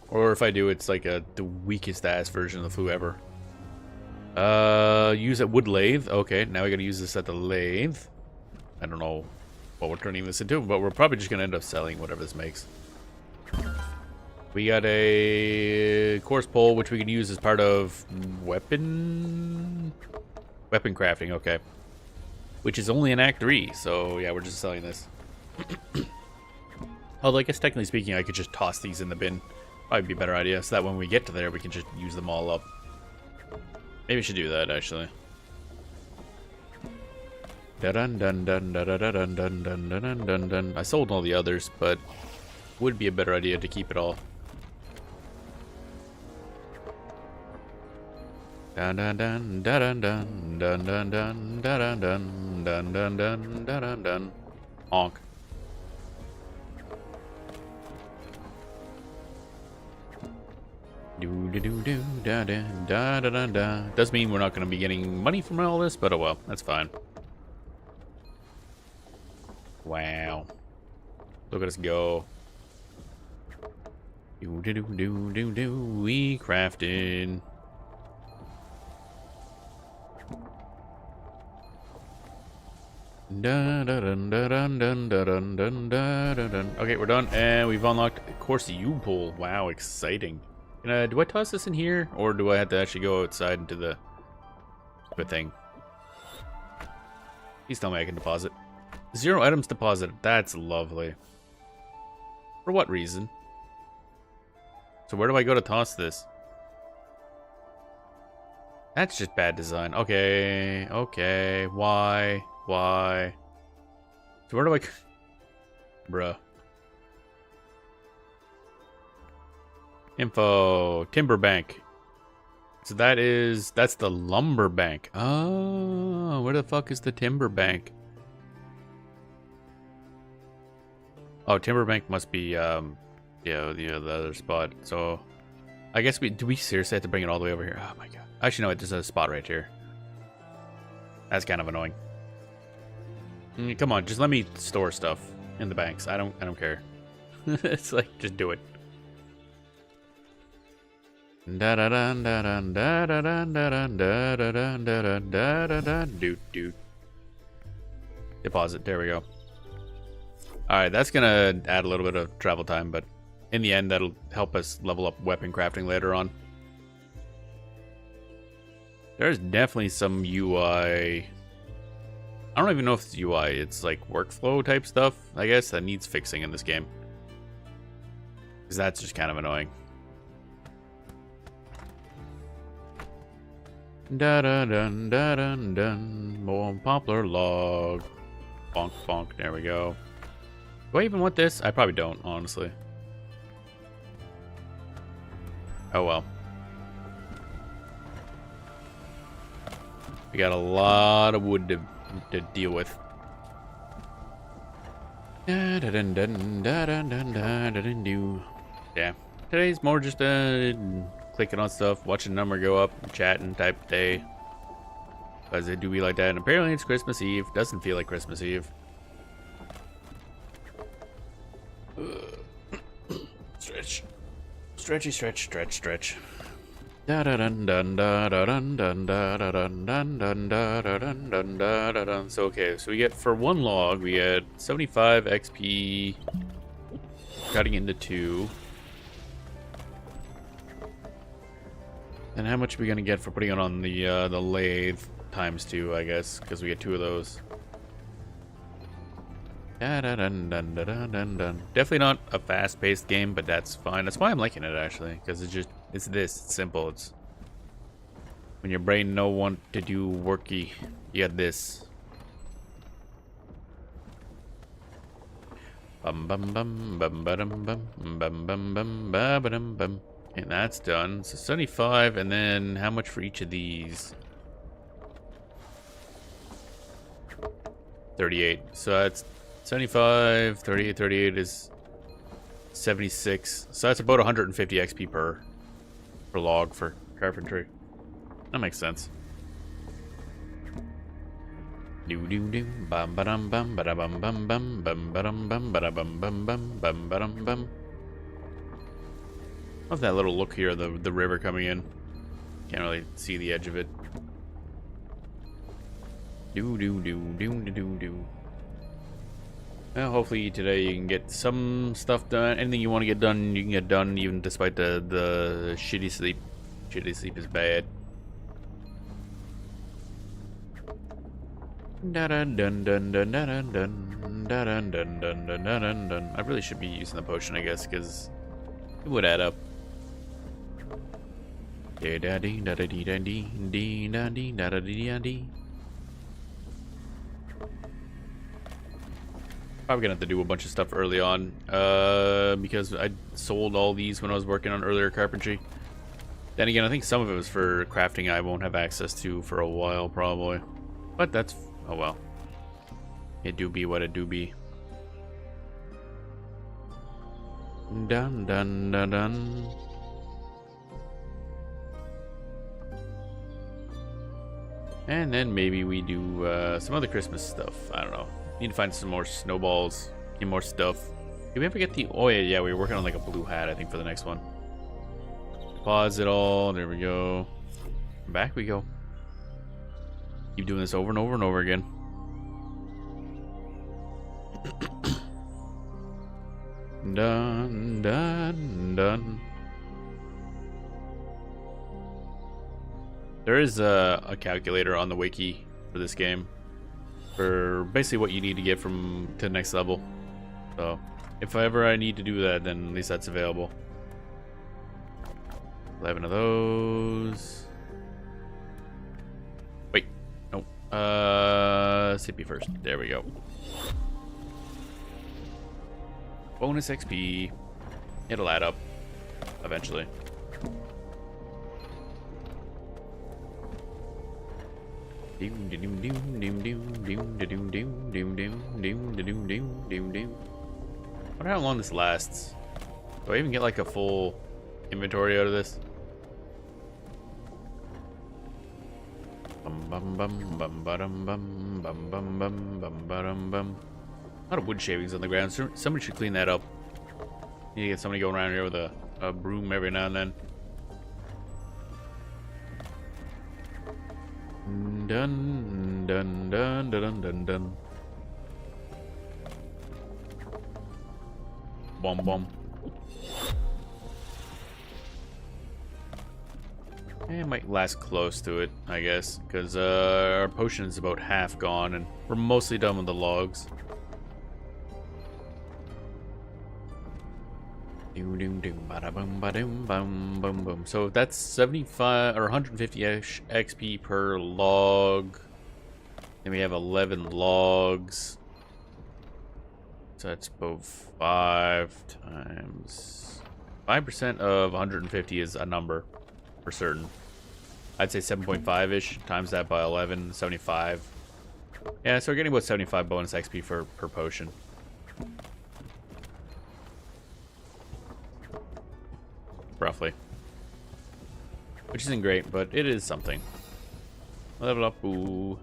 Or if I do, it's like the weakest ass version of the flu ever. Use at wood lathe. Okay, now we gotta use this at the lathe. I don't know what we're turning this into, but we're probably just gonna end up selling whatever this makes. We got a coarse pole, which we can use as part of weapon crafting. Okay, which is only in Act 3. So yeah, we're just selling this. Although I guess technically speaking, I could just toss these in the bin. Probably be a better idea, so that when we get to there, we can just use them all up. Maybe we should do that, actually. Dun dun dun dun dun dun dun dun dun dun dun. I sold all the others, but would be a better idea to keep it all. Dun dun dun dun dun dun dun dun dun dun dun dun dun dun dun dun. Honk. Do do do do da da da da da da. Does mean we're not going to be getting money from all this, but oh well, that's fine. Wow, look at us go! Do do do do do do. We crafted. Dun dun dun dun dun dun dun dun dun. Okay, we're done, and we've unlocked a course U pull. Wow, exciting! Do I toss this in here, or do I have to actually go outside into the thing? Please tell me I can deposit. 0 items deposited. That's lovely. For what reason? So where do I go to toss this? That's just bad design. Okay, okay. Why? So where do I... Bruh. Info, timber bank. So that's the lumber bank. Oh, where the fuck is the timber bank? Oh, timber bank must be, yeah, the other spot. So, I guess do we seriously have to bring it all the way over here? Oh my god. Actually, no, there's a spot right here. That's kind of annoying. Come on, just let me store stuff in the banks. I don't care. It's like, just do it. Da da da da da da da da da da da da da da da. Deposit. There we go. All right, that's gonna add a little bit of travel time, but in the end, that'll help us level up weapon crafting later on. There's definitely some UI. I don't even know if it's UI. It's like workflow type stuff, I guess, that needs fixing in this game. Because that's just kind of annoying. Da da dun da dun dun. More poplar log. Bonk bonk. There we go. Do I even want this? I probably don't, honestly. Oh well. We got a lot of wood to deal with. Da da dun dun da dun dun da dun do. Yeah. Today's more just clicking on stuff, watching the number go up, chatting type day. Because they do be like that. And apparently it's Christmas Eve. Doesn't feel like Christmas Eve. Stretch. Stretchy, stretch, stretch, stretch. Da da dun dun da da dun dun da da dun dun dun da da dun dun da da dun. So okay, so we get for one log we get 75 XP cutting into two. And how much are we gonna get for putting it on the lathe times two, I guess, because we get two of those. Da da dun dun da dun dun dun. Definitely not a fast-paced game, but that's fine. That's why I'm liking it actually, because it's simple. It's when your brain no want to do worky, you got this. Bum bum bum bum bum bum bum bum bum bum bum. And that's done. So 75, and then how much for each of these? 38. So that's 75, 38, 38 is 76. So that's about 150 XP per log for carpentry. That makes sense. Do do do bum bum bum bum bum bum bum bum bum bum bum bum bum bum bum. Love that little look here, the river coming in. Can't really see the edge of it. Do do do do do do do. Well, hopefully today you can get some stuff done. Anything you want to get done, you can get done, even despite the shitty sleep. Shitty sleep is bad. Dun dun dun dun dun dun dun dun dun dun dun dun dun dun. I really should be using the potion, I guess, because it would add up. Da da dee da da dee da dee dee da dee da da dee da dee. Probably gonna have to do a bunch of stuff early on, because I sold all these when I was working on earlier carpentry. Then again, I think some of it was for crafting I won't have access to for a while, probably. But that's, oh well. It do be what it do be. Dun dun dun dun. And then maybe we do some other Christmas stuff. I don't know. Need to find some more snowballs. Get more stuff. Did we ever get the... Oh, yeah, we were working on like a blue hat, I think, for the next one. Pause it all. There we go. Back we go. Keep doing this over and over and over again. Dun, dun, dun. There is a calculator on the wiki for this game for basically what you need to get to the next level. So if ever I need to do that, then at least that's available. 11 of those. Wait, no. CP first. There we go. Bonus XP. It'll add up eventually. Wonder how long this lasts. Do I even get like a full inventory out of this? A lot of wood shavings on the ground. Somebody should clean that up. Need to get somebody going around here with a broom every now and then. Dun dun dun dun dun dun. Bomb bomb. It might last close to it, I guess, because our potion is about half gone, and we're mostly done with the logs. So that's 75 or 150 XP per log. Then we have 11 logs. So that's about 5 times 5% of 150 is a number for certain. I'd say 7.5-ish times that by 11, 75. Yeah, so we're getting about 75 bonus XP per potion. Roughly. Which isn't great, but it is something. Level up, ooh.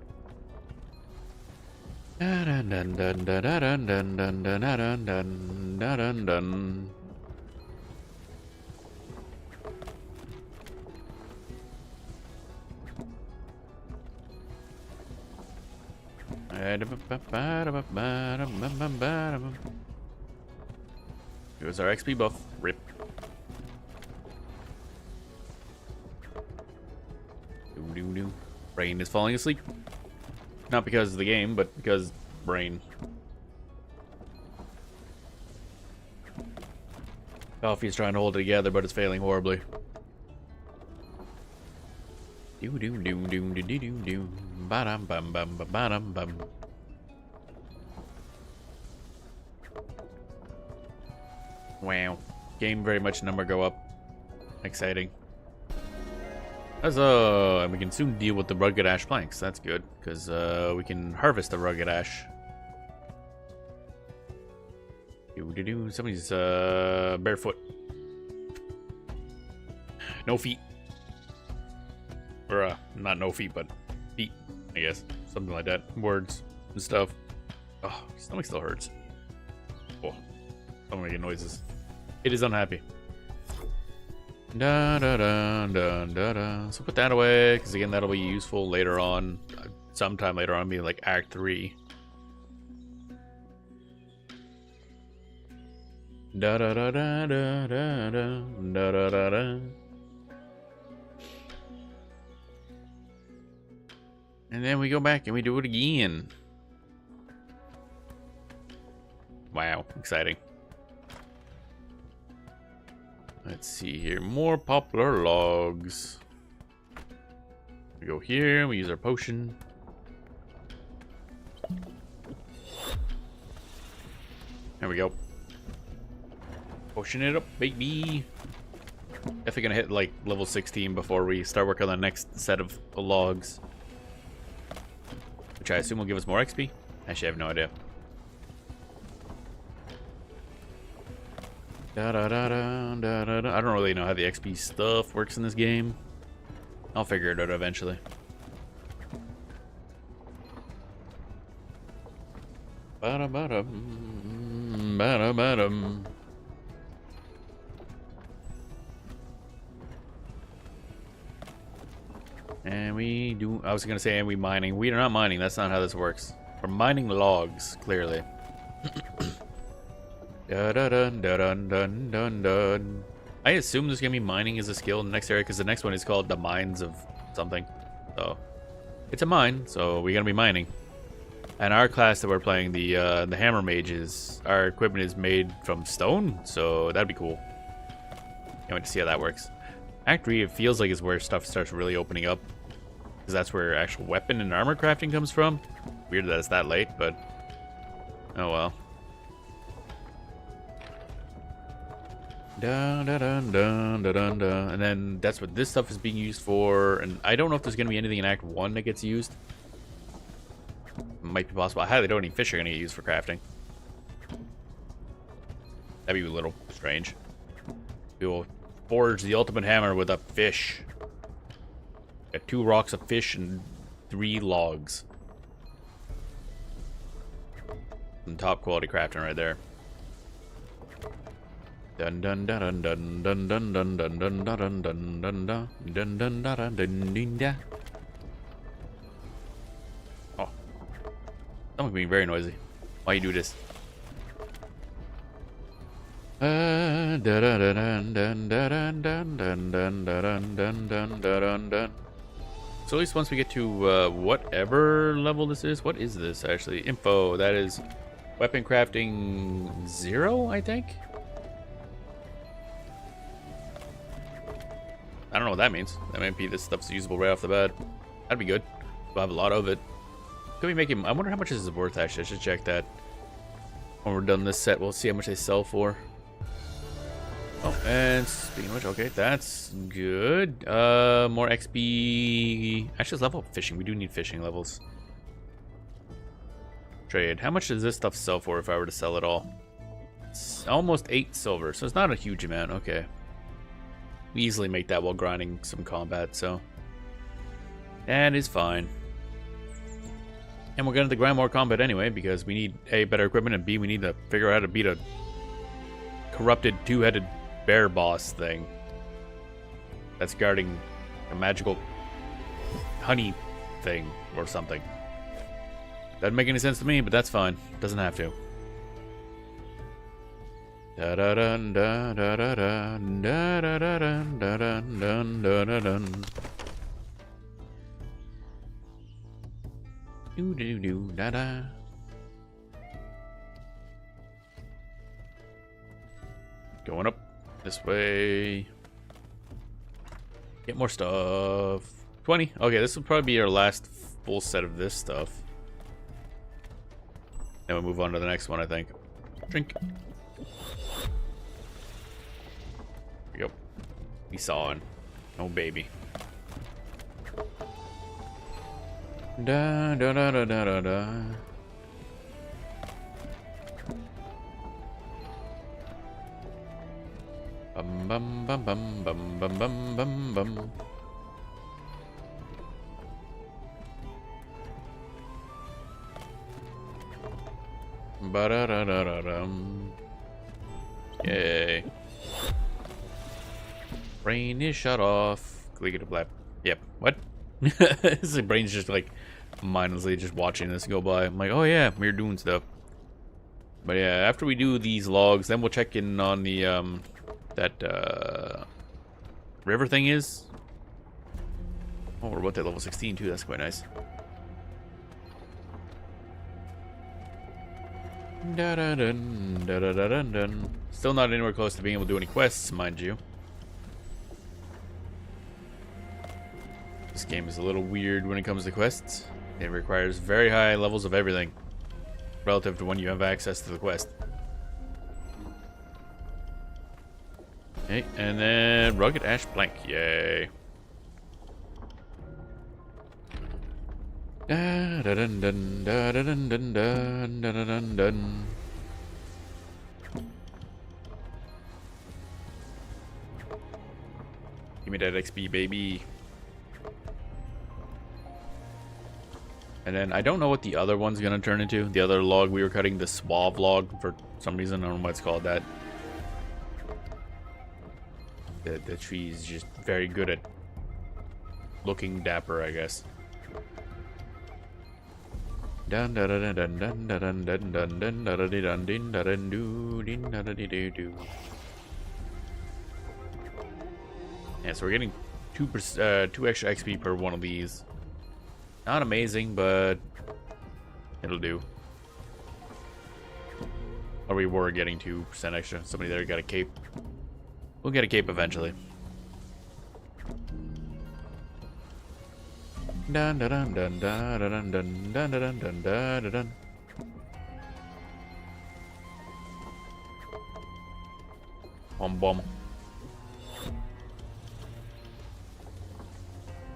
Dun dun dun dun dun dun dun dun dun dun dun dun. Here's our XP buff. Rip. Brain is falling asleep. Not because of the game, but because brain. Coffee's trying to hold it together, but it's failing horribly. Do do do do do do do do. Ba dum bum bum ba dum bum. Wow. Game very much number go up. Exciting. And we can soon deal with the rugged ash planks. That's good, because we can harvest the rugged ash. Somebody's barefoot. No feet. Or not no feet, but feet, I guess. Something like that. Words and stuff. Oh, stomach still hurts. Oh, I'm making noises. It is unhappy. Da da da da da da. So put that away, because again, that'll be useful later on. Sometime later on, maybe like Act 3. Da da da da da da da da da da. And then we go back and we do it again. Wow, exciting. Let's see here. More poplar logs. We go here, we use our potion. There we go. Potion it up, baby. Definitely gonna hit like level 16 before we start working on the next set of logs. Which I assume will give us more XP. Actually, I have no idea. Da, da, da, da, da, da, da. I don't really know how the XP stuff works in this game. I'll figure it out eventually. Ba-da-ba-dum, ba-da-ba-dum. And we do, I was gonna say, and we mining. We are not mining, that's not how this works. We're mining logs, clearly. Da da dun da dun dun dun dun. I assume there's gonna be mining as a skill in the next area, because the next one is called the Mines of something. So it's a mine, so we're gonna be mining. And our class that we're playing, the Hammer Mages, our equipment is made from stone, so that'd be cool. Can't wait to see how that works. Act 3, it feels like is where stuff starts really opening up, because that's where actual weapon and armor crafting comes from. Weird that it's that late, but oh well. Dun, dun, dun, dun, dun, dun, dun. And then that's what this stuff is being used for. And I don't know if there's going to be anything in Act 1 that gets used. Might be possible. I highly doubt any fish are going to get used for crafting. That'd be a little strange. We will forge the ultimate hammer with a fish. Got 2 rocks of fish and 3 logs. Some top quality crafting right there. Dun dun dun dun dun dun dun dun dun dun dun dun dun dun dun dun dun dun. Oh, someone being very noisy. Why you do this? Dun dun dun dun dun dun dun dun dun dun dun dun dun. So at least once we get to whatever level this is, what is this actually? Info. That is weapon crafting 0, I think. I don't know what that means. That might be this stuff's usable right off the bat. That'd be good. We'll have a lot of it. Could we make him? I wonder how much this is worth, actually. I should check that. When we're done this set, we'll see how much they sell for. Oh, and speaking of which, okay, that's good. More XP. Actually, let's level up fishing. We do need fishing levels. Trade. How much does this stuff sell for if I were to sell it all? It's almost 8 silver, so it's not a huge amount. Okay. We easily make that while grinding some combat, so that is fine. And we're going to grind more combat anyway, because we need A, better equipment, and B, we need to figure out how to beat a corrupted 2-headed bear boss thing that's guarding a magical honey thing or something. Doesn't make any sense to me, but that's fine. Doesn't have to. Da da dun da da da dun da da da dun da dun dun da da dun. Do do do da da. Going up this way. Get more stuff. 20. Okay, this will probably be our last full set of this stuff. Then we'll move on to the next one, I think. Drink. Here we go. We sawing. Oh, baby. Da da da da da da da. Bum bum bum bum bum bum bum bum bum. Ba da da da da dum. Yay. Brain is shut off. Click it a blap. Yep. What? His brain's just like mindlessly just watching this go by. I'm like, oh yeah, we're doing stuff. But yeah, after we do these logs, then we'll check in on the that river thing is. Oh, we're about to level 16 too. That's quite nice. Da da dun da da da dun dun. Still not anywhere close to being able to do any quests, mind you. This game is a little weird when it comes to quests. It requires very high levels of everything relative to when you have access to the quest. Okay, and then rugged ash plank, yay. Da da dun dun da da dun dun dun da da dun dun. Give me that XP, baby. And then I don't know what the other one's gonna turn into. The other log we were cutting, the suave log, for some reason. I don't know why it's called that. The tree is just very good at looking dapper, I guess. Dun dun dun dun dun dun dun dun dun dun dun dun dun dun do din dun dun do do. Yeah, so we're getting 2 extra XP per one of these. Not amazing, but it'll do. Or we were getting 2% extra. Somebody there got a cape. We'll get a cape eventually. Dun dun dun dun dun dun dun dun dun dun dun dun. Bomb.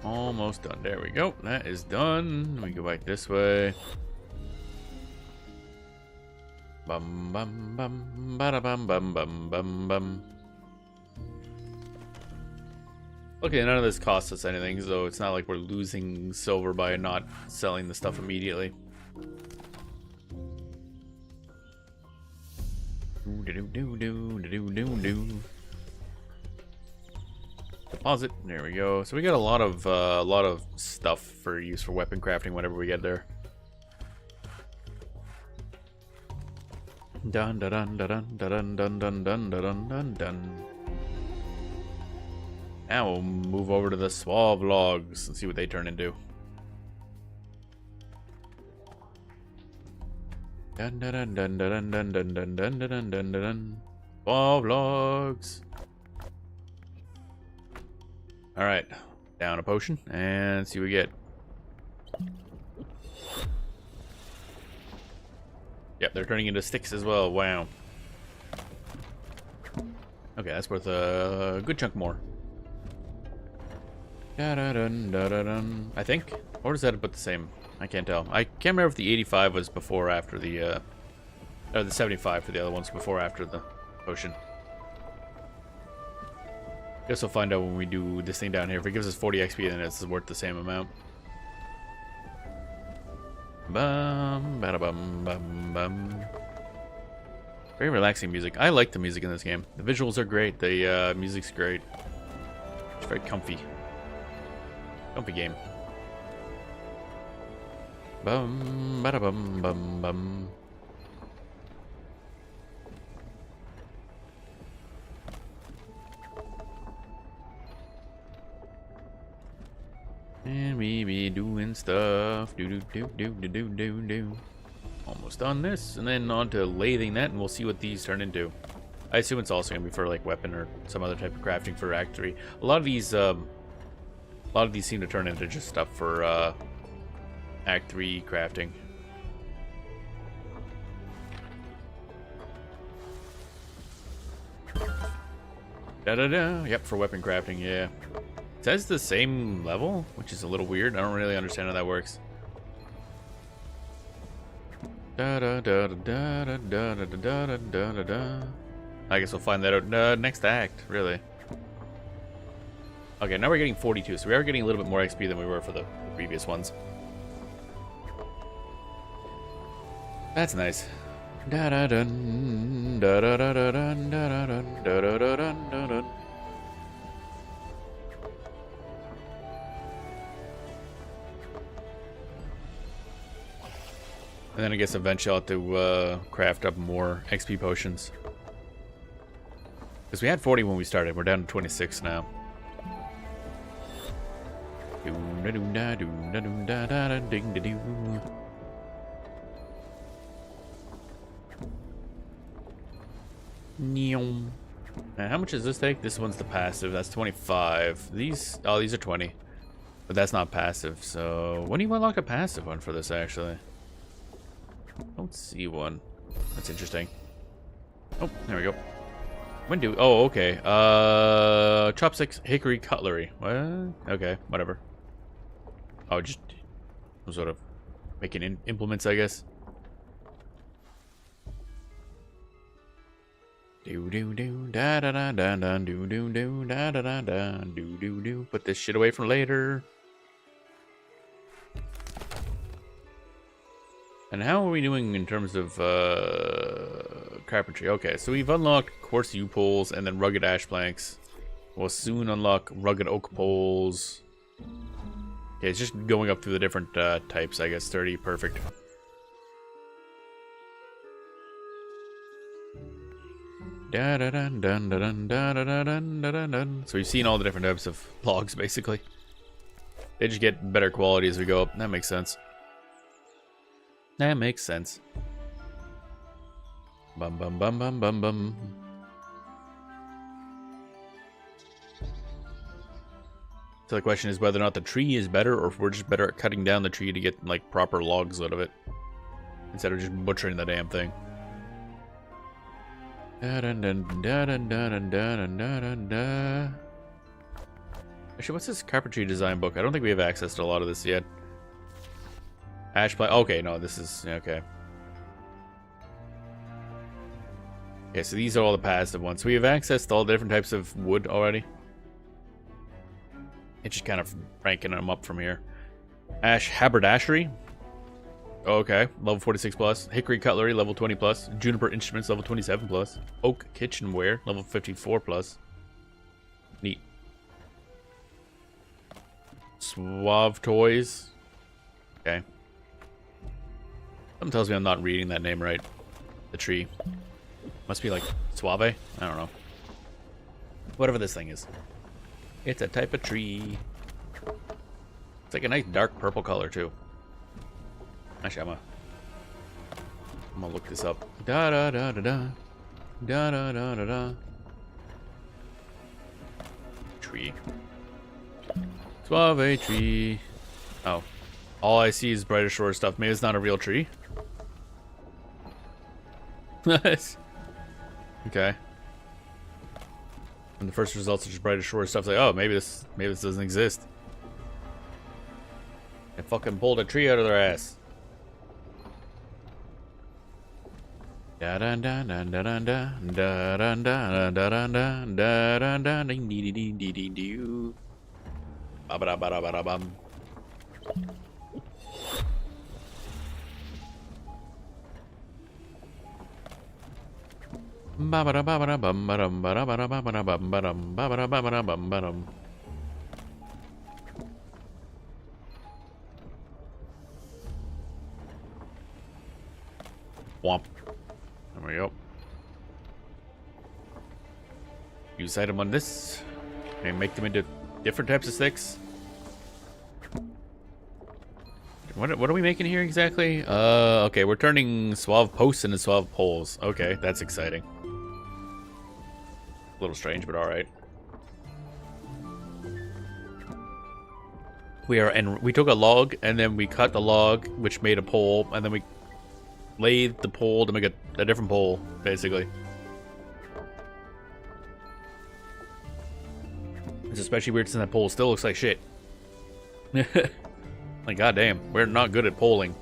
Almost done. There we go. That is done. We go back this way. Bum bum bum bada bum bum bum bum bum. Okay, none of this costs us anything, so it's not like we're losing silver by not selling the stuff immediately. Deposit. There we go. So we got a lot of stuff for use for weapon crafting whenever we get there. Dun dun dun dun dun dun dun dun dun dun dun. Now we'll move over to the suave logs and see what they turn into. Dun dun dun dun dun dun dun dun dun dun dun. Suave logs. All right, down a potion and see what we get. Yep, they're turning into sticks as well. Wow. Okay, that's worth a good chunk more. Da-da-dun, da-da-dun. I think, or is that about the same? I can't tell. I can't remember if the 85 was before or after the, or the 75 for the other ones, before or after the potion. Guess we'll find out when we do this thing down here. If it gives us 40 XP, then it's worth the same amount. Bum, bada bum, bum, bum. Very relaxing music. I like the music in this game. The visuals are great. The music's great. It's very comfy. Comfy game. Bum, bada bum, bum, bum. And we be doing stuff. Do do do do do do do do. Almost done this, and then on to lathing that, and we'll see what these turn into. I assume it's also gonna be for like weapon or some other type of crafting for Act 3. A lot of these seem to turn into just stuff for Act 3 crafting. Da da da. Yep, for weapon crafting. Yeah. It says the same level, which is a little weird. I don't really understand how that works. Da da da da da da da da da da da. I guess we'll find that out next act, really. Okay, now we're getting 42, so we are getting a little bit more XP than we were for the previous ones. That's nice. Da da dun da da da da dun da da dun da da da dun da dun. And then I guess eventually I'll have to craft up more XP potions. Because we had 40 when we started. We're down to 26 now. How much does this take? This one's the passive. That's 25. These are 20. But that's not passive. So when do you unlock a passive one for this, actually? I don't see one. That's interesting. Oh, there we go. When do... Oh, okay. Chopsticks, hickory, cutlery. What? Okay, whatever. Oh, just some sort of making implements, I guess. Do do do da da da da da do do do da da da da do do do. Put this shit away for later. And how are we doing in terms of carpentry? Okay, so we've unlocked quartz yew poles and then rugged ash planks. We'll soon unlock rugged oak poles. Okay, it's just going up through the different types, I guess. 30, perfect. Da da dun dun dun dun dun dun dun dun. So we've seen all the different types of logs, basically. They just get better quality as we go up. That makes sense. That makes sense. Bum bum bum bum bum bum. So the question is whether or not the tree is better, or if we're just better at cutting down the tree to get like proper logs out of it, instead of just butchering the damn thing. Da dun dun da dun dun dun dun dun da. Actually, what's this carpentry design book? I don't think we have access to a lot of this yet. Ash plank. Okay, no, this is okay. Okay, so these are all the passive ones. So we have access to all the different types of wood already. It's just kind of ranking them up from here. Ash haberdashery. Okay, level 46 plus. Hickory cutlery, level 20 plus. Juniper instruments, level 27 plus. Oak kitchenware, level 54 plus. Neat. Suave toys. Okay. Something tells me I'm not reading that name right. The tree. Must be like Suave? I don't know. Whatever this thing is. It's a type of tree. It's like a nice dark purple color too. Actually, I'm gonna look this up. Da da da da da. Da da da da da. Tree. Suave tree. Oh. All I see is brighter shore stuff. Maybe it's not a real tree. Okay. And the first results are just brighter shore stuff. Like, oh, maybe this doesn't exist. They fucking pulled a tree out of their ass. Da da da da da da da da da da da da da da da ding dee dee dee dee dee. Ba ba ba ba ba bum. Ba ba ba ba bum ba dum ba ba ba ba ba bum ba dum ba ba ba ba bum ba dum. womp. There we go. Use item on this. And make them into different types of sticks. What are we making here exactly? Okay, we're turning suave posts into suave poles. Okay, that's exciting. A little strange, but alright. We took a log, and then we cut the log, which made a pole, and then we laid the pole to make a different pole, basically. It's especially weird since that pole still looks like shit. Like, goddamn, we're not good at polling.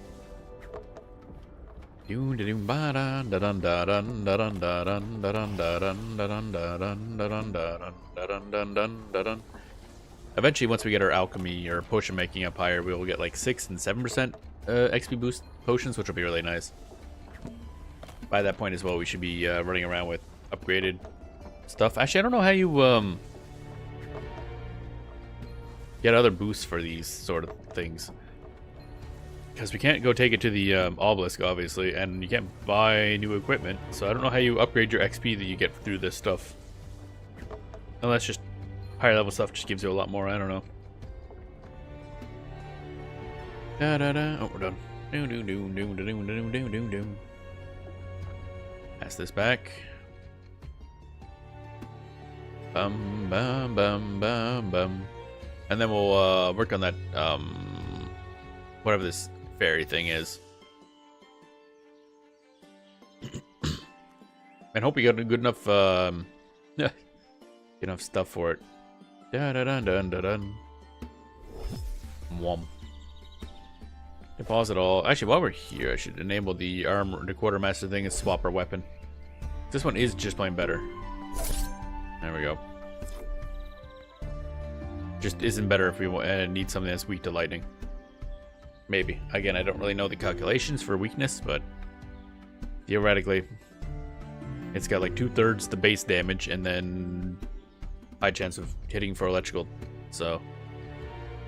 Eventually, once we get our alchemy or potion making up higher, we will get like 6 and 7% XP boost potions, which will be really nice. By that point as well, we should be running around with upgraded stuff. Actually, I don't know how you get other boosts for these sort of things, because we can't go take it to the obelisk, obviously, and you can't buy new equipment, so I don't know how you upgrade your XP that you get through this stuff, unless just higher level stuff just gives you a lot more. I don't know. Oh, we're done. Pass this back. Bum bum bum bum bum. And then we'll work on that, whatever this fairy thing is. And hope we got a good enough, enough stuff for it. Dun-dun-dun-dun-dun. Whomp. Deposit all. Actually, while we're here, I should enable the quartermaster thing and swap our weapon. This one is just plain better. There we go. Just isn't better if we need something that's weak to lightning. Maybe. Again, I don't really know the calculations for weakness, but theoretically, it's got like 2/3 the base damage and then high chance of hitting for electrical. So,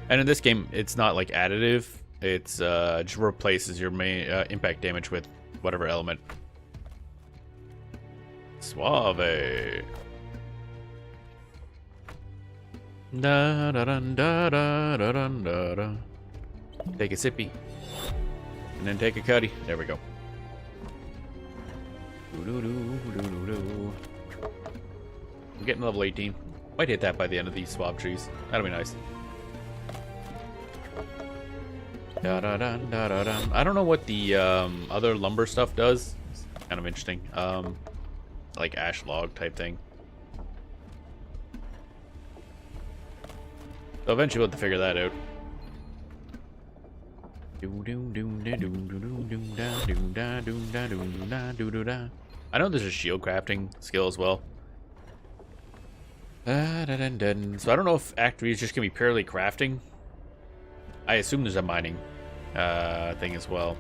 and in this game, it's not like additive. It's just replaces your main impact damage with whatever element. Suave. Da da da da da da da da. Take a sippy, and then take a cutty. There we go. I'm getting level 18. Might hit that by the end of these swab trees. That'll be nice. Da da da da da da. I don't know what the other lumber stuff does. It's kind of interesting. Like ash log type thing. So eventually we'll have to figure that out. I know there's a shield crafting skill as well. So I don't know if Act 3 is just going to be purely crafting. I assume there's a mining thing as well.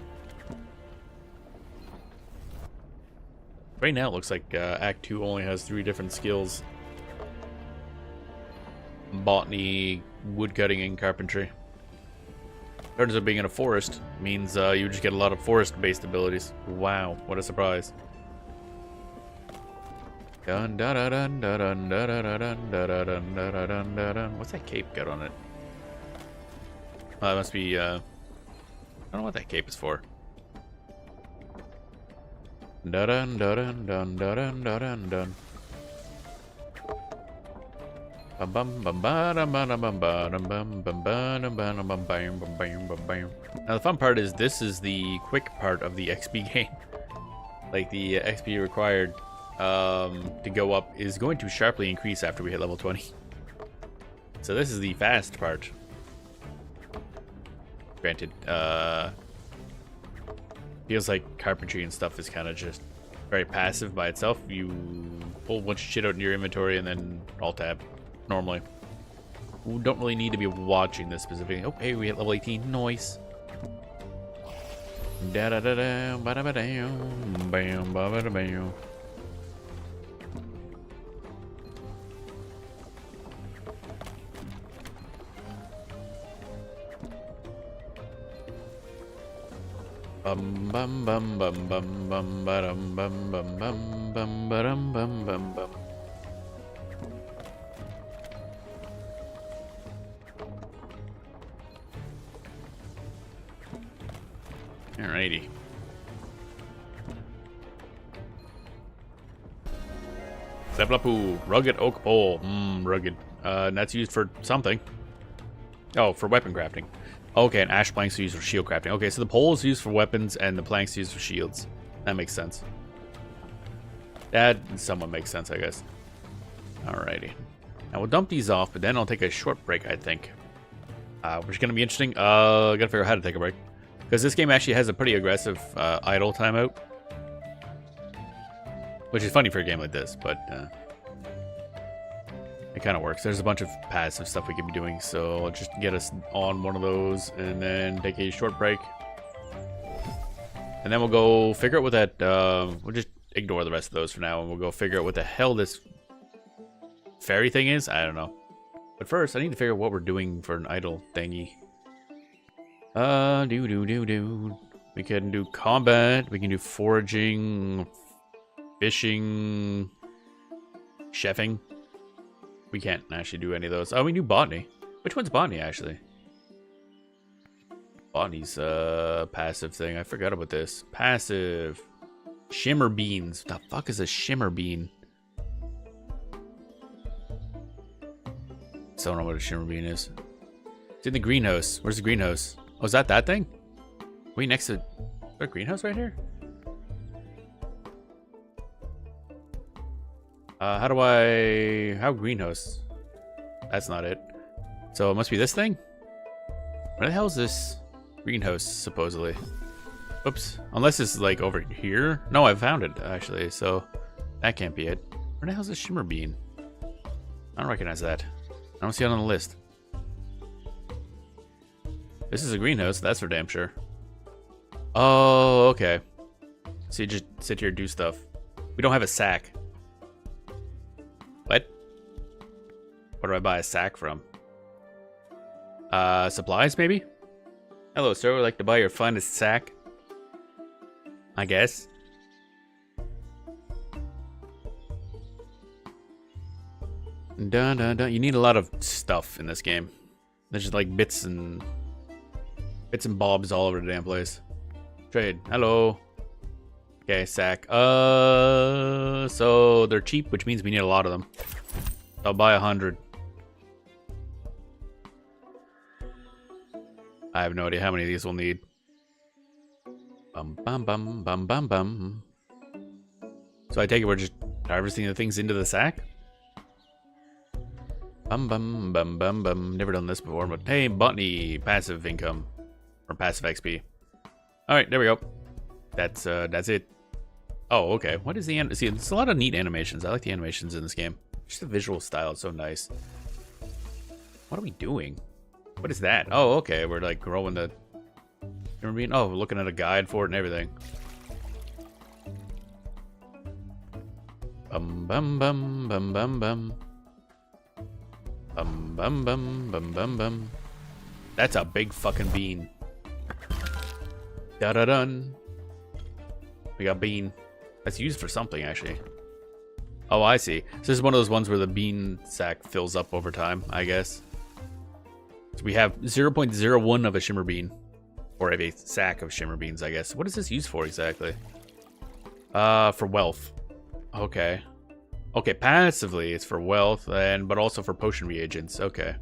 Right now it looks like Act 2 only has 3 different skills. Botany, woodcutting, and carpentry. Turns out being in a forest means you just get a lot of forest-based abilities. Wow, what a surprise. Dun, dun, dun, dun, dun, dun, dun, dun, dun, dun, dun, dun, dun. What's that cape got on it? That must be, I don't know what that cape is for. Dun, dun, dun, dun, dun, dun, dun, dun. Now the fun part is this is the quick part of the XP game. Like the XP required to go up is going to sharply increase after we hit level 20. So this is the fast part. Granted, feels like carpentry and stuff is kind of just very passive by itself. You pull a bunch of shit out in your inventory and then alt tab. Normally, we don't really need to be watching this specifically. Oh, hey, we hit level 18. Nice. Da da da da, ba da ba da, bam, ba ba da bam. Bum bum bum bum bum bum bum bum bum bum bum bum bum bum bum. Alrighty. Seblapu, rugged oak pole. Rugged. And that's used for something. Oh, for weapon crafting. Okay, and ash planks are used for shield crafting. Okay, so the pole is used for weapons and the planks are used for shields. That makes sense. That somewhat makes sense, I guess. Alrighty. Now we'll dump these off, but then I'll take a short break, I think. Which is going to be interesting. I gotta figure out how to take a break. Because this game actually has a pretty aggressive idle timeout. Which is funny for a game like this, but it kind of works. There's a bunch of passive stuff we can be doing, so I'll just get us on one of those and then take a short break. And then we'll go figure out what that, we'll just ignore the rest of those for now, and we'll go figure out what the hell this fairy thing is. I don't know. But first, I need to figure out what we're doing for an idle thingy. We can do combat, we can do foraging, fishing, chefing. We can't actually do any of those. Oh, we do botany. Which one's botany, actually? Botany's a passive thing. I forgot about this. Passive. Shimmer beans. What the fuck is a shimmer bean? Still don't know what a shimmer bean is. It's in the greenhouse. Where's the greenhouse? Oh, is that thing? Are we next to... Is there a greenhouse right here? How greenhouse? That's not it. So it must be this thing? Where the hell is this greenhouse, supposedly? Oops. Unless it's like over here. No, I found it, actually, so that can't be it. Where the hell is this shimmer bean? I don't recognize that. I don't see it on the list. This is a greenhouse, that's for damn sure. Oh, okay. So you just sit here and do stuff. We don't have a sack. What? Where do I buy a sack from? Supplies, maybe? Hello, sir. Would like to buy your finest sack? I guess. Dun, dun, dun. You need a lot of stuff in this game. There's just like bits and bobs all over the damn place. Trade. Hello. Okay, sack. So they're cheap, which means we need a lot of them. I'll buy 100. I have no idea how many of these we'll need. Bum bum bum bum bum bum. So I take it we're just harvesting the things into the sack? Bum bum bum bum bum. Never done this before, but hey, botany, passive income. Or passive XP. Alright, there we go. That's it. Oh, okay. What is the see? There's a lot of neat animations. I like the animations in this game. Just the visual style is so nice. What are we doing? What is that? Oh, okay. We're like growing the. You know what I mean? Oh, we're looking at a guide for it and everything. Bum bum bum bum bum bum. Bum bum bum bum bum bum. That's a big fucking bean. Da da dun. We got bean. That's used for something, actually. Oh, I see. So this is one of those ones where the bean sack fills up over time, I guess. So we have 0.01 of a shimmer bean. Or of a sack of shimmer beans, I guess. What is this used for exactly? For wealth. Okay. Okay, passively it's for wealth, but also for potion reagents. Okay.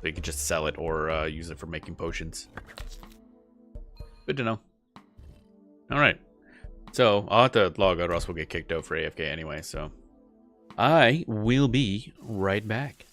So you can just sell it or use it for making potions. Good to know. Alright. So, I'll have to log out or else we'll get kicked out for AFK anyway, so. I will be right back.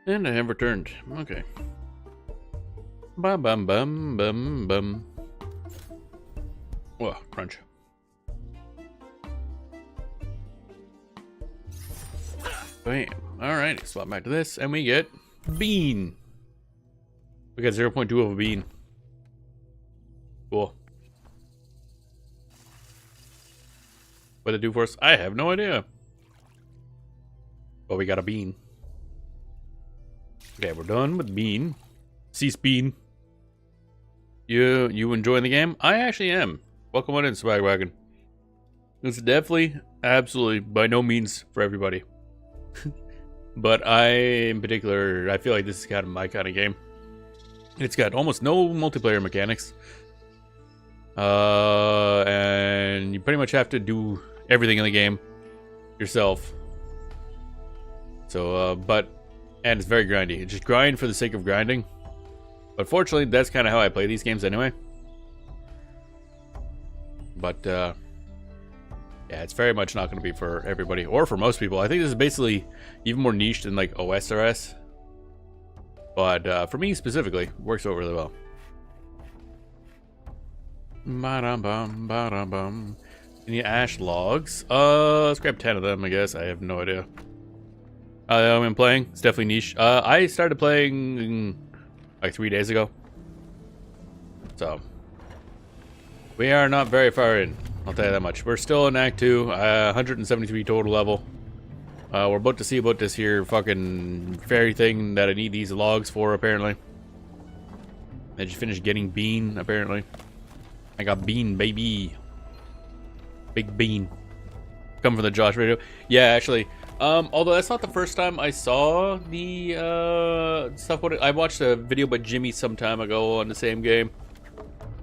And I have returned. Okay. Bum bum bum bum bum. Whoa, crunch. Bam. Alright, swap back to this, and we get bean. We got 0.2 of a bean. Cool. What did it do for us? I have no idea. But we got a bean. Okay, we're done with bean. Cease bean. You enjoying the game? I actually am. Welcome on in, Swagwagon. It's definitely, absolutely, by no means for everybody. But I, in particular, I feel like this is kind of my kind of game. It's got almost no multiplayer mechanics. And you pretty much have to do everything in the game yourself. So, and it's very grindy. It's just grind for the sake of grinding. But fortunately, that's kind of how I play these games anyway. But, yeah, it's very much not going to be for everybody, or for most people. I think this is basically even more niche than, like, OSRS. But, for me specifically, it works out really well. Ba-dum-bum, ba-dum-bum. Any ash logs? Let's grab 10 of them, I guess. I have no idea. I've been playing. It's definitely niche. I started playing like 3 days ago. So we are not very far in. I'll tell you that much. We're still in Act 2, 173 total level. We're about to see about this here fucking fairy thing that I need these logs for, apparently. I just finished getting bean, apparently. I got bean, baby. Big bean. Come from the Josh radio. Yeah, actually. Although that's not the first time I saw the stuff. I watched a video by Jimmy some time ago on the same game,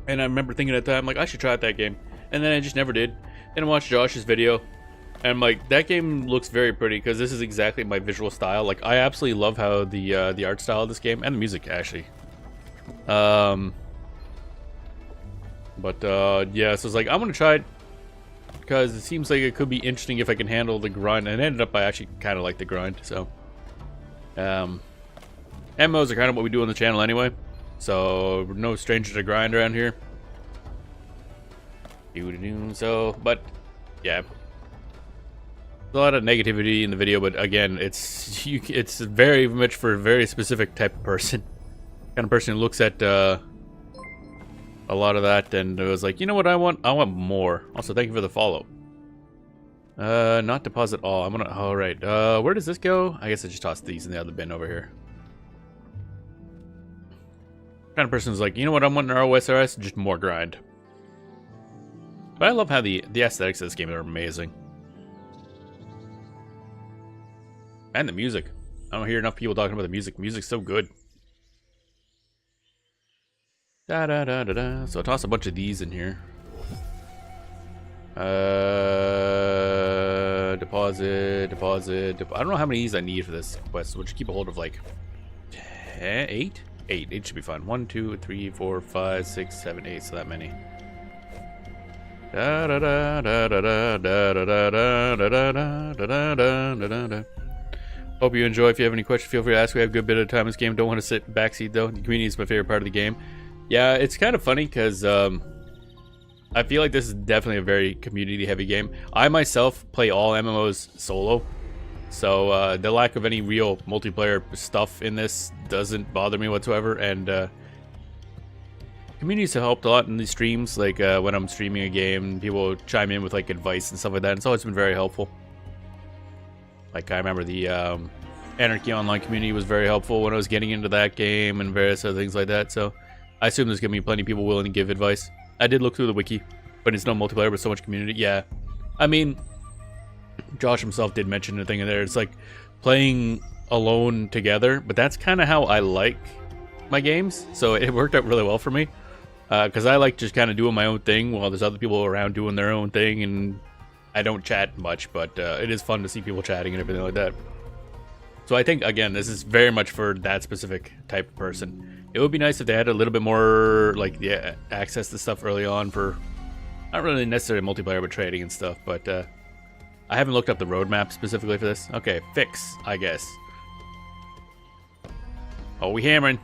and I remember thinking at the time, like, I should try out that game, and then I just never did. Then I watched Josh's video, and I'm like, that game looks very pretty because this is exactly my visual style. Like, I absolutely love how the art style of this game and the music actually. Yeah, so it's like, I'm gonna try it. Because it seems like it could be interesting if I can handle the grind. And it ended up I actually kind of like the grind. So, MMOs are kind of what we do on the channel anyway. So, we're no stranger to grind around here. So, but, yeah. There's a lot of negativity in the video, but again, it's very much for a very specific type of person. Kind of person who looks at, a lot of that, and it was like, you know what I want? I want more. Also, thank you for the follow. Not deposit all. I'm gonna. All right. Where does this go? I guess I just tossed these in the other bin over here. Kind of person who's like, you know what I want in ROSRS? Just more grind. But I love how the aesthetics of this game are amazing, and the music. I don't hear enough people talking about the music. Music's so good. Da da da da da. So I toss a bunch of these in here. Deposit. I don't know how many of these I need for this quest. We'll just keep a hold of like 8. 8. 8 should be fine. 1, 2, 3, 4, 5, 6, 7, 8. So that many. Da da da da da da da da da da da da da da. Hope you enjoy. If you have any questions, feel free to ask. We have a good bit of time in this game. Don't want to sit backseat though. The community is my favorite part of the game. Yeah, it's kind of funny because I feel like this is definitely a very community-heavy game. I myself play all MMOs solo, so the lack of any real multiplayer stuff in this doesn't bother me whatsoever. And communities have helped a lot in these streams. Like when I'm streaming a game, people chime in with like advice and stuff like that. And it's always been very helpful. Like, I remember the Anarchy Online community was very helpful when I was getting into that game and various other things like that. So I assume there's going to be plenty of people willing to give advice. I did look through the wiki, but it's no multiplayer, but so much community. Yeah. I mean, Josh himself did mention a thing in there. It's like playing alone together, but that's kind of how I like my games. So it worked out really well for me. Because I like just kind of doing my own thing while there's other people around doing their own thing, and I don't chat much, but it is fun to see people chatting and everything like that. So I think, again, this is very much for that specific type of person. It would be nice if they had a little bit more, like, yeah, access to stuff early on for, not really necessarily multiplayer, but trading and stuff, but I haven't looked up the roadmap specifically for this. Okay, fix, I guess. Oh, we hammering.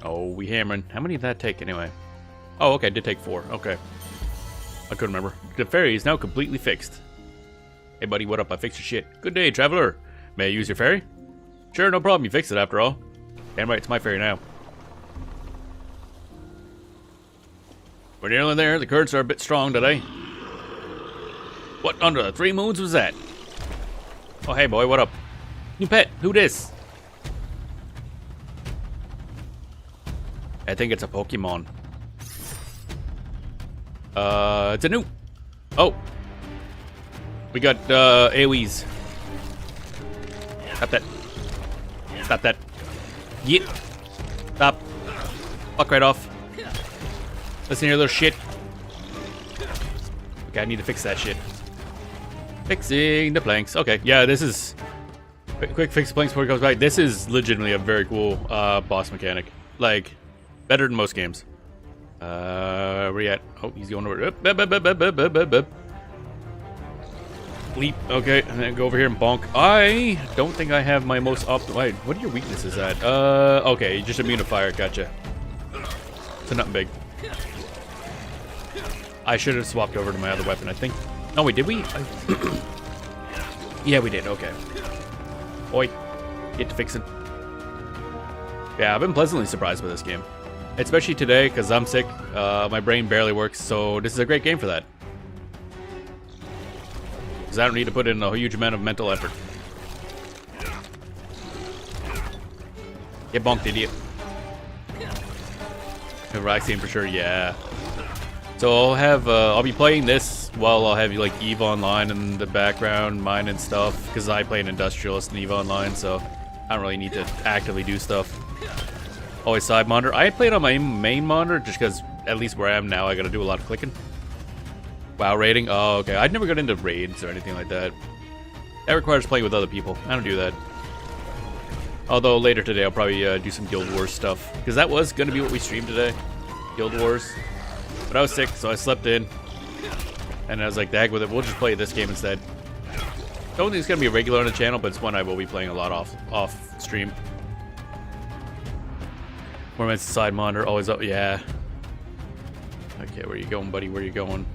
Oh, we hammering. How many did that take anyway? Oh, okay, it did take 4. Okay. I couldn't remember. The ferry is now completely fixed. Hey, buddy, what up? I fixed your shit. Good day, traveler. May I use your ferry? Sure, no problem. You fixed it after all. Damn right, it's my ferry now. We're nearly there. The currents are a bit strong today. What under the 3 moons was that? Oh, hey, boy, what up? New pet. Who this? I think it's a Pokemon. It's a new. Oh. We got, AoEs. Stop that. Stop that. Yep. Stop. Fuck right off. Listen here, little shit. Okay, I need to fix that shit. Fixing the planks. Okay, yeah, this is... Quick fix planks before it goes by. This is legitimately a very cool, boss mechanic. Like, better than most games. Where you at? Oh, he's going over. Leap. Okay, and then go over here and bonk. I don't think I have my most optimal. What are your weaknesses at? Okay, just immune to fire. Gotcha. So nothing big. I should have swapped over to my other weapon, I think. Oh wait, did we? Yeah, we did. Okay. Oi, get to fixing. Yeah, I've been pleasantly surprised by this game. Especially today, because I'm sick. My brain barely works, so this is a great game for that. Because I don't need to put in a huge amount of mental effort. Get bonked, idiot. Roxanne for sure, yeah. So I'll be playing this while I'll have like EVE Online in the background, mine and stuff. Because I play an Industrialist in EVE Online, so I don't really need to actively do stuff. Always side monitor. I played on my main monitor just because at least where I am now, I gotta do a lot of clicking. WoW raiding? Oh, okay. I'd never got into raids or anything like that. That requires playing with other people. I don't do that. Although later today, I'll probably do some Guild Wars stuff. Because that was gonna be what we streamed today. Guild Wars. But I was sick, so I slept in. And I was like, the heck with it. We'll just play this game instead. Don't think it's gonna be regular on the channel, but it's one I will be playing a lot off stream. More minutes side monitor, always up, yeah. Okay, where you going, buddy? Where you going?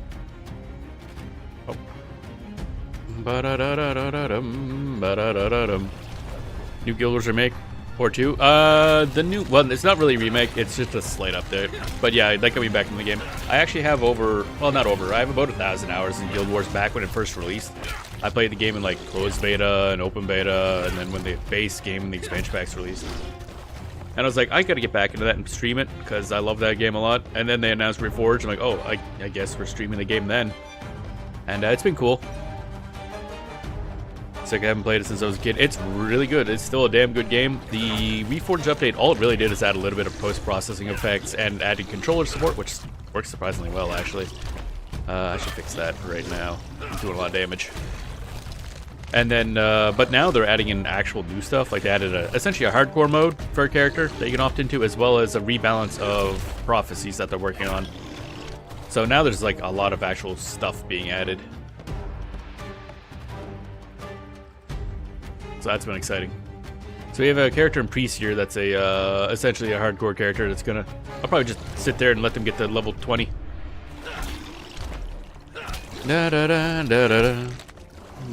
Oh. New Guild Wars remake or 2. The new, well, it's not really a remake, it's just a slight update. But yeah, that got me back in the game. I actually have over, well, not over, I have about 1,000 hours in Guild Wars back when it first released. I played the game in like closed beta and open beta, and then when the base game and the expansion packs released. And I was like, I gotta get back into that and stream it, because I love that game a lot. And then they announced Reforged, I'm like, oh, I guess we're streaming the game then. And it's been cool. It's like I haven't played it since I was a kid. It's really good. It's still a damn good game. The Reforged update, all it really did is add a little bit of post-processing effects and added controller support, which works surprisingly well, actually. I should fix that right now. I'm doing a lot of damage. And then, but now they're adding in actual new stuff. Like they added essentially a hardcore mode for a character that you can opt into, as well as a rebalance of prophecies that they're working on. So now there's like a lot of actual stuff being added. So that's been exciting. So we have a character in Priest here that's a essentially a hardcore character that's gonna... I'll probably just sit there and let them get to level 20.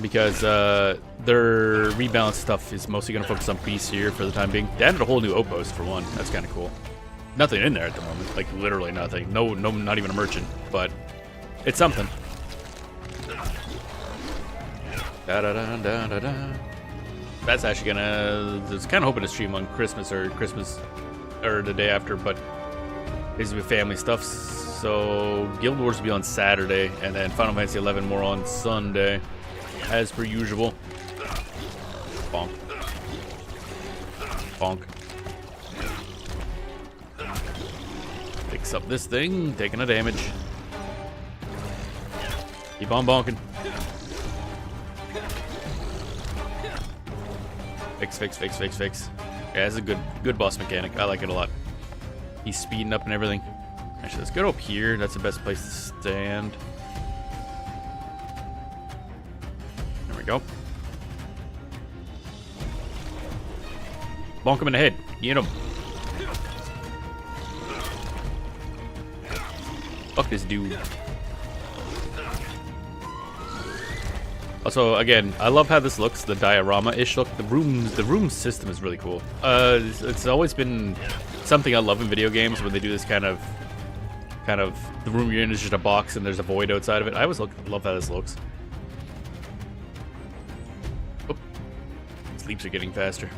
Because their rebalance stuff is mostly gonna focus on Priest here for the time being. They added a whole new outpost for one. That's kind of cool. Nothing in there at the moment. Like literally nothing. No, not even a merchant. But it's something. That's actually gonna... I was kind of hoping to stream on Christmas or the day after, but busy with family stuff. So Guild Wars will be on Saturday, and then Final Fantasy 11 more on Sunday, as per usual. Bonk. Bonk. Fix up this thing, taking a damage. Keep on bonking. Fix. Yeah, it's a good boss mechanic. I like it a lot. He's speeding up and everything. Actually, let's go up here. That's the best place to stand. There we go. Bonk him in the head. Get him. Fuck this dude. Also, again, I love how this looks, the diorama-ish look. The room system is really cool. It's always been something I love in video games when they do this kind of the room you're in is just a box and there's a void outside of it. I always love how this looks. Oop. Sleeps are getting faster.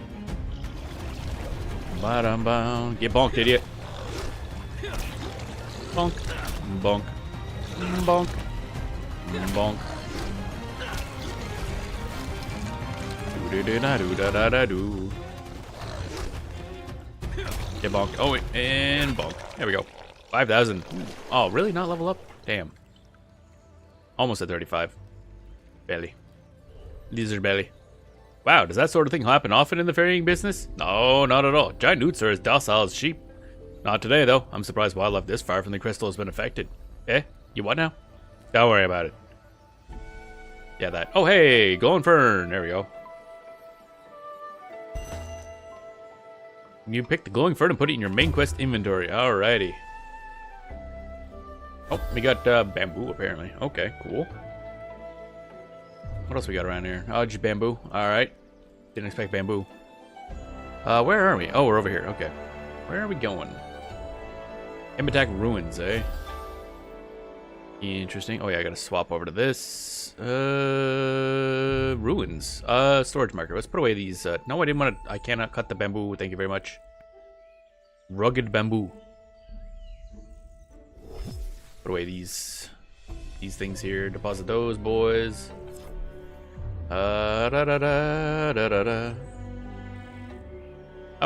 Get bonked, idiot. Bonk. Bonk. Bonk. Bonk. Do-da-da-do-da-da-da-do. Get bonked. Oh, and bonk. There we go. 5,000. Oh, really? Not level up? Damn. Almost at 35. Belly. Lizard belly. Wow, does that sort of thing happen often in the ferrying business? No, not at all. Giant newts are as docile as sheep. Not today, though. I'm surprised wildlife this far from the crystal has been affected. Eh? You what now? Don't worry about it. Yeah, that. Oh, hey! Glowing fern. There we go. You pick the glowing fern and put it in your main quest inventory. Alrighty. Oh, we got bamboo apparently. Okay, cool. What else we got around here? Oh, just bamboo. Alright. Didn't expect bamboo. Where are we? Oh, we're over here. Okay. Where are we going? Imbatak Ruins, eh? Interesting. Oh yeah, I gotta swap over to this. Ruins. Storage marker. Let's put away these. No, I didn't want to. I cannot cut the bamboo. Thank you very much. Rugged bamboo. Put away these things here. Deposit those, boys. I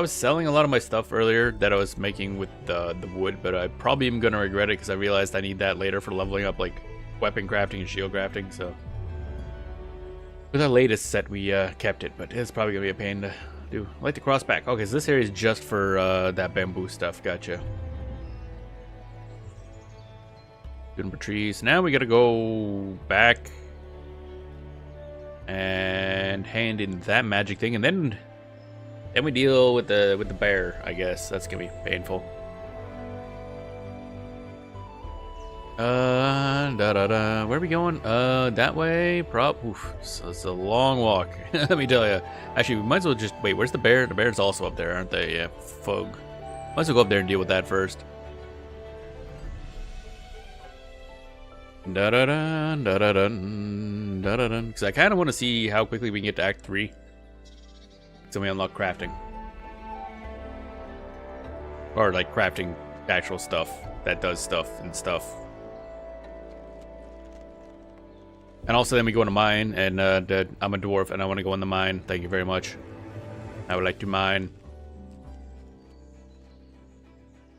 was selling a lot of my stuff earlier that I was making with the wood, but I probably am gonna regret it because I realized I need that later for leveling up, like weapon crafting and shield crafting. So with our latest set, we kept it, but it's probably gonna be a pain to do. I like to cross back. Okay, so this area is just for that bamboo stuff. Gotcha. Juniper trees. Now we gotta go back and hand in that magic thing, and then we deal with the bear. I guess that's gonna be painful. Where are we going? That way. Oof, so it's a long walk. Let me tell you. Actually, we might as well just wait. Where's the bear? The bear's also up there, aren't they? Yeah, fog. Might as well go up there and deal with that first. Because I kind of want to see how quickly we can get to Act 3. So we unlock crafting. Or like crafting actual stuff that does stuff and stuff. And also then we go in a mine, and I'm a dwarf and I want to go in the mine. Thank you very much. I would like to mine.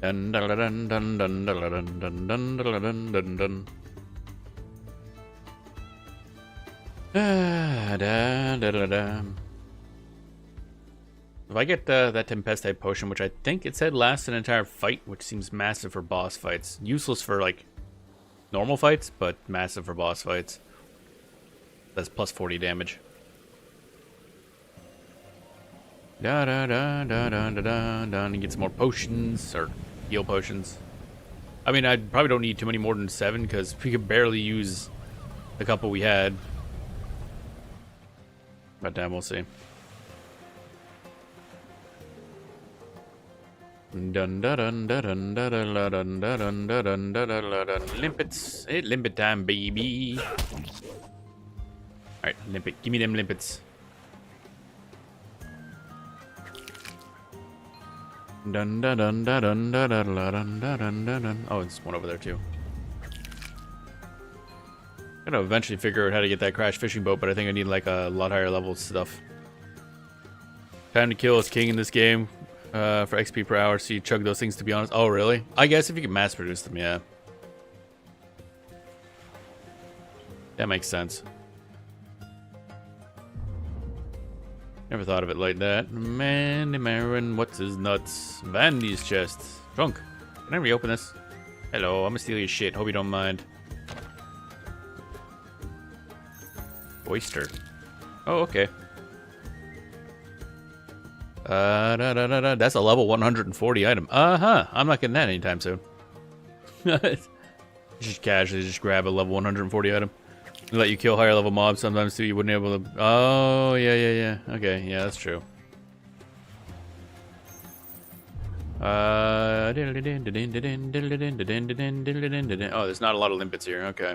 Dun dun dun dun dun dun dun dun dun dun dun dun. Da, da, da, da, da. If I get that Tempeste potion, which I think it said lasts an entire fight, which seems massive for boss fights. Useless for, like, normal fights, but massive for boss fights. That's plus 40 damage. Da da da da da da da da. And get some more potions, or heal potions. I mean, I probably don't need too many more than 7, because we could barely use the couple we had. But damn, we'll see. Dun dun dun dun dun dun dun dun dun dun dun dun. Limpets. Hey, limpet time, baby. Alright, limpet. Give me them limpets. Dun dun dun dun dun dun dun dun dun dun dun. Oh, it's one over there too. I'm gonna eventually figure out how to get that crash fishing boat, but I think I need like a lot higher level stuff. Time to kill is king in this game. For XP per hour, so you chug those things, to be honest. Oh, really? I guess if you can mass produce them, yeah. That makes sense. Never thought of it like that. Mandy Marin, what's his nuts? Vandy's chest. Trunk. Can I reopen this? Hello, I'm gonna steal your shit. Hope you don't mind. Oyster. Oh, okay. That's a level 140 item. I'm not getting that anytime soon. Just casually just grab a level 140 item. Let you kill higher level mobs sometimes too. You wouldn't be able to. Oh, yeah. Okay, yeah, that's true. Oh, there's not a lot of limpets here. Okay.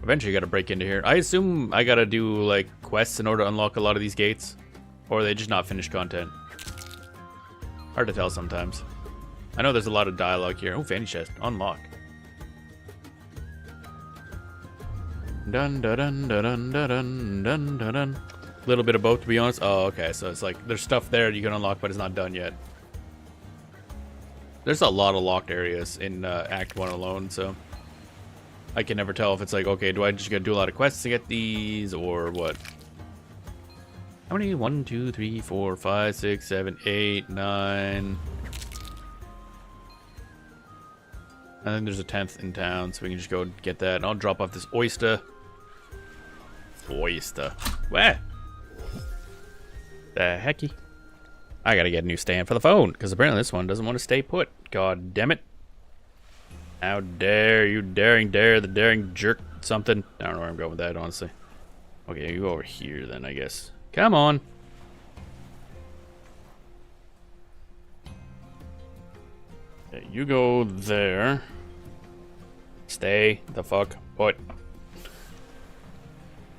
Eventually, you gotta break into here. I assume I gotta do like quests in order to unlock a lot of these gates. Or are they just not finished content? Hard to tell sometimes. I know there's a lot of dialogue here. Oh, fanny chest. Unlock. Dun dun dun dun dun dun dun dun dun. Little bit of both, to be honest. Oh, okay. So it's like there's stuff there you can unlock, but it's not done yet. There's a lot of locked areas in Act 1 alone, so I can never tell if it's like, okay, do I just gotta do a lot of quests to get these, or what? How many? 1, 2, 3, 4, 5, 6, 7, 8, 9. I think there's a 10th in town, so we can just go get that. And I'll drop off this oyster. Oyster. What? The hecky? I gotta get a new stand for the phone, because apparently this one doesn't want to stay put. God damn it. How dare you dare the daring jerk something. I don't know where I'm going with that, honestly. Okay, you go over here then, I guess. Come on. Okay, you go there. Stay the fuck put.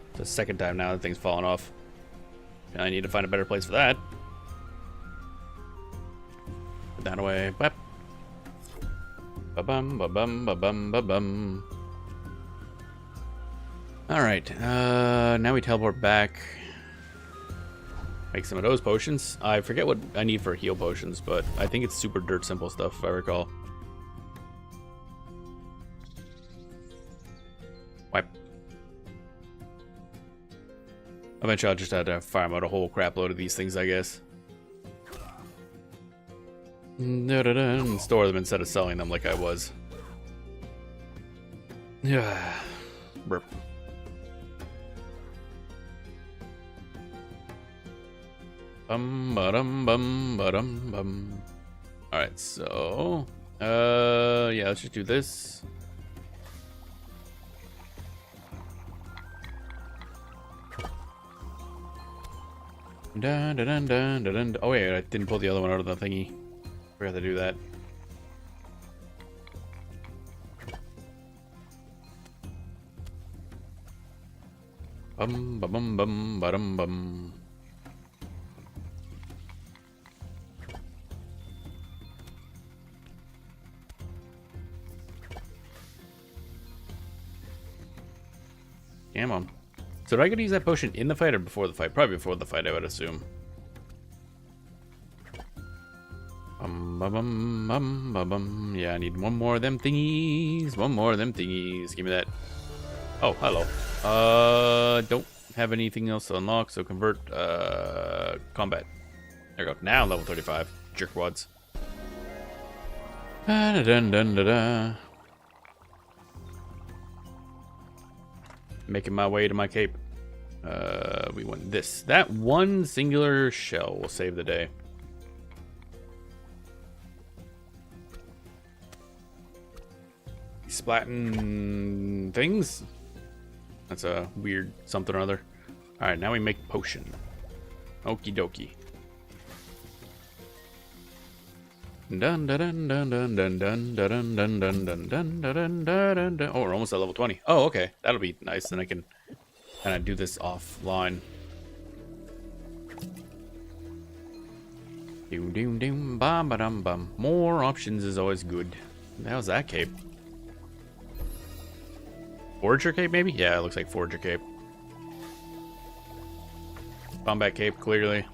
It's the second time now that thing's fallen off. I need to find a better place for that. Put that away. Bap. Ba-bum, ba-bum, ba-bum, ba-bum. Alright, now we teleport back. Make some of those potions. I forget what I need for heal potions, but I think it's super dirt simple stuff, if I recall. Wipe. Eventually I'll just have to farm out a whole crap load of these things, I guess. And store them instead of selling them like I was. Yeah. Burp. Bum ba-dum bum ba-dum bum. Alright, so yeah, let's just do this. Dun, dun, dun, dun, dun, dun. Oh wait, I didn't pull the other one out of the thingy. Forgot to do that. Bum ba bum bum ba-dum bum. Come on. So do I get to use that potion in the fight or before the fight? Probably before the fight, I would assume. bum. Yeah, I need one more of them thingies. One more of them thingies. Give me that. Oh, hello. Don't have anything else to unlock, so convert, combat. There we go. Now level 35. Jerkwads. Making my way to my cape. We want this. That one singular shell will save the day. Splatting things? That's a weird something or other. Alright, now we make potion. Okie dokie. Dun dun dun dun dun dun dun dun dun dun dun dun dun dun dun. Oh, we're almost at level 20. Oh, okay. That'll be nice. Then I can kind of do this offline. Doom doom doom bum ba dum bum. More options is always good. How's that cape? Forager cape, maybe? Yeah, it looks like Forager cape. Combat cape, clearly.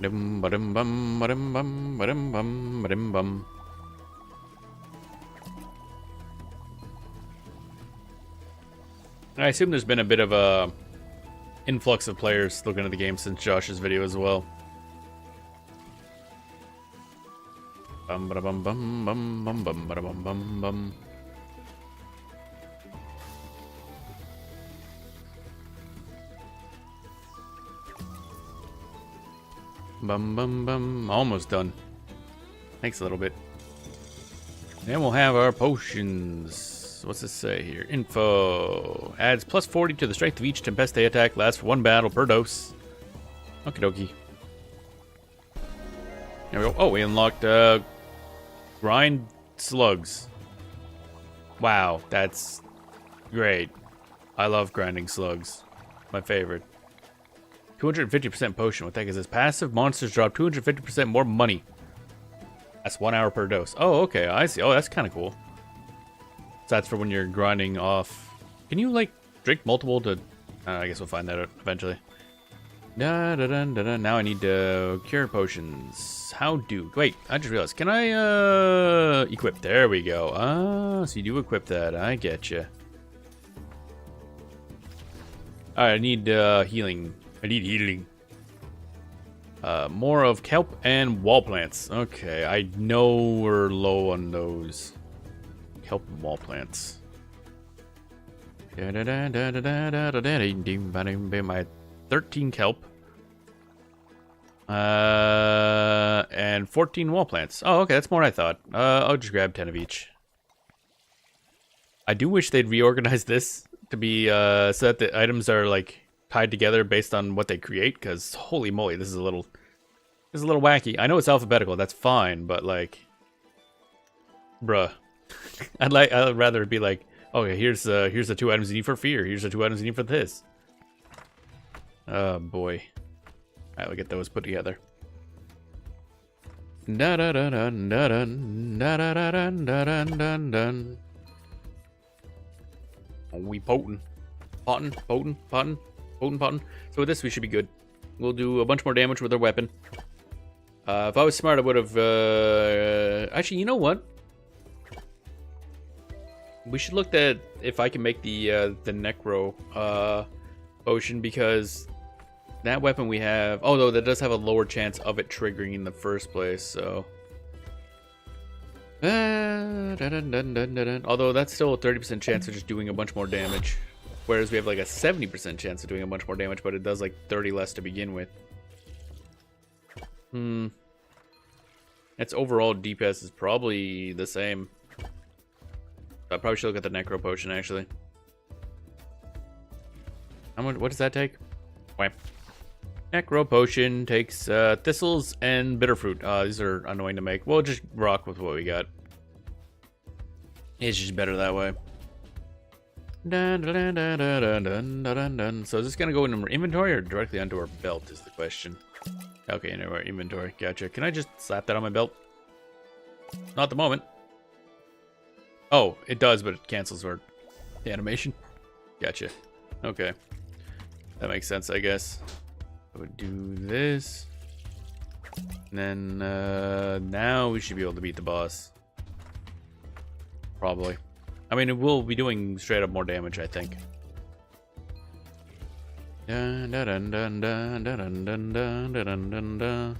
Dum ba dum bum ba dum bum ba dum bum ba dum bum. I assume there's been a bit of a influx of players looking at the game since Josh's video as well. Bum ba bum bum bum bum bum ba bum bum bum. Bum bum bum. Almost done. Thanks a little bit. Then we'll have our potions. What's this say here? Info. Adds plus 40 to the strength of each Tempeste attack. Lasts for one battle per dose. Okie dokie. There we go. Oh, we unlocked grind slugs. Wow, that's great. I love grinding slugs. My favorite. 250% potion. What the heck is this? Passive monsters drop 250% more money. That's 1 hour per dose. Oh, okay. I see. Oh, that's kind of cool. So that's for when you're grinding off. Can you, like, drink multiple to... I guess we'll find that out eventually. Da, da, da, da, da. Now I need to cure potions. How do... Wait, I just realized. Can I, equip? There we go. Ah, so you do equip that. I get you. Alright, I need, healing. I need healing. More of kelp and wall plants. Okay, I know we're low on those. Kelp and wall plants. My 13 kelp. And 14 wall plants. Oh, okay, that's more than I thought. I'll just grab 10 of each. I do wish they'd reorganize this to be, so that the items are, like, tied together based on what they create, because holy moly, this is a little wacky. I know it's alphabetical, that's fine, but like, bruh, I'd rather it be like, okay, here's the 2 items you need for fear, here's the 2 items you need for this. Oh boy. Alright, we'll get those put together. Da da da da da da da da da da da da. We potent. Potent. So with this, we should be good. We'll do a bunch more damage with our weapon. If I was smart, I would have... Actually, you know what? We should look at if I can make the Necro potion, because that weapon we have... Although that does have a lower chance of it triggering in the first place, so... Although that's still a 30% chance of just doing a bunch more damage. Whereas we have like a 70% chance of doing a bunch more damage, but it does like 30 less to begin with. Its overall DPS is probably the same. I probably should look at the Necro Potion, actually. What does that take? Wham. Necro Potion takes thistles and bitterfruit. These are annoying to make. We'll just rock with what we got. It's just better that way. Dun, dun, dun, dun, dun, dun, dun, dun. So is this going to go into our inventory or directly onto our belt is the question. Okay, into our inventory. Gotcha. Can I just slap that on my belt? Not at the moment. Oh, it does, but it cancels our animation. Gotcha. Okay. That makes sense, I guess. I would do this. And then now we should be able to beat the boss. Probably. I mean, it will be doing straight up more damage, I think. Dun, dun, dun, dun, dun, dun, dun, dun, dun, dun, dun.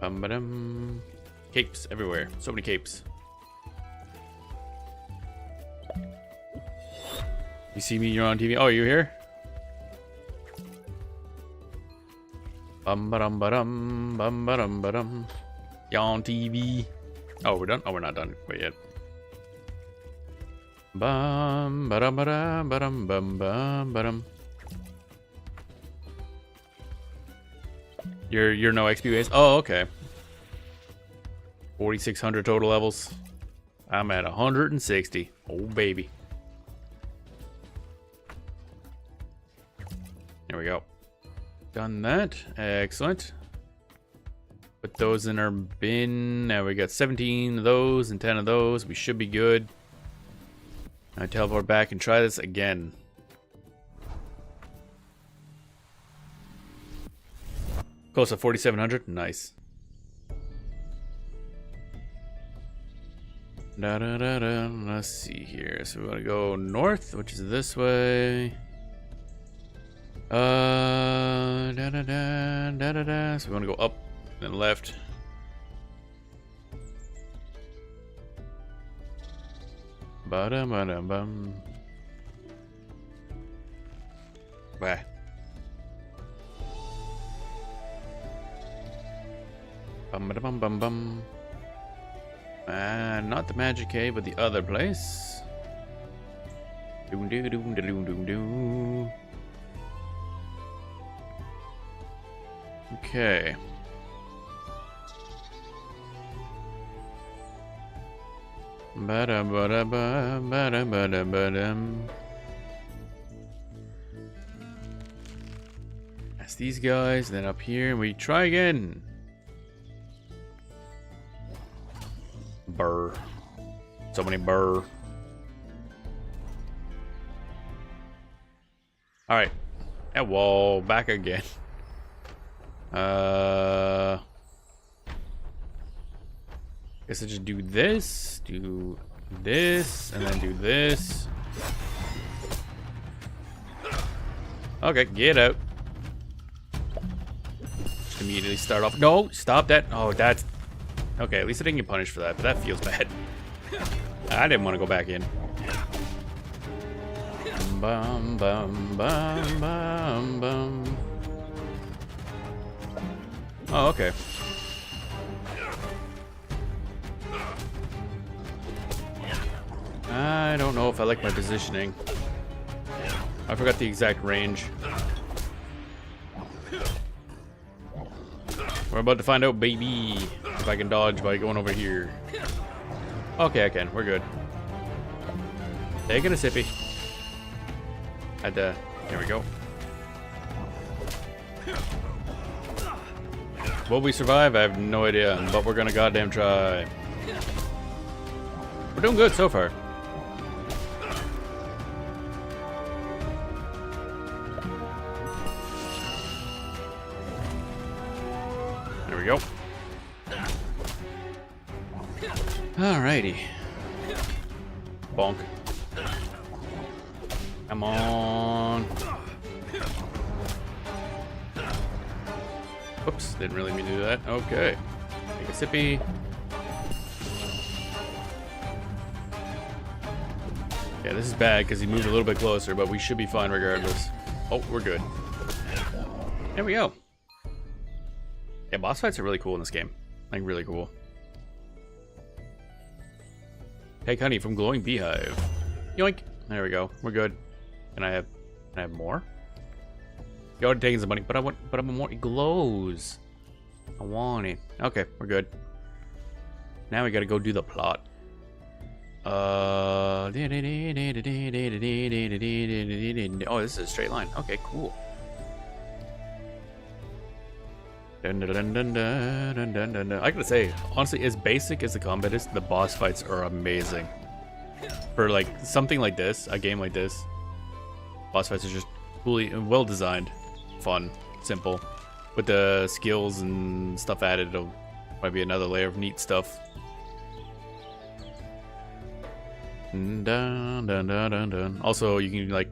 Bum-ba-dum. Capes everywhere. So many capes. You see me, you're on TV. Oh, you here? Bum-ba-dum-ba-dum. Bum-ba-dum-ba-dum. You're on TV. Oh, we're done? Oh, we're not done quite yet. Bum ba dum ba dum ba dum bum bum ba dum. You're no XP base. Oh, okay. 4,600 total levels. I'm at 160. Oh baby. There we go. Done that. Excellent. Put those in our bin. Now we got 17 of those and 10 of those. We should be good. I teleport back and try this again. Close to 4,700. Nice. Da, da, da, da. Let's see here. So we want to go north, which is this way. Da, da, da, da, da, da. So we want to go up and left. Ba-dum-ba-dum-bum. Bye. Bum-ba-dum-bum-bum. Not the magic cave, but the other place. Doom-doo-doom-da-doom-doom-doo. Okay. Ba-da-ba-da-ba-ba-da-ba-da-ba-dum. That's these guys. Then up here, we try again. Burr. So many burr. Alright. That wall. Back again. Guess I just do this, and then do this. Okay, get out. Just immediately start off. No, stop that. Oh, that's... Okay, at least I didn't get punished for that, but that feels bad. I didn't want to go back in. Bum, bum, bum, bum, bum. Oh, okay. I don't know if I like my positioning. I forgot the exact range. We're about to find out, baby, if I can dodge by going over here. Okay, I can. We're good. Taking a sippy. There we go. Will we survive? I have no idea, but we're gonna goddamn try. We're doing good so far. There we go. Alrighty. Bonk. Come on. Oops, didn't really mean to do that. Okay. Take a sippy. Yeah, this is bad because he moved a little bit closer, but we should be fine regardless. Oh, we're good. There we go. Yeah, boss fights are really cool in this game. Like, really cool. Take honey from glowing beehive. Yoink. There we go. We're good. Can I have more? You already taken some money, but I want more. It glows. I want it. Okay, we're good. Now we gotta go do the plot. Oh, this is a straight line. Okay, cool. I gotta say, honestly, as basic as the combat is, the boss fights are amazing. For like something like this, a game like this, boss fights are just fully well designed, fun, simple. With the skills and stuff added, it'll probably be another layer of neat stuff. Dun, dun, dun, dun, dun. Also, you can like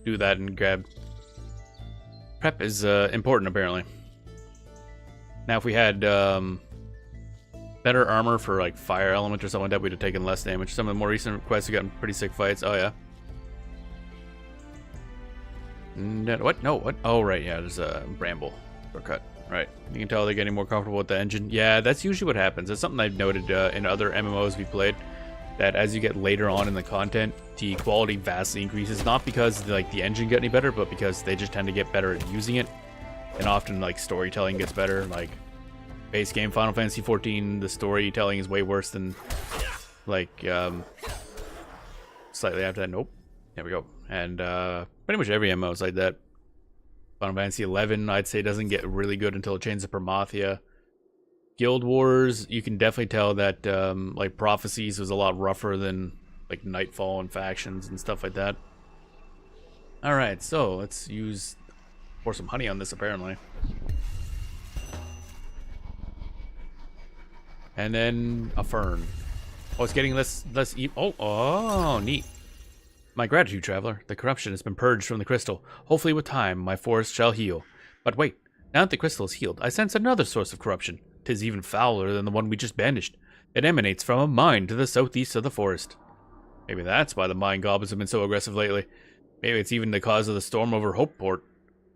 do that and grab. Prep is important apparently. Now, if we had better armor for like fire element or something like that, we'd have taken less damage. Some of the more recent quests have gotten pretty sick fights. Oh yeah. What? No, what? Oh right, yeah. There's a bramble shortcut. Right. You can tell they're getting more comfortable with the engine. Yeah, that's usually what happens. It's something I've noted in other MMOs we played. That as you get later on in the content, the quality vastly increases. Not because like the engine got any better, but because they just tend to get better at using it. And often like storytelling gets better. Like base game Final Fantasy 14, the storytelling is way worse than like slightly after that. Nope. There we go. And pretty much every MMO is like that. Final Fantasy 11, I'd say, doesn't get really good until it changes to Promathia. Guild Wars, you can definitely tell that like Prophecies was a lot rougher than like Nightfall and Factions and stuff like that. Alright, so let's pour some honey on this apparently. And then a fern. Oh, it's getting less oh, neat. My gratitude, traveler. The corruption has been purged from the crystal. Hopefully with time, my forest shall heal. But wait, now that the crystal is healed, I sense another source of corruption. 'Tis even fouler than the one we just banished. It emanates from a mine to the southeast of the forest. Maybe that's why the mine goblins have been so aggressive lately. Maybe it's even the cause of the storm over Hopeport.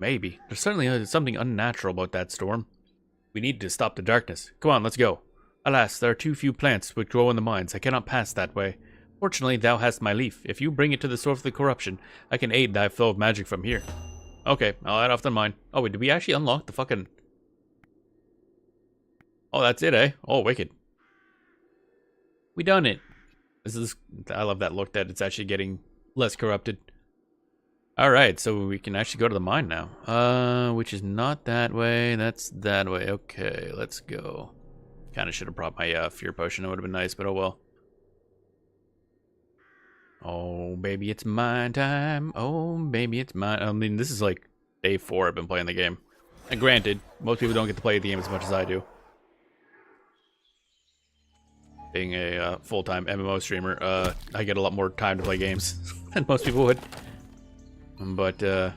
Maybe. There's certainly something unnatural about that storm. We need to stop the darkness. Come on, let's go. Alas, there are too few plants which grow in the mines. I cannot pass that way. Fortunately, thou hast my leaf. If you bring it to the source of the corruption, I can aid thy flow of magic from here. Okay, I'll add off the mine. Oh, wait, did we actually unlock the fucking... Oh, that's it, eh? Oh, wicked. We done it. This is... I love that look that it's actually getting less corrupted. Alright, so we can actually go to the mine now. Which is not that way. That's that way. Okay, let's go. Kind of should have brought my fear potion. It would have been nice, but oh well. Oh, baby, it's mine time. Oh, baby, it's mine. I mean, this is like day 4 I've been playing the game. And granted, most people don't get to play the game as much as I do. Being a full-time MMO streamer, I get a lot more time to play games than most people would. But, still,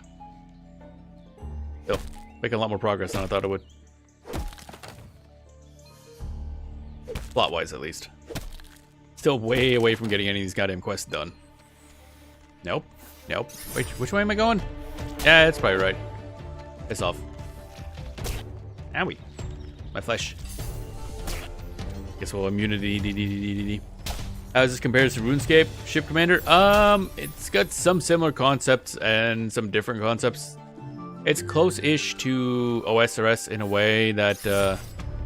making a lot more progress than I thought it would. Plot-wise, at least. Still way away from getting any of these goddamn quests done. Nope. Nope. Wait, which way am I going? Yeah, that's probably right. Piss off. Owie. My flesh. Guess we'll immunity. How does this compare to RuneScape? Ship Commander? It's got some similar concepts and some different concepts. It's close-ish to OSRS in a way that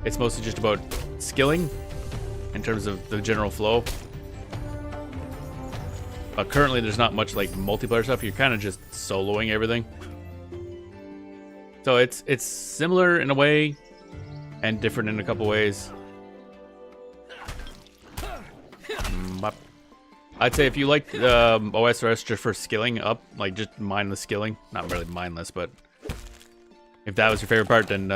it's mostly just about skilling in terms of the general flow. Currently, there's not much like multiplayer stuff. You're kind of just soloing everything. So it's similar in a way and different in a couple ways. I'd say if you like OSRS just for skilling up, like just mindless skilling, not really mindless, but if that was your favorite part, then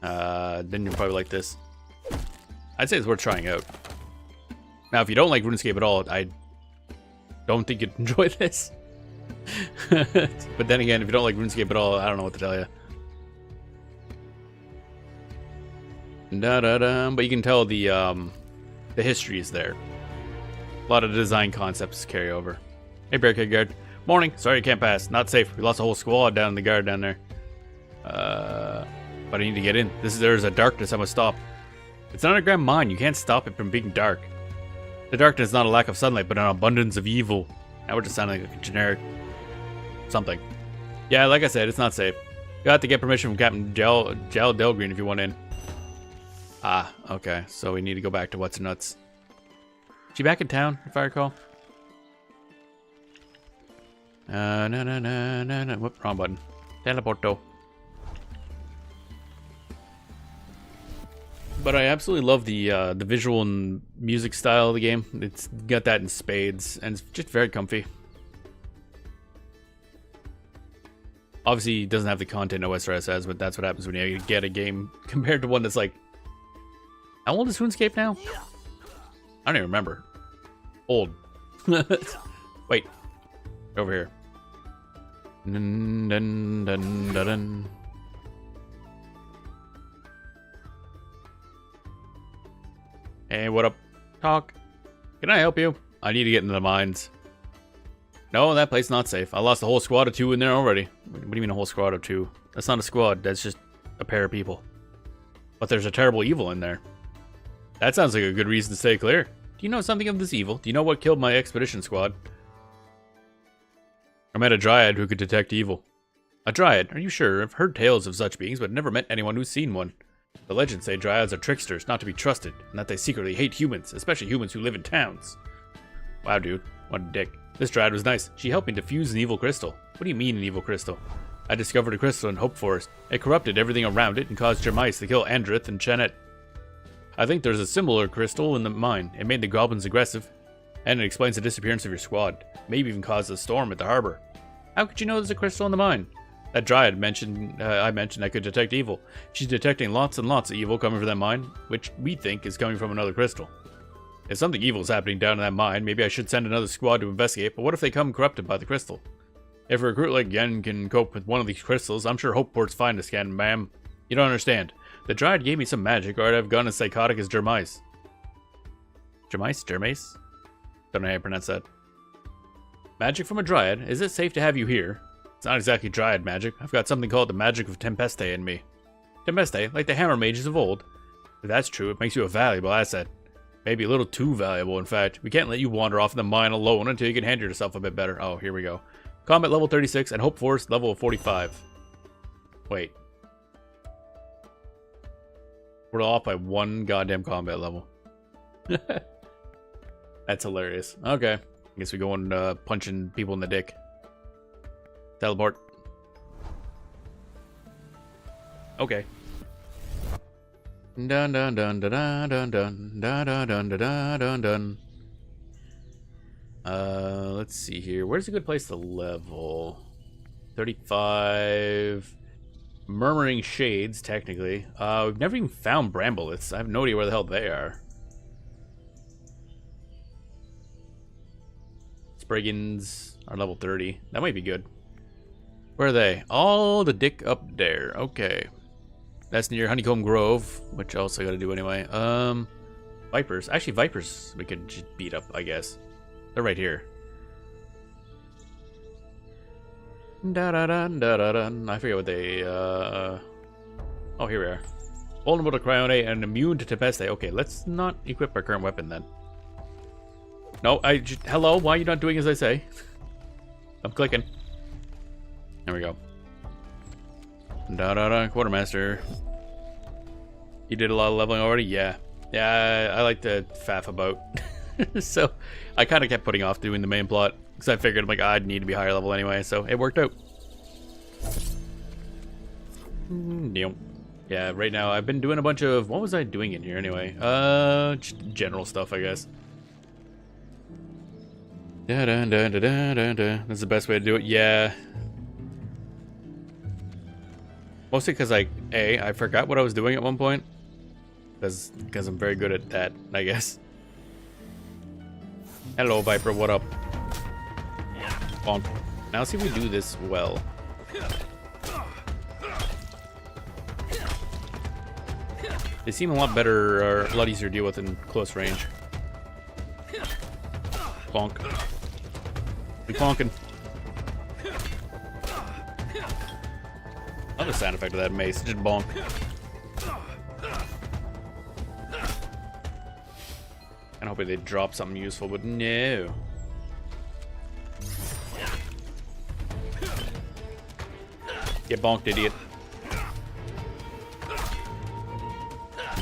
you'll probably like this. I'd say it's worth trying out. Now, if you don't like RuneScape at all, I don't think you'd enjoy this. But then again, if you don't like RuneScape at all, I don't know what to tell you. But you can tell the history is there. A lot of design concepts carry over. Hey, Barricade Guard. Morning. Sorry, I can't pass. Not safe. We lost a whole squad down in the guard down there. But I need to get in. There's a darkness I must stop. It's an underground mine. You can't stop it from being dark. The darkness is not a lack of sunlight, but an abundance of evil. Now we're just sounding like a generic something. Yeah, like I said, it's not safe. You have to get permission from Captain Jal Delgreen if you want in. Ah, okay. So we need to go back to What's Nuts. Is she back in town, if I recall? No. Whoop, wrong button. Teleporto. But I absolutely love the visual and music style of the game. It's got that in spades, and it's just very comfy. Obviously, it doesn't have the content OSRS has, but that's what happens when you get a game compared to one that's like... How old is RuneScape now? I don't even remember. Old. Wait. Over here. Dun, dun, dun, dun, dun. Hey, what up? Talk. Can I help you? I need to get into the mines. No, that place not safe. I lost a whole squad of 2 in there already. What do you mean a whole squad of 2? That's not a squad. That's just a pair of people. But there's a terrible evil in there. That sounds like a good reason to stay clear. Do you know something of this evil? Do you know what killed my expedition squad? I met a dryad who could detect evil. A dryad? Are you sure? I've heard tales of such beings, but never met anyone who's seen one. The legends say dryads are tricksters, not to be trusted, and that they secretly hate humans, especially humans who live in towns. Wow, dude. What a dick. This dryad was nice. She helped me defuse an evil crystal. What do you mean an evil crystal? I discovered a crystal in Hope Forest. It corrupted everything around it and caused Jermice to kill Andrith and Chenet. I think there's a similar crystal in the mine. It made the goblins aggressive, and it explains the disappearance of your squad. Maybe even caused a storm at the harbor. How could you know there's a crystal in the mine? That dryad I mentioned I could detect evil. She's detecting lots and lots of evil coming from that mine, which we think is coming from another crystal. If something evil is happening down in that mine, maybe I should send another squad to investigate, but what if they come corrupted by the crystal? If a recruit like Yen can cope with one of these crystals, I'm sure Hopeport's fine to scan, ma'am. You don't understand. The dryad gave me some magic, or I'd have gone as psychotic as Jermice. Jermice? Jermace? Don't know how you pronounce that. Magic from a dryad? Is it safe to have you here? It's not exactly dryad magic. I've got something called the magic of Tempeste in me. Tempeste? Like the hammer mages of old? If that's true, it makes you a valuable asset. Maybe a little too valuable, in fact. We can't let you wander off in the mine alone until you can handle yourself a bit better. Oh, here we go. Combat level 36 and Hope Force level 45. Wait. We're off by 1 goddamn combat level. That's hilarious. Okay. I guess we go and punching people in the dick. Teleport. Okay. Dun dun dun dun dun dun dun dun dun dun dun dun. Let's see here. Where's a good place to level? 35. Murmuring Shades, technically. We've never even found Bramblets. I have no idea where the hell they are. Spriggans are level 30. That might be good. Where are they? All the dick up there. Okay. That's near Honeycomb Grove, which I also gotta do anyway. Vipers. Actually, Vipers we could just beat up, I guess. They're right here. Da-da-dun, I forget what they, Oh, here we are. Vulnerable to Cryone and immune to Tempeste. Okay, let's not equip our current weapon then. No, hello, why are you not doing as I say? I'm clicking. There we go. Da-da-da, Quartermaster. You did a lot of leveling already? Yeah. Yeah, I like to faff about. So, I kind of kept putting off doing the main plot. Because I figured, like, I'd need to be higher level anyway, so it worked out. Yeah, right now I've been doing a bunch of... What was I doing in here anyway? Just general stuff, I guess. Da-da-da-da-da-da-da. That's the best way to do it. Yeah. Mostly because, like, I forgot what I was doing at one point. Because I'm very good at that, I guess. Hello, Viper, what up? Bonk. Now see if we do this well. They seem a lot better, or a lot easier to deal with in close range. Bonk. We bonking. Another sound effect of that mace, just bonk. I'm hoping they drop something useful, but no. Get bonked, idiot.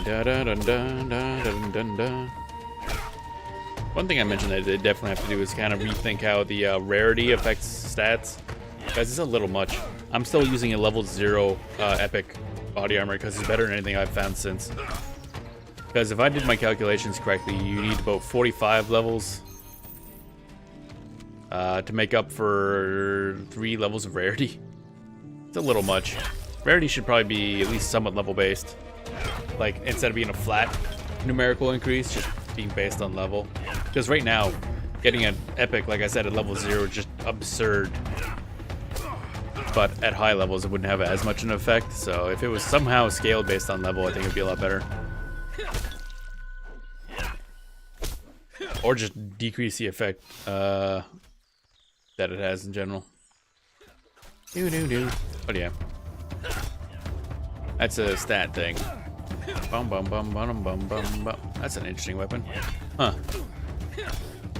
Da da da da da da da. One thing I mentioned that they definitely have to do is kind of rethink how the rarity affects stats. Guys, it's a little much. I'm still using a level 0 epic body armor because it's better than anything I've found since. Because if I did my calculations correctly, you need about 45 levels to make up for 3 levels of rarity. It's a little much. Rarity should probably be at least somewhat level based. Like, instead of being a flat numerical increase, just being based on level. Because right now, getting an epic, like I said, at level 0 is just absurd. But at high levels, it wouldn't have as much an effect. So if it was somehow scaled based on level, I think it'd be a lot better. Or just decrease the effect that it has in general. But yeah. That's a stat thing. Bum bum bum bum bum bum bum. That's an interesting weapon. Huh.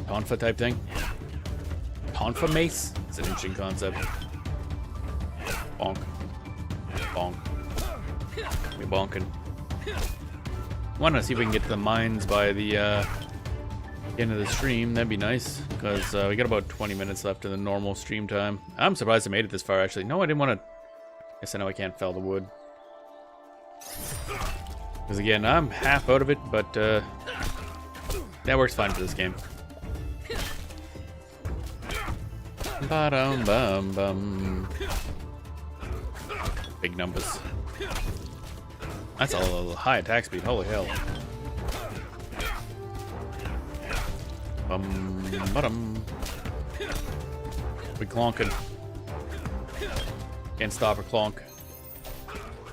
Tonfa type thing. Tonfa mace? It's an interesting concept. Bonk. Bonk. We're bonking. Want to see if we can get to the mines by the end of the stream. That'd be nice, because we got about 20 minutes left in the normal stream time. I'm surprised I made it this far, actually. No, I didn't want to... Guess I know I can't fell the wood. Because again, I'm half out of it, but that works fine for this game. Ba-dum-bum-bum. Big numbers. That's a high attack speed, holy hell. Bum-ba-dum. We clonking. Can't stop or clonk.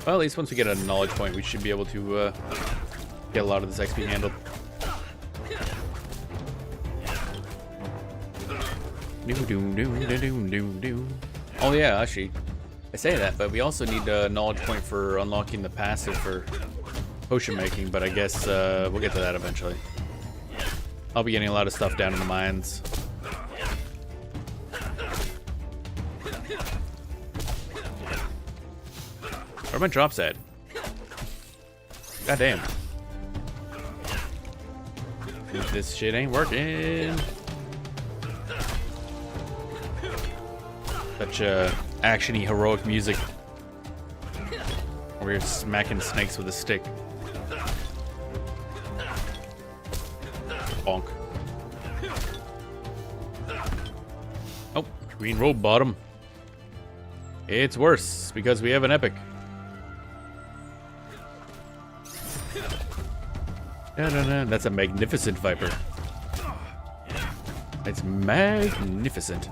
Well, at least once we get a knowledge point, we should be able to get a lot of this XP handled. Oh yeah, actually, I say that, but we also need a knowledge point for unlocking the passive for potion making, but I guess we'll get to that eventually. I'll be getting a lot of stuff down in the mines. Where are my drops at? God damn. This shit ain't working. Such action-y, heroic music. Over here smacking snakes with a stick. Bonk. Oh, green robe bottom. It's worse because we have an epic. That's a magnificent viper. It's magnificent.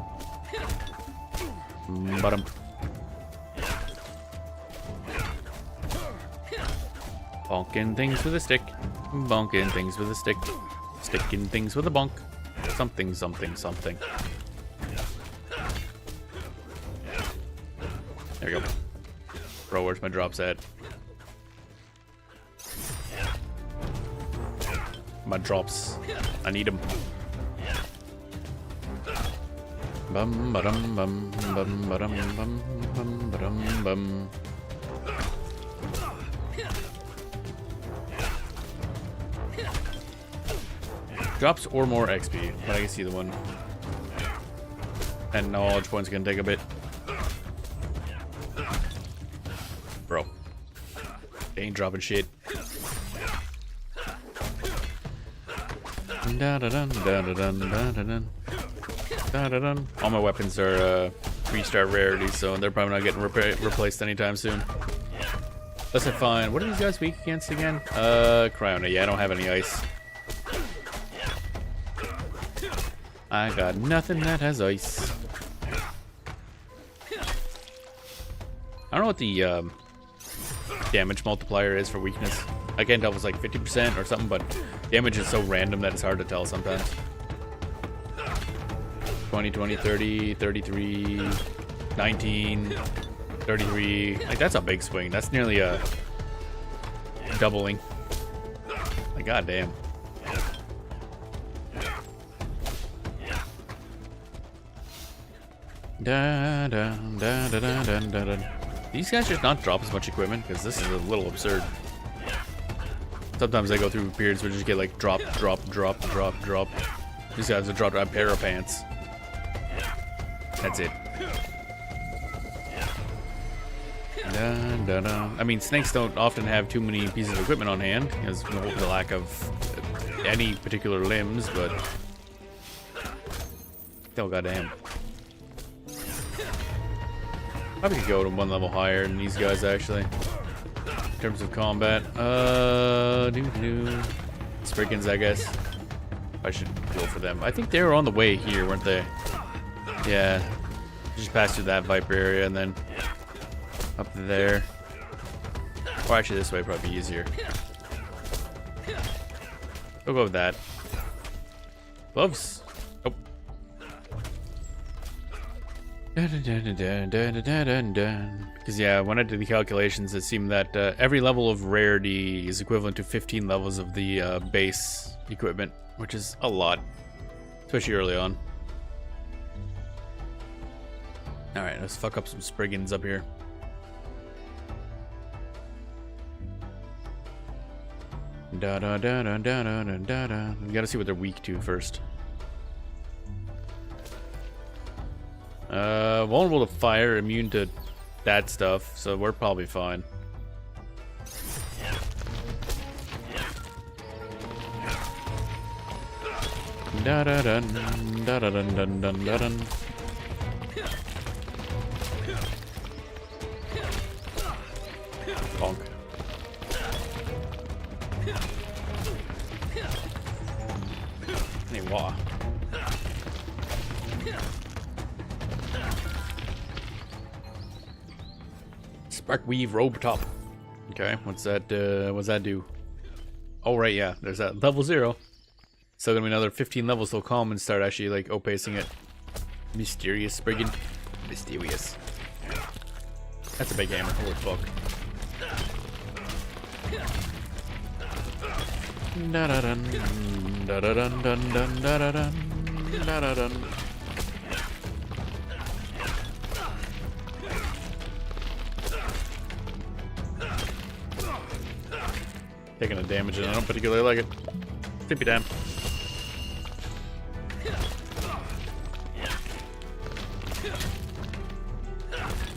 Bottom. Bonking things with a stick. Bonking things with a stick. Sticking things with a bonk. Something, something, something. There we go. Bro, where's my drops at? My drops. I need them. Bum ba-dum bum bum ba-dum bum bum ba-dum bum. Drops or more XP, but I can see the one. And knowledge points gonna take a bit. Bro. They ain't dropping shit. All my weapons are 3-star rarity, so they're probably not getting replaced anytime soon. Unless I find... What are these guys weak against again? Cryona. Yeah, I don't have any ice. I got nothing that has ice. I don't know what the damage multiplier is for weakness. I can't tell if it's like 50% or something, but damage is so random that it's hard to tell sometimes. 20, 20, 30, 33, 19, 33. Like, that's a big swing. That's nearly a doubling. Like, goddamn. Da, da, da, da, da, da, da, da. These guys should not drop as much equipment, because this is a little absurd. Sometimes I go through periods where you just get like drop, drop, drop, drop, drop. These guys have dropped a pair of pants. That's it. Dun, dun, dun. I mean, snakes don't often have too many pieces of equipment on hand, because of the lack of any particular limbs, but still, goddamn. Probably could go to one level higher than these guys actually. In terms of combat. Spriggans, I guess. I should go for them. I think they were on the way here, weren't they? Yeah. Just pass through that Viper area and then up there. Or actually this way probably be easier. We'll go with that. Gloves. Oh. Because yeah, when I did the calculations, it seemed that every level of rarity is equivalent to 15 levels of the base equipment, which is a lot, especially early on. All right, let's fuck up some Spriggans up here. Da da da da da da da da. We gotta see what they're weak to first. Vulnerable to fire, immune to that stuff, so we're probably fine. Da da dun da da dun dun dun da dun. Bonk. Hey, wah. Spark Weave Robe Top. Okay, what's that do? Oh right, yeah, there's that level 0. Still gonna be another 15 levels till calm and start actually like outpacing it. Mysterious Spriggan. Mysterious. That's a big hammer, holy fuck. Da da dun da da dun dun dun da da dun da da dun. Taking a damage and I don't particularly like it. Tippy damn.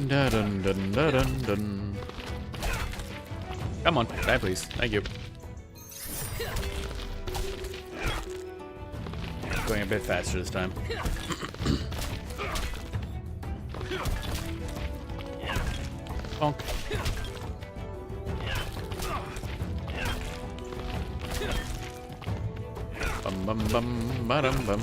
Da dun dun da dun dun. Come on, die please. Thank you. Going a bit faster this time. Bonk. Bum bum bum ba-dum bum.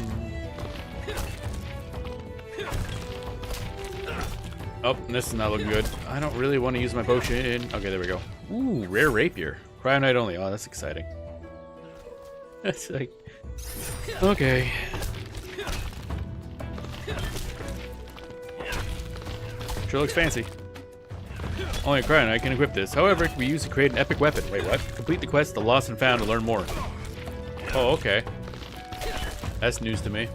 Oh, this is not looking good. I don't really want to use my potion. Okay, there we go. Ooh, rare rapier. Cryonite only. Oh, that's exciting. That's like... Okay. Sure looks fancy. Only a Cryonite can equip this. However, it can be used to create an epic weapon. Wait, what? Complete the quest The Lost and Found to learn more. Oh, okay. That's news to me.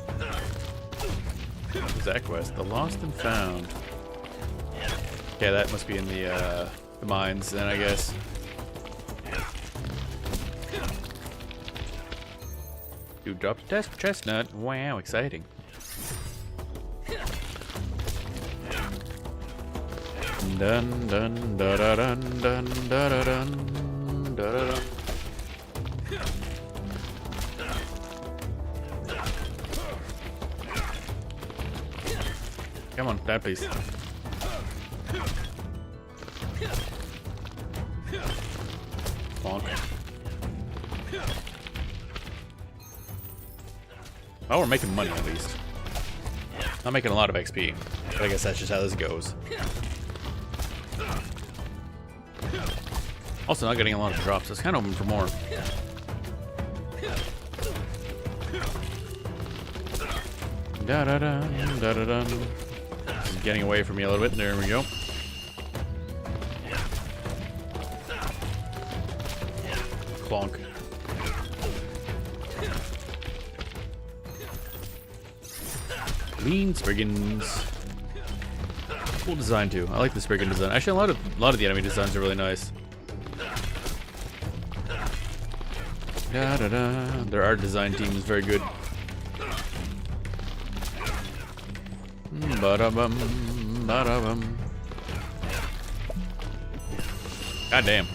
What's that quest? The Lost and Found. Okay, that must be in the mines then, I guess. Dude dropped a chestnut. Wow, exciting. Dun dun da da dun dun da da dun da da dun. Come on, die please. Bonk. Oh, we're making money at least. Not making a lot of XP, but I guess that's just how this goes. Also, not getting a lot of drops. It's kind of hoping for more. Da da da da da da. Getting away from me a little bit. There we go. Clonk. Lean Spriggans. Cool design too. I like the Spriggan design. Actually, a lot of the enemy designs are really nice. Da da da. Their art design team is very good. Ba-da-bum, ba-da-bum. God damn.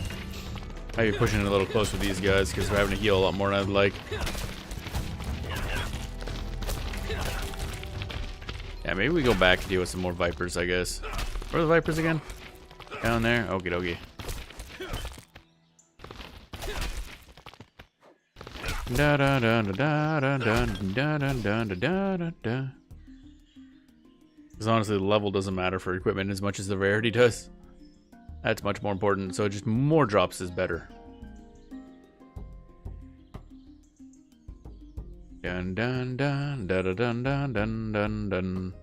Might be pushing it a little close with these guys because we're having to heal a lot more than I'd like. Yeah, maybe we go back and deal with some more Vipers, I guess. Where are the Vipers again? Down there? Okie dokie. Da da da da da da da da da da da da. Because honestly, the level doesn't matter for equipment as much as the rarity does. That's much more important. So just more drops is better. Dun dun dun dun dun dun dun dun dun.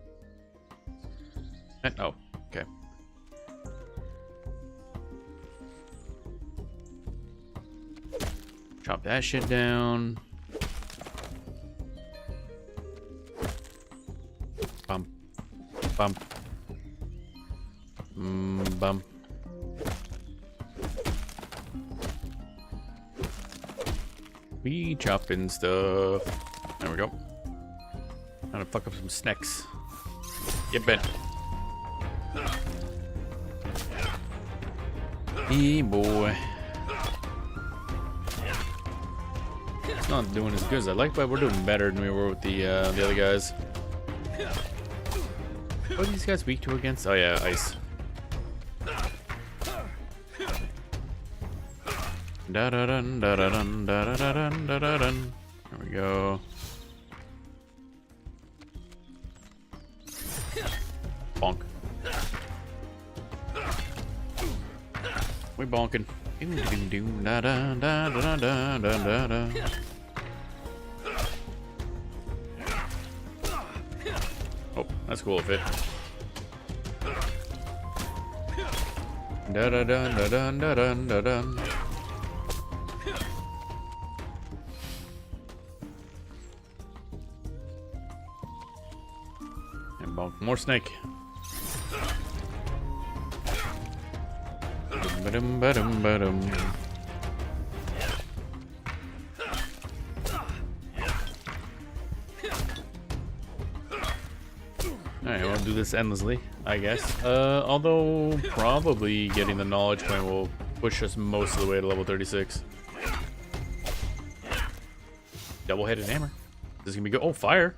Oh, okay. Chop that shit down. Bump. Bump. Bump. We chopping stuff. There we go. Trying to fuck up some snacks. Get bent. Hey boy. It's not doing as good as I like, but we're doing better than we were with the other guys. What are these guys weak to against? Oh yeah, ice. Da da dun da da dun da da da dun da da dun. There we go. Bonk. We bonking. Da da da da da da da. Oh, that's cool if it. Da da da da da da da da da. And bonk more snake. Ba-dum, ba-dum, ba-dum. Alright, we'll do this endlessly, I guess. Although, probably getting the knowledge point will push us most of the way to level 36. Double-headed hammer. This is gonna be good. Oh, fire!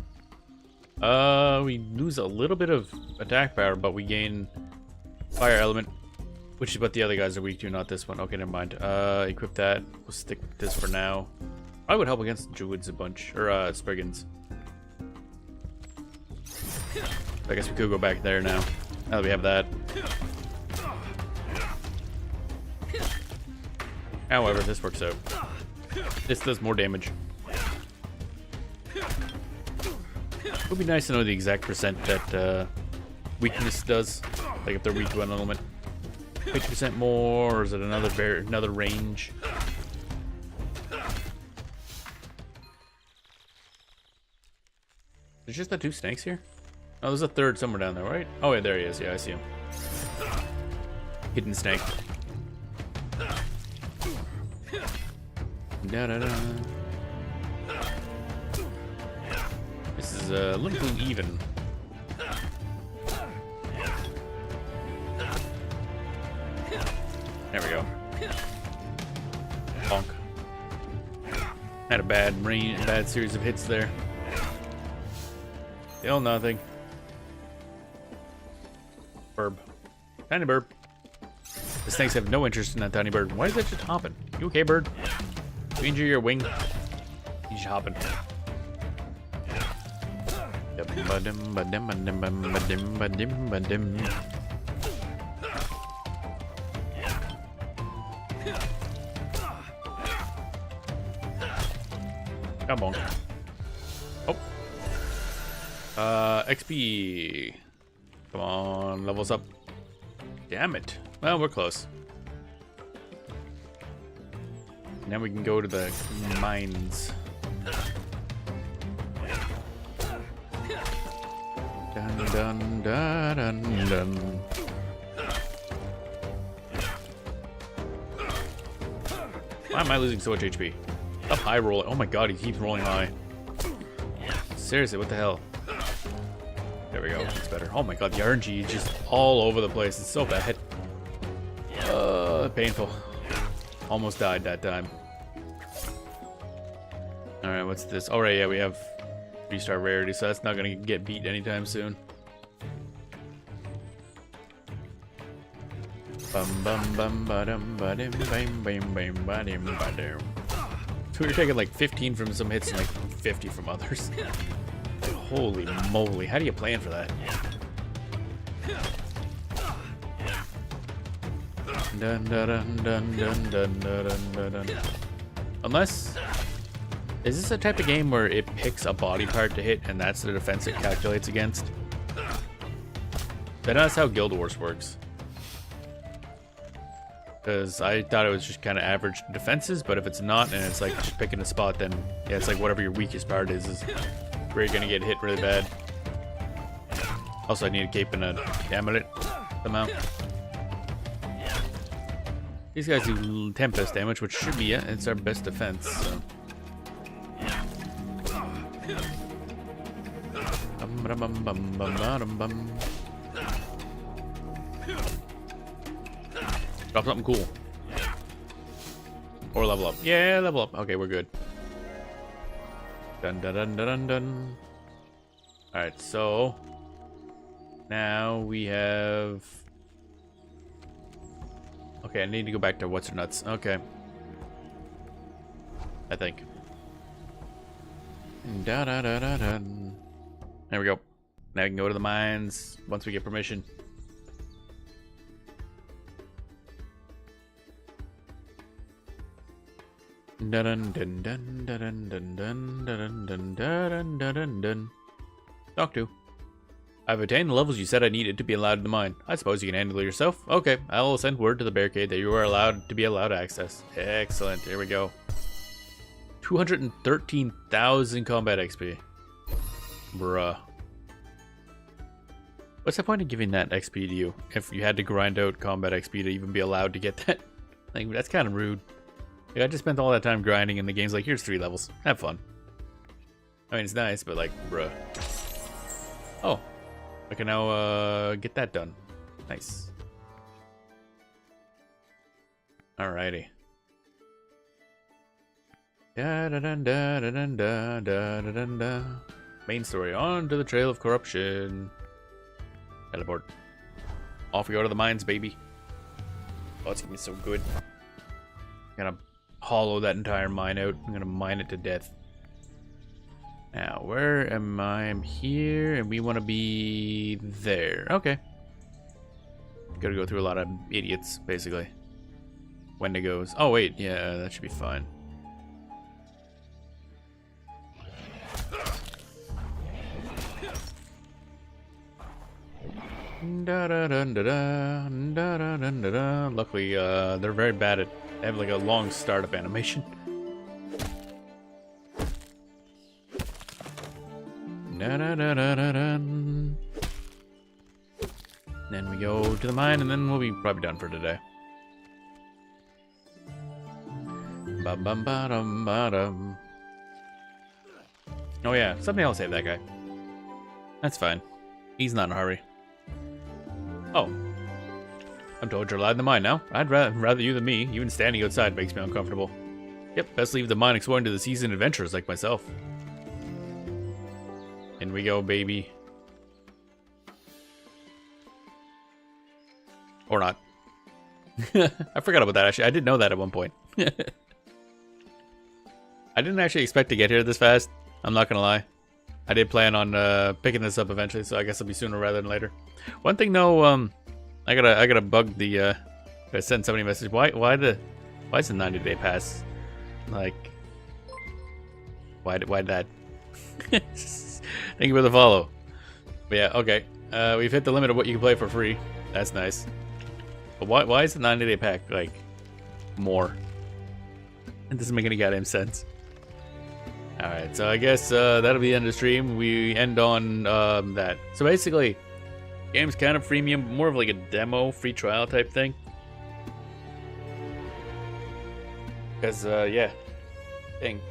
We lose a little bit of attack power, but we gain fire element. Which is what the other guys are weak to, not this one. Okay, never mind. Equip that. We'll stick with this for now. I would help against druids a bunch. Or, Spriggans. I guess we could go back there now. Now that we have that. However, this works out. This does more damage. It would be nice to know the exact percent that weakness does. Like if they're weak to an element. 50% more, or is it another range? There's just the two snakes here? Oh, there's a third somewhere down there, right? Oh, yeah, there he is. Yeah, I see him. Hidden snake. Da-da-da. This is a little too even. There we go. Bonk. Had a bad series of hits there. Still nothing. Burb. Tiny bird. The snakes have no interest in that tiny bird. Why is that just hopping? You okay, bird? You injure your wing? He's just hopping. Come on. Oh. XP. Come on, levels up. Damn it. Well, we're close. Now we can go to the mines. Dun dun dun dun dun. Why am I losing so much HP? Up high roll. Oh my god, he keeps rolling high. Seriously, what the hell? There we go. It's better. Oh my god, the RNG is just all over the place. It's so bad. Painful. Almost died that time. Alright, what's this? Alright, yeah, we have 3-star rarity, so that's not gonna get beat anytime soon. Bum bum bum ba-dum ba-dim bam bam bam ba-dim ba-dum. So you're taking like 15 from some hits and like 50 from others. Holy moly, how do you plan for that? Dun, dun, dun, dun, dun, dun, dun, dun, dun. Unless, is this a type of game where it picks a body part to hit and that's the defense it calculates against? That's how Guild Wars works. Because I thought it was just kind of average defenses, but if it's not and it's like just picking a spot, then yeah, it's like whatever your weakest part is where you're gonna get hit really bad. Also, I need a cape and an amulet somehow. These guys do Tempest damage, which should be it. It's our best defense. So. Drop something cool. Or level up. Yeah, level up. Okay, we're good. Dun dun dun dun dun dun. Alright, so now we have. Okay, I need to go back to what's her nuts. Okay. I think. Da da da da da. There we go. Now we can go to the mines once we get permission. Dun dun dun dun dun dun dun dun dun dun dun dun. Talk to. I've attained the levels you said I needed to be allowed in the mine. I suppose you can handle it yourself. Okay, I will send word to the barricade that you are allowed to be allowed access. Excellent. Here we go. 213,000 combat XP. Bruh. What's the point of giving that XP to you if you had to grind out combat XP to even be allowed to get that? Like, that's kind of rude. Like, I just spent all that time grinding and the game's like, here's 3 levels. Have fun. I mean, it's nice, but like, bruh. Oh. I can now get that done. Nice. Alrighty. Da da da da da da da da da. Main story, on to the trail of corruption. Teleport. Off we go to the mines, baby. Oh, it's gonna be so good. I'm gonna hollow that entire mine out. I'm gonna mine it to death. Now, where am I? I'm here, and we want to be there. Okay. Gotta go through a lot of idiots, basically. Wendigos. Oh, wait. Yeah, that should be fine. Da da da da da da da da da da. Luckily, they're very bad at. They have like a long startup animation. Da, da, da, da, da, da. Then we go to the mine, and then we'll be probably done for today. Bum bum ba-dum ba-dum. Oh yeah, something else save that guy. That's fine. He's not in a hurry. Oh. I'm told you're allowed in the mine now. I'd rather you than me. Even standing outside makes me uncomfortable. Yep, best leave the mine exploring to the seasoned adventurers like myself. In we go, baby. Or not. I forgot about that, actually. I didn't know that at one point. I didn't actually expect to get here this fast. I'm not gonna lie. I did plan on picking this up eventually, so I guess it'll be sooner rather than later. One thing though, I gotta bug the I sent somebody a message. Why is the 90-day pass? Like, why that? Thank you for the follow. But yeah, okay. We've hit the limit of what you can play for free. That's nice. But why is the 90-day pack like more? It doesn't make any goddamn sense. Alright, so I guess that'll be the end of the stream. We end on that. So basically, game's kind of freemium, more of like a demo, free trial type thing. Because, yeah. Dang.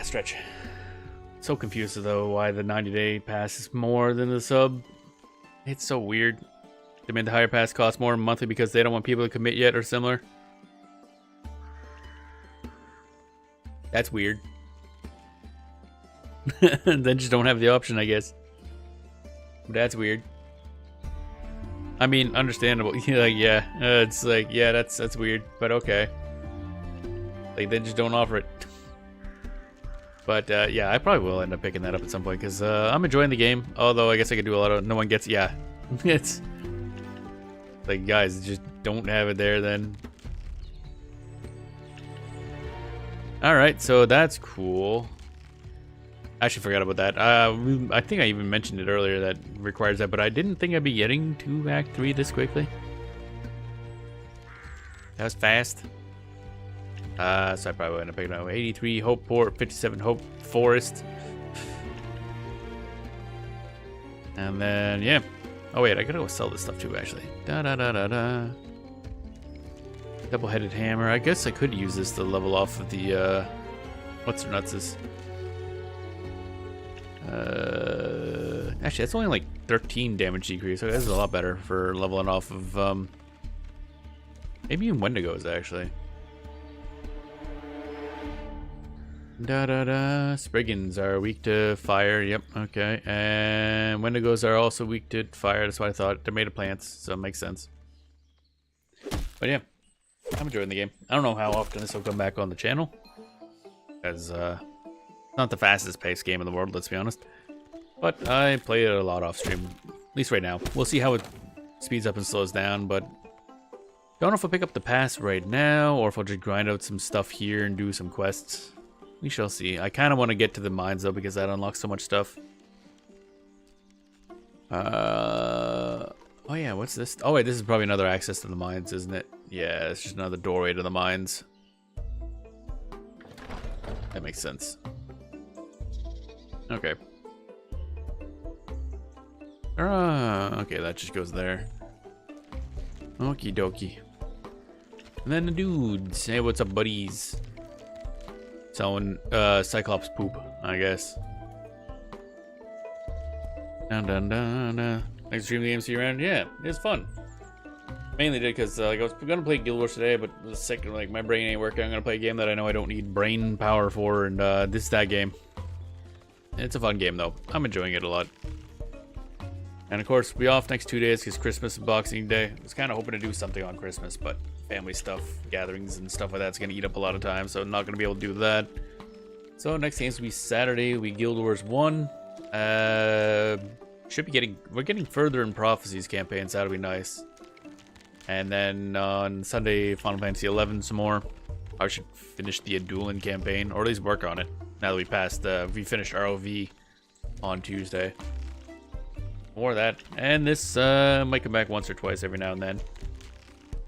Stretch. So confused though why the 90-day pass is more than the sub. It's so weird. They made the higher pass cost more monthly because they don't want people to commit yet or similar. That's weird. Then just don't have the option, I guess. But that's weird. I mean, understandable. Like, yeah, it's like, yeah, that's weird, but okay. Like, they just don't offer it. But yeah, I probably will end up picking that up at some point because I'm enjoying the game. Although I guess I could do a lot of. No one gets. Yeah, it's like, guys, just don't have it there then. All right, so that's cool. I actually forgot about that. I think I even mentioned it earlier that requires that, but I didn't think I'd be getting to Act 3 this quickly. That was fast. So I probably will end up picking up 83 Hope Port, 57 Hope Forest. And then, yeah. Oh, wait, I gotta go sell this stuff too, actually. Da-da-da-da-da. Double-headed hammer. I guess I could use this to level off of the, what's their nuts? Actually, that's only like 13 damage decrease, so that's a lot better for leveling off of, maybe even Wendigos, actually. Da-da-da. Spriggans are weak to fire, yep, okay. And Wendigos are also weak to fire, that's what I thought. They're made of plants, so it makes sense. But yeah, I'm enjoying the game. I don't know how often this will come back on the channel, as, not the fastest paced game in the world, let's be honest. But I play it a lot off stream, at least right now. We'll see how it speeds up and slows down, but don't know if I'll pick up the pass right now or if I'll just grind out some stuff here and do some quests. We shall see. I kind of want to get to the mines though because that unlocks so much stuff. Oh yeah, what's this? Oh wait, this is probably another access to the mines, isn't it? Yeah, it's just another doorway to the mines. That makes sense. Okay. Okay, that just goes there. Okie dokie. And then the dudes. Hey, what's up, buddies? Selling Cyclops poop, I guess. Dun dun dun dun. Next stream the MC round. Yeah, it was fun. Mainly did because like I was gonna play Guild Wars today, but the second like my brain ain't working, I'm gonna play a game that I know I don't need brain power for, and this is that game. It's a fun game though. I'm enjoying it a lot. And of course, we off next 2 days because Christmas and Boxing Day. I was kind of hoping to do something on Christmas, but family stuff, gatherings and stuff like that's gonna eat up a lot of time, so I'm not gonna be able to do that. So next games will be Saturday. We Guild Wars 1. Should be we're getting further in Prophecies campaigns. That'll be nice. And then on Sunday, Final Fantasy 11 some more. I should finish the Adulan campaign, or at least work on it. Now that we passed, we finished ROV on Tuesday. More of that, and this might come back once or twice every now and then.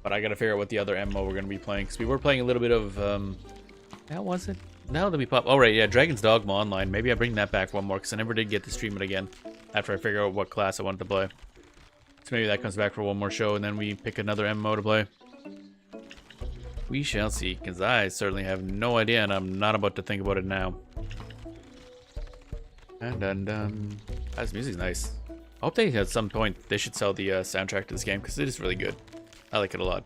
But I gotta figure out what the other MMO we're gonna be playing, because we were playing a little bit of how was it? Now that we pop, oh right, yeah, Dragon's Dogma Online. Maybe I bring that back one more, because I never did get to stream it again after I figure out what class I wanted to play. So maybe that comes back for one more show, and then we pick another MMO to play. We shall see, because I certainly have no idea, and I'm not about to think about it now. Dun dun dun. This music's nice. I hope they, at some point, they should sell the soundtrack to this game, because it is really good. I like it a lot.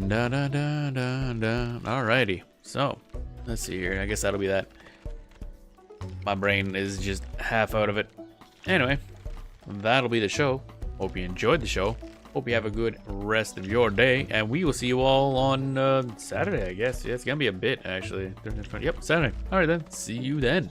Da da da da da. Alrighty, so let's see here. I guess that'll be that. My brain is just half out of it. Anyway, that'll be the show. Hope you enjoyed the show. Hope you have a good rest of your day, and we will see you all on Saturday, I guess. Yeah, it's gonna be a bit actually. Yep, Saturday. All right then. See you then.